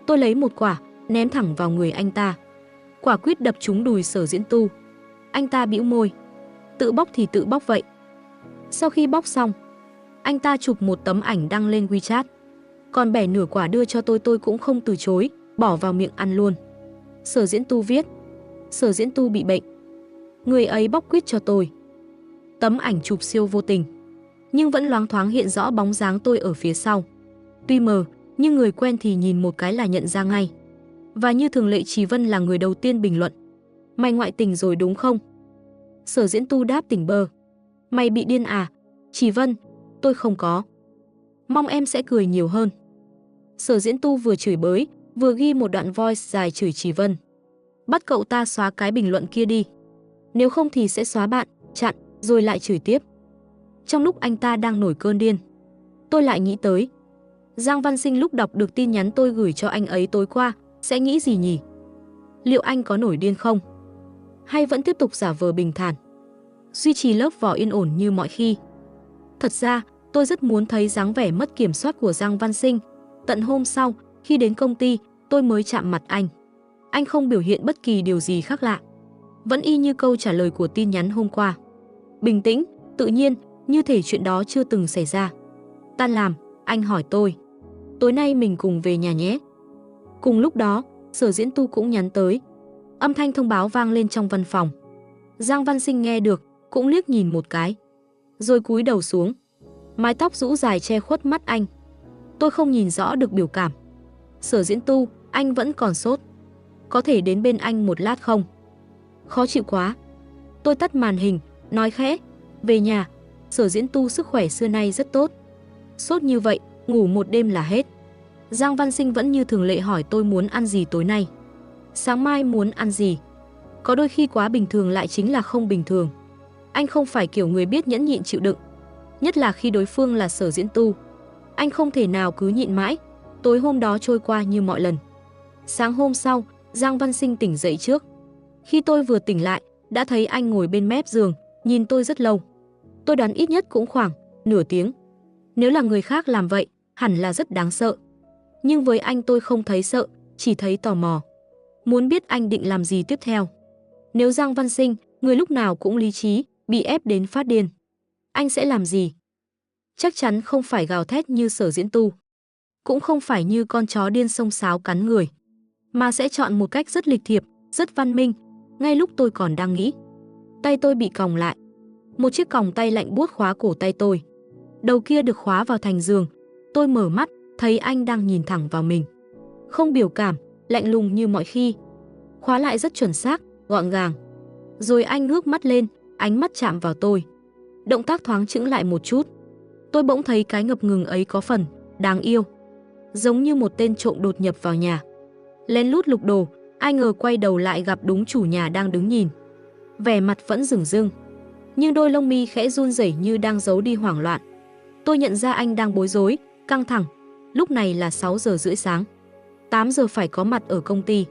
Speaker 1: Tôi lấy một quả, ném thẳng vào người anh ta. Quả quýt đập trúng đùi Sở Diễn Tu. Anh ta bĩu môi. Tự bóc thì tự bóc vậy. Sau khi bóc xong, anh ta chụp một tấm ảnh đăng lên WeChat. Còn bẻ nửa quả đưa cho tôi cũng không từ chối, bỏ vào miệng ăn luôn. Sở Diễn Tu viết. Sở Diễn Tu bị bệnh. Người ấy bóc quýt cho tôi. Tấm ảnh chụp siêu vô tình, nhưng vẫn loáng thoáng hiện rõ bóng dáng tôi ở phía sau. Tuy mờ, nhưng người quen thì nhìn một cái là nhận ra ngay. Và như thường lệ Trì Vân là người đầu tiên bình luận. Mày ngoại tình rồi đúng không? Sở Diễn Tu đáp tỉnh bơ. Mày bị điên à? Trì Vân, tôi không có. Mong em sẽ cười nhiều hơn. Sở Diễn Tu vừa chửi bới, vừa ghi một đoạn voice dài chửi Trì Vân. Bắt cậu ta xóa cái bình luận kia đi. Nếu không thì sẽ xóa bạn, chặn, rồi lại chửi tiếp. Trong lúc anh ta đang nổi cơn điên, tôi lại nghĩ tới. Giang Văn Sinh lúc đọc được tin nhắn tôi gửi cho anh ấy tối qua, sẽ nghĩ gì nhỉ? Liệu anh có nổi điên không? Hay vẫn tiếp tục giả vờ bình thản, duy trì lớp vỏ yên ổn như mọi khi? Thật ra, tôi rất muốn thấy dáng vẻ mất kiểm soát của Giang Văn Sinh. Tận hôm sau, khi đến công ty, tôi mới chạm mặt anh. Anh không biểu hiện bất kỳ điều gì khác lạ. Vẫn y như câu trả lời của tin nhắn hôm qua. Bình tĩnh, tự nhiên, như thể chuyện đó chưa từng xảy ra. Tan làm, anh hỏi tôi. Tối nay mình cùng về nhà nhé. Cùng lúc đó, Sở Diễn Tu cũng nhắn tới. Âm thanh thông báo vang lên trong văn phòng. Giang Văn Sinh nghe được, cũng liếc nhìn một cái, rồi cúi đầu xuống. Mái tóc rũ dài che khuất mắt anh. Tôi không nhìn rõ được biểu cảm. Sở Diễn Tu, anh vẫn còn sốt. Có thể đến bên anh một lát không? Khó chịu quá. Tôi tắt màn hình, nói khẽ. Về nhà, Sở Diễn Tu sức khỏe xưa nay rất tốt. Sốt như vậy, ngủ một đêm là hết. Giang Văn Sinh vẫn như thường lệ hỏi tôi muốn ăn gì tối nay. Sáng mai muốn ăn gì? Có đôi khi quá bình thường lại chính là không bình thường. Anh không phải kiểu người biết nhẫn nhịn chịu đựng. Nhất là khi đối phương là Sở Diễn Tu. Anh không thể nào cứ nhịn mãi. Tối hôm đó trôi qua như mọi lần. Sáng hôm sau, Giang Văn Sinh tỉnh dậy trước. Khi tôi vừa tỉnh lại, đã thấy anh ngồi bên mép giường, nhìn tôi rất lâu. Tôi đoán ít nhất cũng khoảng nửa tiếng. Nếu là người khác làm vậy, hẳn là rất đáng sợ. Nhưng với anh tôi không thấy sợ, chỉ thấy tò mò. Muốn biết anh định làm gì tiếp theo. Nếu Giang Văn Sinh, người lúc nào cũng lý trí, bị ép đến phát điên, anh sẽ làm gì? Chắc chắn không phải gào thét như Sở Diễn Tu. Cũng không phải như con chó điên xông xáo cắn người. Mà sẽ chọn một cách rất lịch thiệp, rất văn minh. Ngay lúc tôi còn đang nghĩ, tay tôi bị còng lại. Một chiếc còng tay lạnh buốt khóa cổ tay tôi. Đầu kia được khóa vào thành giường. Tôi mở mắt, thấy anh đang nhìn thẳng vào mình. Không biểu cảm, lạnh lùng như mọi khi. Khóa lại rất chuẩn xác, gọn gàng. Rồi anh ngước mắt lên, ánh mắt chạm vào tôi. Động tác thoáng chững lại một chút. Tôi bỗng thấy cái ngập ngừng ấy có phần đáng yêu. Giống như một tên trộm đột nhập vào nhà, lén lút lục đồ, ai ngờ quay đầu lại gặp đúng chủ nhà đang đứng nhìn. Vẻ mặt vẫn dửng dưng, nhưng đôi lông mi khẽ run rẩy như đang giấu đi hoảng loạn. Tôi nhận ra anh đang bối rối, căng thẳng. Lúc này là 6 giờ rưỡi sáng. 8 giờ phải có mặt ở công ty.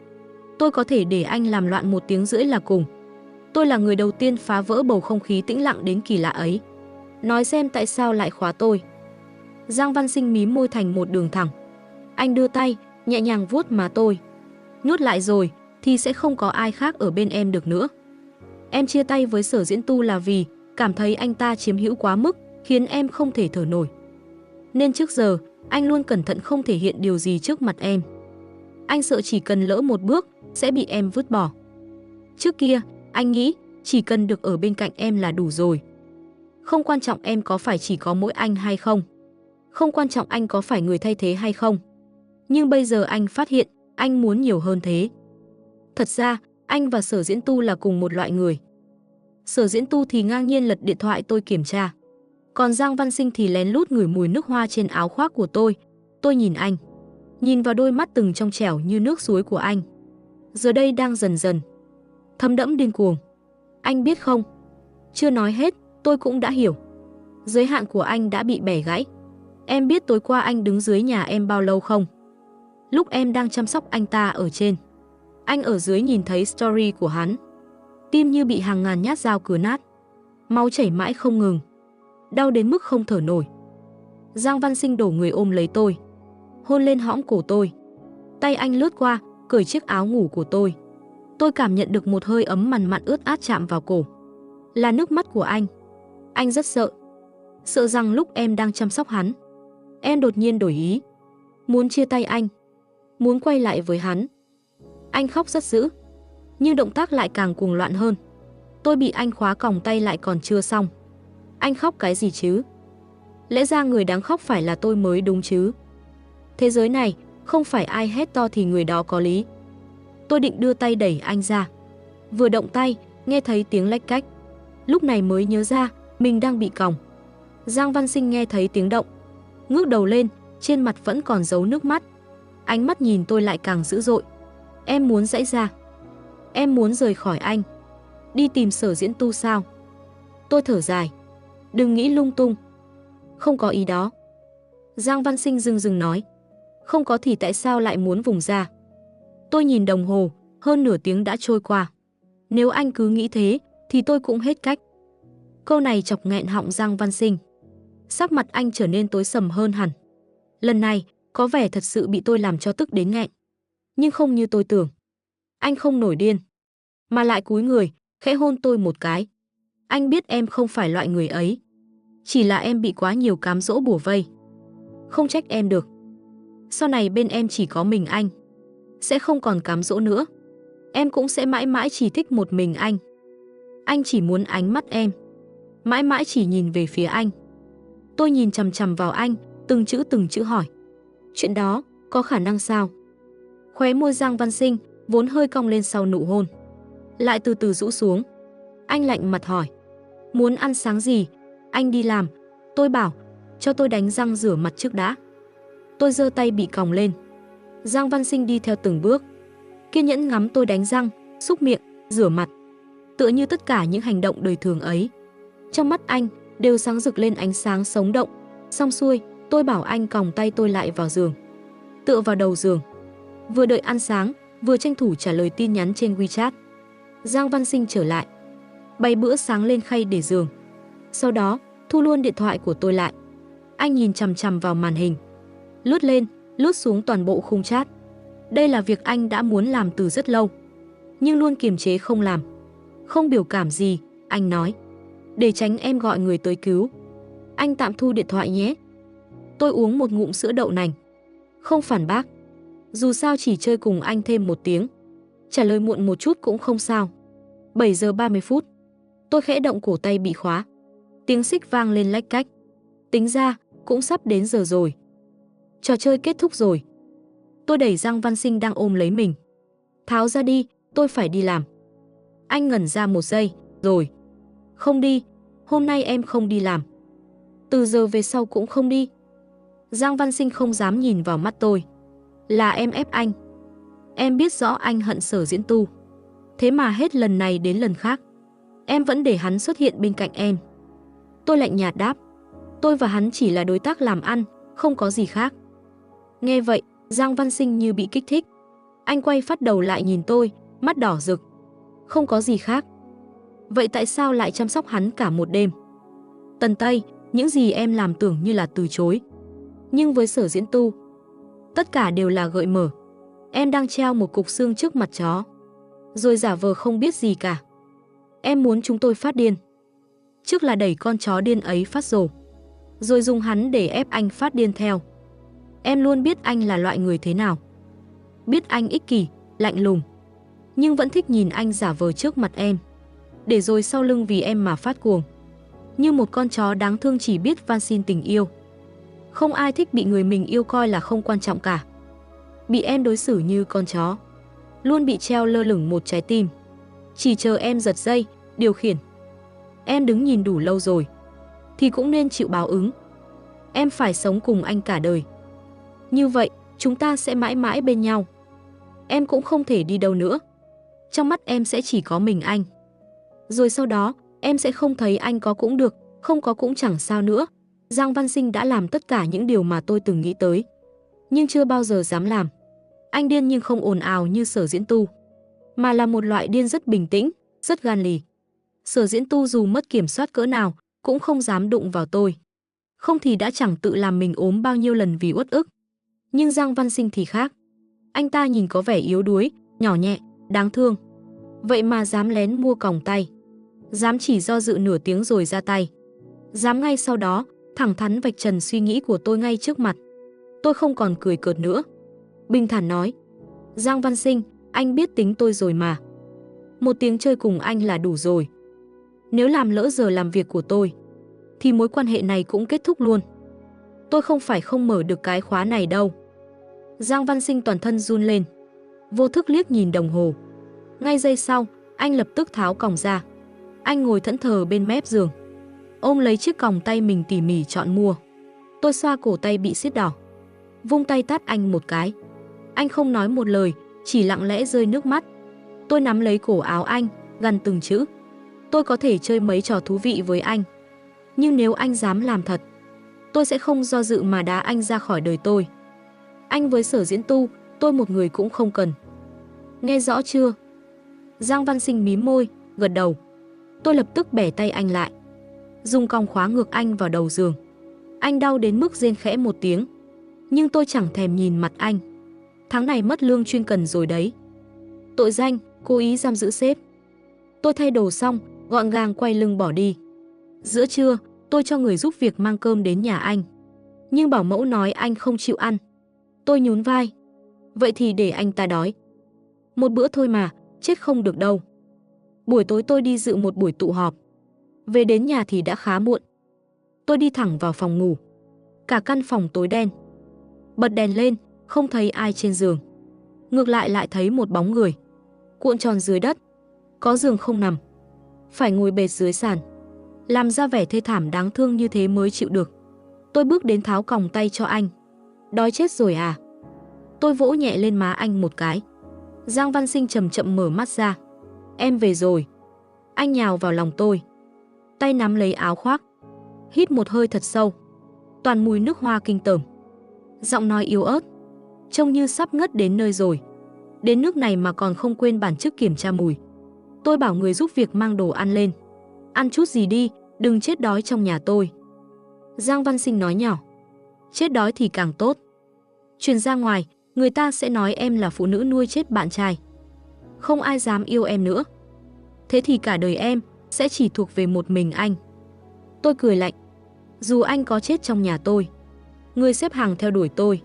Speaker 1: Tôi có thể để anh làm loạn 1 tiếng rưỡi là cùng. Tôi là người đầu tiên phá vỡ bầu không khí tĩnh lặng đến kỳ lạ ấy. Nói xem tại sao lại khóa tôi. Giang Văn Sinh mím môi thành một đường thẳng. Anh đưa tay, nhẹ nhàng vuốt má tôi. Nuốt lại rồi, thì sẽ không có ai khác ở bên em được nữa. Em chia tay với Sở Diễn Tu là vì cảm thấy anh ta chiếm hữu quá mức, khiến em không thể thở nổi. Nên trước giờ, anh luôn cẩn thận không thể hiện điều gì trước mặt em. Anh sợ chỉ cần lỡ một bước, sẽ bị em vứt bỏ. Trước kia, anh nghĩ chỉ cần được ở bên cạnh em là đủ rồi. Không quan trọng em có phải chỉ có mỗi anh hay không. Không quan trọng anh có phải người thay thế hay không. Nhưng bây giờ anh phát hiện, anh muốn nhiều hơn thế. Thật ra, anh và Sở Diễn Tu là cùng một loại người. Sở Diễn Tu thì ngang nhiên lật điện thoại tôi kiểm tra. Còn Giang Văn Sinh thì lén lút ngửi mùi nước hoa trên áo khoác của tôi. Tôi nhìn anh, nhìn vào đôi mắt từng trong trẻo như nước suối của anh. giờ đây đang dần dần thấm đẫm điên cuồng. Anh biết không? Chưa nói hết, tôi cũng đã hiểu. Giới hạn của anh đã bị bẻ gãy. Em biết tối qua anh đứng dưới nhà em bao lâu không? Lúc em đang chăm sóc anh ta ở trên. Anh ở dưới nhìn thấy story của hắn. Tim như bị hàng ngàn nhát dao cứa nát. Máu chảy mãi không ngừng. Đau đến mức không thở nổi. Giang Văn Sinh đổ người ôm lấy tôi. Hôn lên hõm cổ tôi. Tay anh lướt qua, cởi chiếc áo ngủ của tôi. Tôi cảm nhận được một hơi ấm mằn mặn ướt át chạm vào cổ. Là nước mắt của anh. Anh rất sợ. Sợ rằng lúc em đang chăm sóc hắn, em đột nhiên đổi ý. Muốn chia tay anh. Muốn quay lại với hắn. Anh khóc rất dữ. Nhưng động tác lại càng cuồng loạn hơn. Tôi bị anh khóa còng tay lại còn chưa xong. Anh khóc cái gì chứ? Lẽ ra người đáng khóc phải là tôi mới đúng chứ. Thế giới này, không phải ai hét to thì người đó có lý. Tôi định đưa tay đẩy anh ra. Vừa động tay, nghe thấy tiếng lách cách. Lúc này mới nhớ ra, mình đang bị còng. Giang Văn Sinh nghe thấy tiếng động. Ngước đầu lên, trên mặt vẫn còn dấu nước mắt. Ánh mắt nhìn tôi lại càng dữ dội. Em muốn giãy ra. Em muốn rời khỏi anh. Đi tìm Sở Diễn Tu sao? Tôi thở dài. Đừng nghĩ lung tung. Không có ý đó. Giang Văn Sinh dừng nói. Không có thì tại sao lại muốn vùng ra? Tôi nhìn đồng hồ, hơn nửa tiếng đã trôi qua. Nếu anh cứ nghĩ thế, thì tôi cũng hết cách. Câu này chọc nghẹn họng Giang Văn Sinh. Sắc mặt anh trở nên tối sầm hơn hẳn. Lần này, có vẻ thật sự bị tôi làm cho tức đến nghẹn. Nhưng không như tôi tưởng. Anh không nổi điên, mà lại cúi người, khẽ hôn tôi một cái. Anh biết em không phải loại người ấy. Chỉ là em bị quá nhiều cám dỗ bủa vây. Không trách em được. Sau này bên em chỉ có mình anh. Sẽ không còn cám dỗ nữa. Em cũng sẽ mãi mãi chỉ thích một mình anh. Anh chỉ muốn ánh mắt em. Mãi mãi chỉ nhìn về phía anh. Tôi nhìn chằm chằm vào anh, từng chữ hỏi. Chuyện đó, có khả năng sao? Khóe môi Giang Văn Sinh, vốn hơi cong lên sau nụ hôn, lại từ từ rũ xuống. Anh lạnh mặt hỏi. Muốn ăn sáng gì? Anh đi làm. Tôi bảo, cho tôi đánh răng rửa mặt trước đã. Tôi giơ tay bị còng lên. Giang Văn Sinh đi theo từng bước, kiên nhẫn ngắm tôi đánh răng, súc miệng, rửa mặt. Tựa như tất cả những hành động đời thường ấy, trong mắt anh đều sáng rực lên ánh sáng sống động. Xong xuôi, tôi bảo anh còng tay tôi lại vào giường, tựa vào đầu giường. Vừa đợi ăn sáng, vừa tranh thủ trả lời tin nhắn trên WeChat. Giang Văn Sinh trở lại, bày bữa sáng lên khay để giường. Sau đó, thu luôn điện thoại của tôi lại. Anh nhìn chằm chằm vào màn hình, lướt lên, lướt xuống toàn bộ khung chat. Đây là việc anh đã muốn làm từ rất lâu, nhưng luôn kiềm chế không làm. Không biểu cảm gì, anh nói. Để tránh em gọi người tới cứu, anh tạm thu điện thoại nhé. Tôi uống một ngụm sữa đậu nành, không phản bác. Dù sao chỉ chơi cùng anh thêm một tiếng, trả lời muộn một chút cũng không sao. 7 giờ 30 phút, tôi khẽ động cổ tay bị khóa. Tiếng xích vang lên lách cách. Tính ra, cũng sắp đến giờ rồi. Trò chơi kết thúc rồi. Tôi đẩy Giang Văn Sinh đang ôm lấy mình. Tháo ra đi, tôi phải đi làm. Anh ngẩn ra một giây, rồi. Không đi, hôm nay em không đi làm. Từ giờ về sau cũng không đi. Giang Văn Sinh không dám nhìn vào mắt tôi. Là em ép anh. Em biết rõ anh hận Sở Diễn Tu. Thế mà hết lần này đến lần khác, em vẫn để hắn xuất hiện bên cạnh em. Tôi lạnh nhạt đáp. Tôi và hắn chỉ là đối tác làm ăn, không có gì khác. Nghe vậy, Giang Văn Sinh như bị kích thích. Anh quay phát đầu lại nhìn tôi, mắt đỏ rực. Không có gì khác. Vậy tại sao lại chăm sóc hắn cả một đêm? Tần Tây, những gì em làm tưởng như là từ chối. Nhưng với Sở Diễn Tu, tất cả đều là gợi mở. Em đang treo một cục xương trước mặt chó, rồi giả vờ không biết gì cả. Em muốn chúng tôi phát điên. Trước là đẩy con chó điên ấy phát rồ, rồi dùng hắn để ép anh phát điên theo. Em luôn biết anh là loại người thế nào. Biết anh ích kỷ, lạnh lùng, nhưng vẫn thích nhìn anh giả vờ trước mặt em, để rồi sau lưng vì em mà phát cuồng. Như một con chó đáng thương chỉ biết van xin tình yêu. Không ai thích bị người mình yêu coi là không quan trọng cả. Bị em đối xử như con chó, luôn bị treo lơ lửng một trái tim, chỉ chờ em giật dây, điều khiển. Em đứng nhìn đủ lâu rồi, thì cũng nên chịu báo ứng. Em phải sống cùng anh cả đời. Như vậy, chúng ta sẽ mãi mãi bên nhau. em cũng không thể đi đâu nữa. Trong mắt em sẽ chỉ có mình anh. Rồi sau đó, em sẽ không thấy anh có cũng được, không có cũng chẳng sao nữa. Giang Văn Sinh đã làm tất cả những điều mà tôi từng nghĩ tới, nhưng chưa bao giờ dám làm. Anh điên nhưng không ồn ào như Sở Diễn Tu, mà là một loại điên rất bình tĩnh, rất gan lì. Sở Diễn Tu dù mất kiểm soát cỡ nào, cũng không dám đụng vào tôi. Không thì đã chẳng tự làm mình ốm bao nhiêu lần vì uất ức. Nhưng Giang Văn Sinh thì khác. Anh ta nhìn có vẻ yếu đuối, nhỏ nhẹ, đáng thương. Vậy mà dám lén mua còng tay. Dám chỉ do dự nửa tiếng rồi ra tay. Dám ngay sau đó, thẳng thắn vạch trần suy nghĩ của tôi ngay trước mặt. Tôi không còn cười cợt nữa. Bình thản nói, Giang Văn Sinh, anh biết tính tôi rồi mà. Một tiếng chơi cùng anh là đủ rồi. Nếu làm lỡ giờ làm việc của tôi, thì mối quan hệ này cũng kết thúc luôn. Tôi không phải không mở được cái khóa này đâu. Giang Văn Sinh toàn thân run lên. Vô thức liếc nhìn đồng hồ. Ngay giây sau, anh lập tức tháo còng ra. Anh ngồi thẫn thờ bên mép giường, ôm lấy chiếc còng tay mình tỉ mỉ chọn mua. Tôi xoa cổ tay bị xiết đỏ, vung tay tát anh một cái. Anh không nói một lời, chỉ lặng lẽ rơi nước mắt. Tôi nắm lấy cổ áo anh, gằn từng chữ. Tôi có thể chơi mấy trò thú vị với anh, nhưng nếu anh dám làm thật, tôi sẽ không do dự mà đá anh ra khỏi đời tôi. Anh với Sở Diễn Tu, tôi một người cũng không cần. Nghe rõ chưa? Giang Văn Sinh mím môi, gật đầu. Tôi lập tức bẻ tay anh lại, dùng còng khóa ngược anh vào đầu giường. Anh đau đến mức rên khẽ một tiếng, nhưng tôi chẳng thèm nhìn mặt anh. Tháng này mất lương chuyên cần rồi đấy. Tội danh, cố ý giam giữ sếp. Tôi thay đồ xong, gọn gàng quay lưng bỏ đi. Giữa trưa, tôi cho người giúp việc mang cơm đến nhà anh, nhưng bảo mẫu nói anh không chịu ăn. Tôi nhún vai. Vậy thì để anh ta đói. Một bữa thôi mà, chết không được đâu. Buổi tối tôi đi dự một buổi tụ họp. Về đến nhà thì đã khá muộn. Tôi đi thẳng vào phòng ngủ. Cả căn phòng tối đen. Bật đèn lên, không thấy ai trên giường. Ngược lại thấy một bóng người cuộn tròn dưới đất. Có giường không nằm, phải ngồi bệt dưới sàn, làm ra vẻ thê thảm đáng thương như thế mới chịu được. Tôi bước đến tháo còng tay cho anh. Đói chết rồi à? Tôi vỗ nhẹ lên má anh một cái. Giang Văn Sinh chậm chậm mở mắt ra. Em về rồi. Anh nhào vào lòng tôi, tay nắm lấy áo khoác, hít một hơi thật sâu, toàn mùi nước hoa kinh tởm. Giọng nói yếu ớt, trông như sắp ngất đến nơi rồi. Đến nước này mà còn không quên bản chức kiểm tra mùi. Tôi bảo người giúp việc mang đồ ăn lên. Ăn chút gì đi, đừng chết đói trong nhà tôi. Giang Văn Sinh nói nhỏ. Chết đói thì càng tốt. Truyền ra ngoài, người ta sẽ nói em là phụ nữ nuôi chết bạn trai. Không ai dám yêu em nữa. Thế thì cả đời em sẽ chỉ thuộc về một mình anh. Tôi cười lạnh. Dù anh có chết trong nhà tôi, người xếp hàng theo đuổi tôi,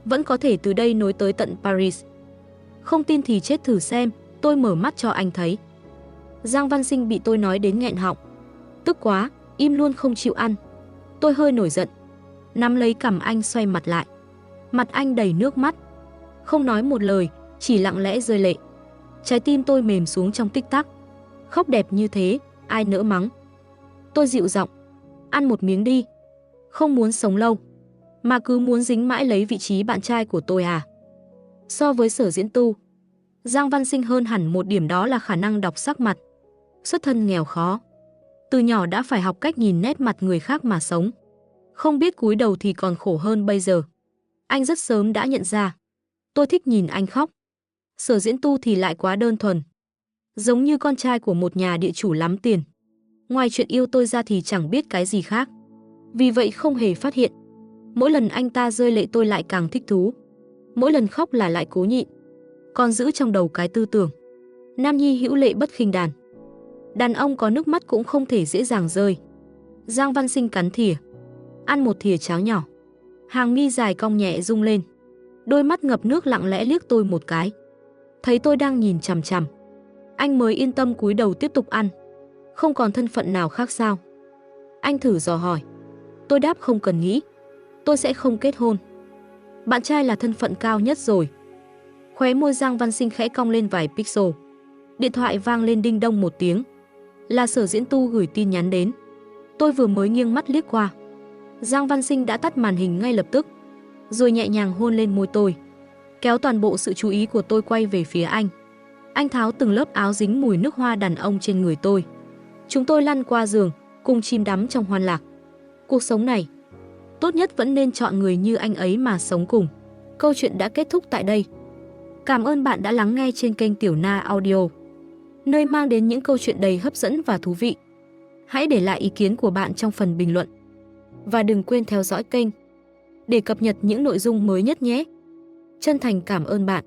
Speaker 1: vẫn có thể từ đây nối tới tận Paris. Không tin thì chết thử xem, tôi mở mắt cho anh thấy. Giang Văn Sinh bị tôi nói đến nghẹn họng. Tức quá, im luôn không chịu ăn. Tôi hơi nổi giận, nắm lấy cằm anh xoay mặt lại. Mặt anh đầy nước mắt, không nói một lời, chỉ lặng lẽ rơi lệ. Trái tim tôi mềm xuống trong tích tắc. Khóc đẹp như thế, ai nỡ mắng. Tôi dịu giọng. Ăn một miếng đi. Không muốn sống lâu, mà cứ muốn dính mãi lấy vị trí bạn trai của tôi à? So với Sở Diễn Tu, Giang Văn Sinh hơn hẳn một điểm, đó là khả năng đọc sắc mặt. Xuất thân nghèo khó, từ nhỏ đã phải học cách nhìn nét mặt người khác mà sống. Không biết cúi đầu thì còn khổ hơn bây giờ. Anh rất sớm đã nhận ra tôi thích nhìn anh khóc. Sở Diễn Tu thì lại quá đơn thuần, giống như con trai của một nhà địa chủ lắm tiền. Ngoài chuyện yêu tôi ra thì chẳng biết cái gì khác. Vì vậy không hề phát hiện. Mỗi lần anh ta rơi lệ tôi lại càng thích thú. Mỗi lần khóc là lại cố nhịn. Còn giữ trong đầu cái tư tưởng nam nhi hữu lệ bất khinh đàn. Đàn ông có nước mắt cũng không thể dễ dàng rơi. Giang Văn Sinh cắn thìa, ăn một thìa cháo nhỏ. Hàng mi dài cong nhẹ rung lên. Đôi mắt ngập nước lặng lẽ liếc tôi một cái. Thấy tôi đang nhìn chằm chằm, anh mới yên tâm cúi đầu tiếp tục ăn. Không còn thân phận nào khác sao? Anh thử dò hỏi. Tôi đáp không cần nghĩ. Tôi sẽ không kết hôn. Bạn trai là thân phận cao nhất rồi. Khóe môi Giang Văn Sinh khẽ cong lên vài pixel. Điện thoại vang lên đinh đông một tiếng. Là Sở Diễn Tu gửi tin nhắn đến. Tôi vừa mới nghiêng mắt liếc qua, Giang Văn Sinh đã tắt màn hình ngay lập tức, rồi nhẹ nhàng hôn lên môi tôi. kéo toàn bộ sự chú ý của tôi quay về phía anh. Anh tháo từng lớp áo dính mùi nước hoa đàn ông trên người tôi. Chúng tôi lăn qua giường, cùng chìm đắm trong hoan lạc. Cuộc sống này, tốt nhất vẫn nên chọn người như anh ấy mà sống cùng. Câu chuyện đã kết thúc tại đây. Cảm ơn bạn đã lắng nghe trên kênh Tiểu Na Audio, nơi mang đến những câu chuyện đầy hấp dẫn và thú vị. Hãy để lại ý kiến của bạn trong phần bình luận. Và đừng quên theo dõi kênh để cập nhật những nội dung mới nhất nhé. Chân thành cảm ơn bạn.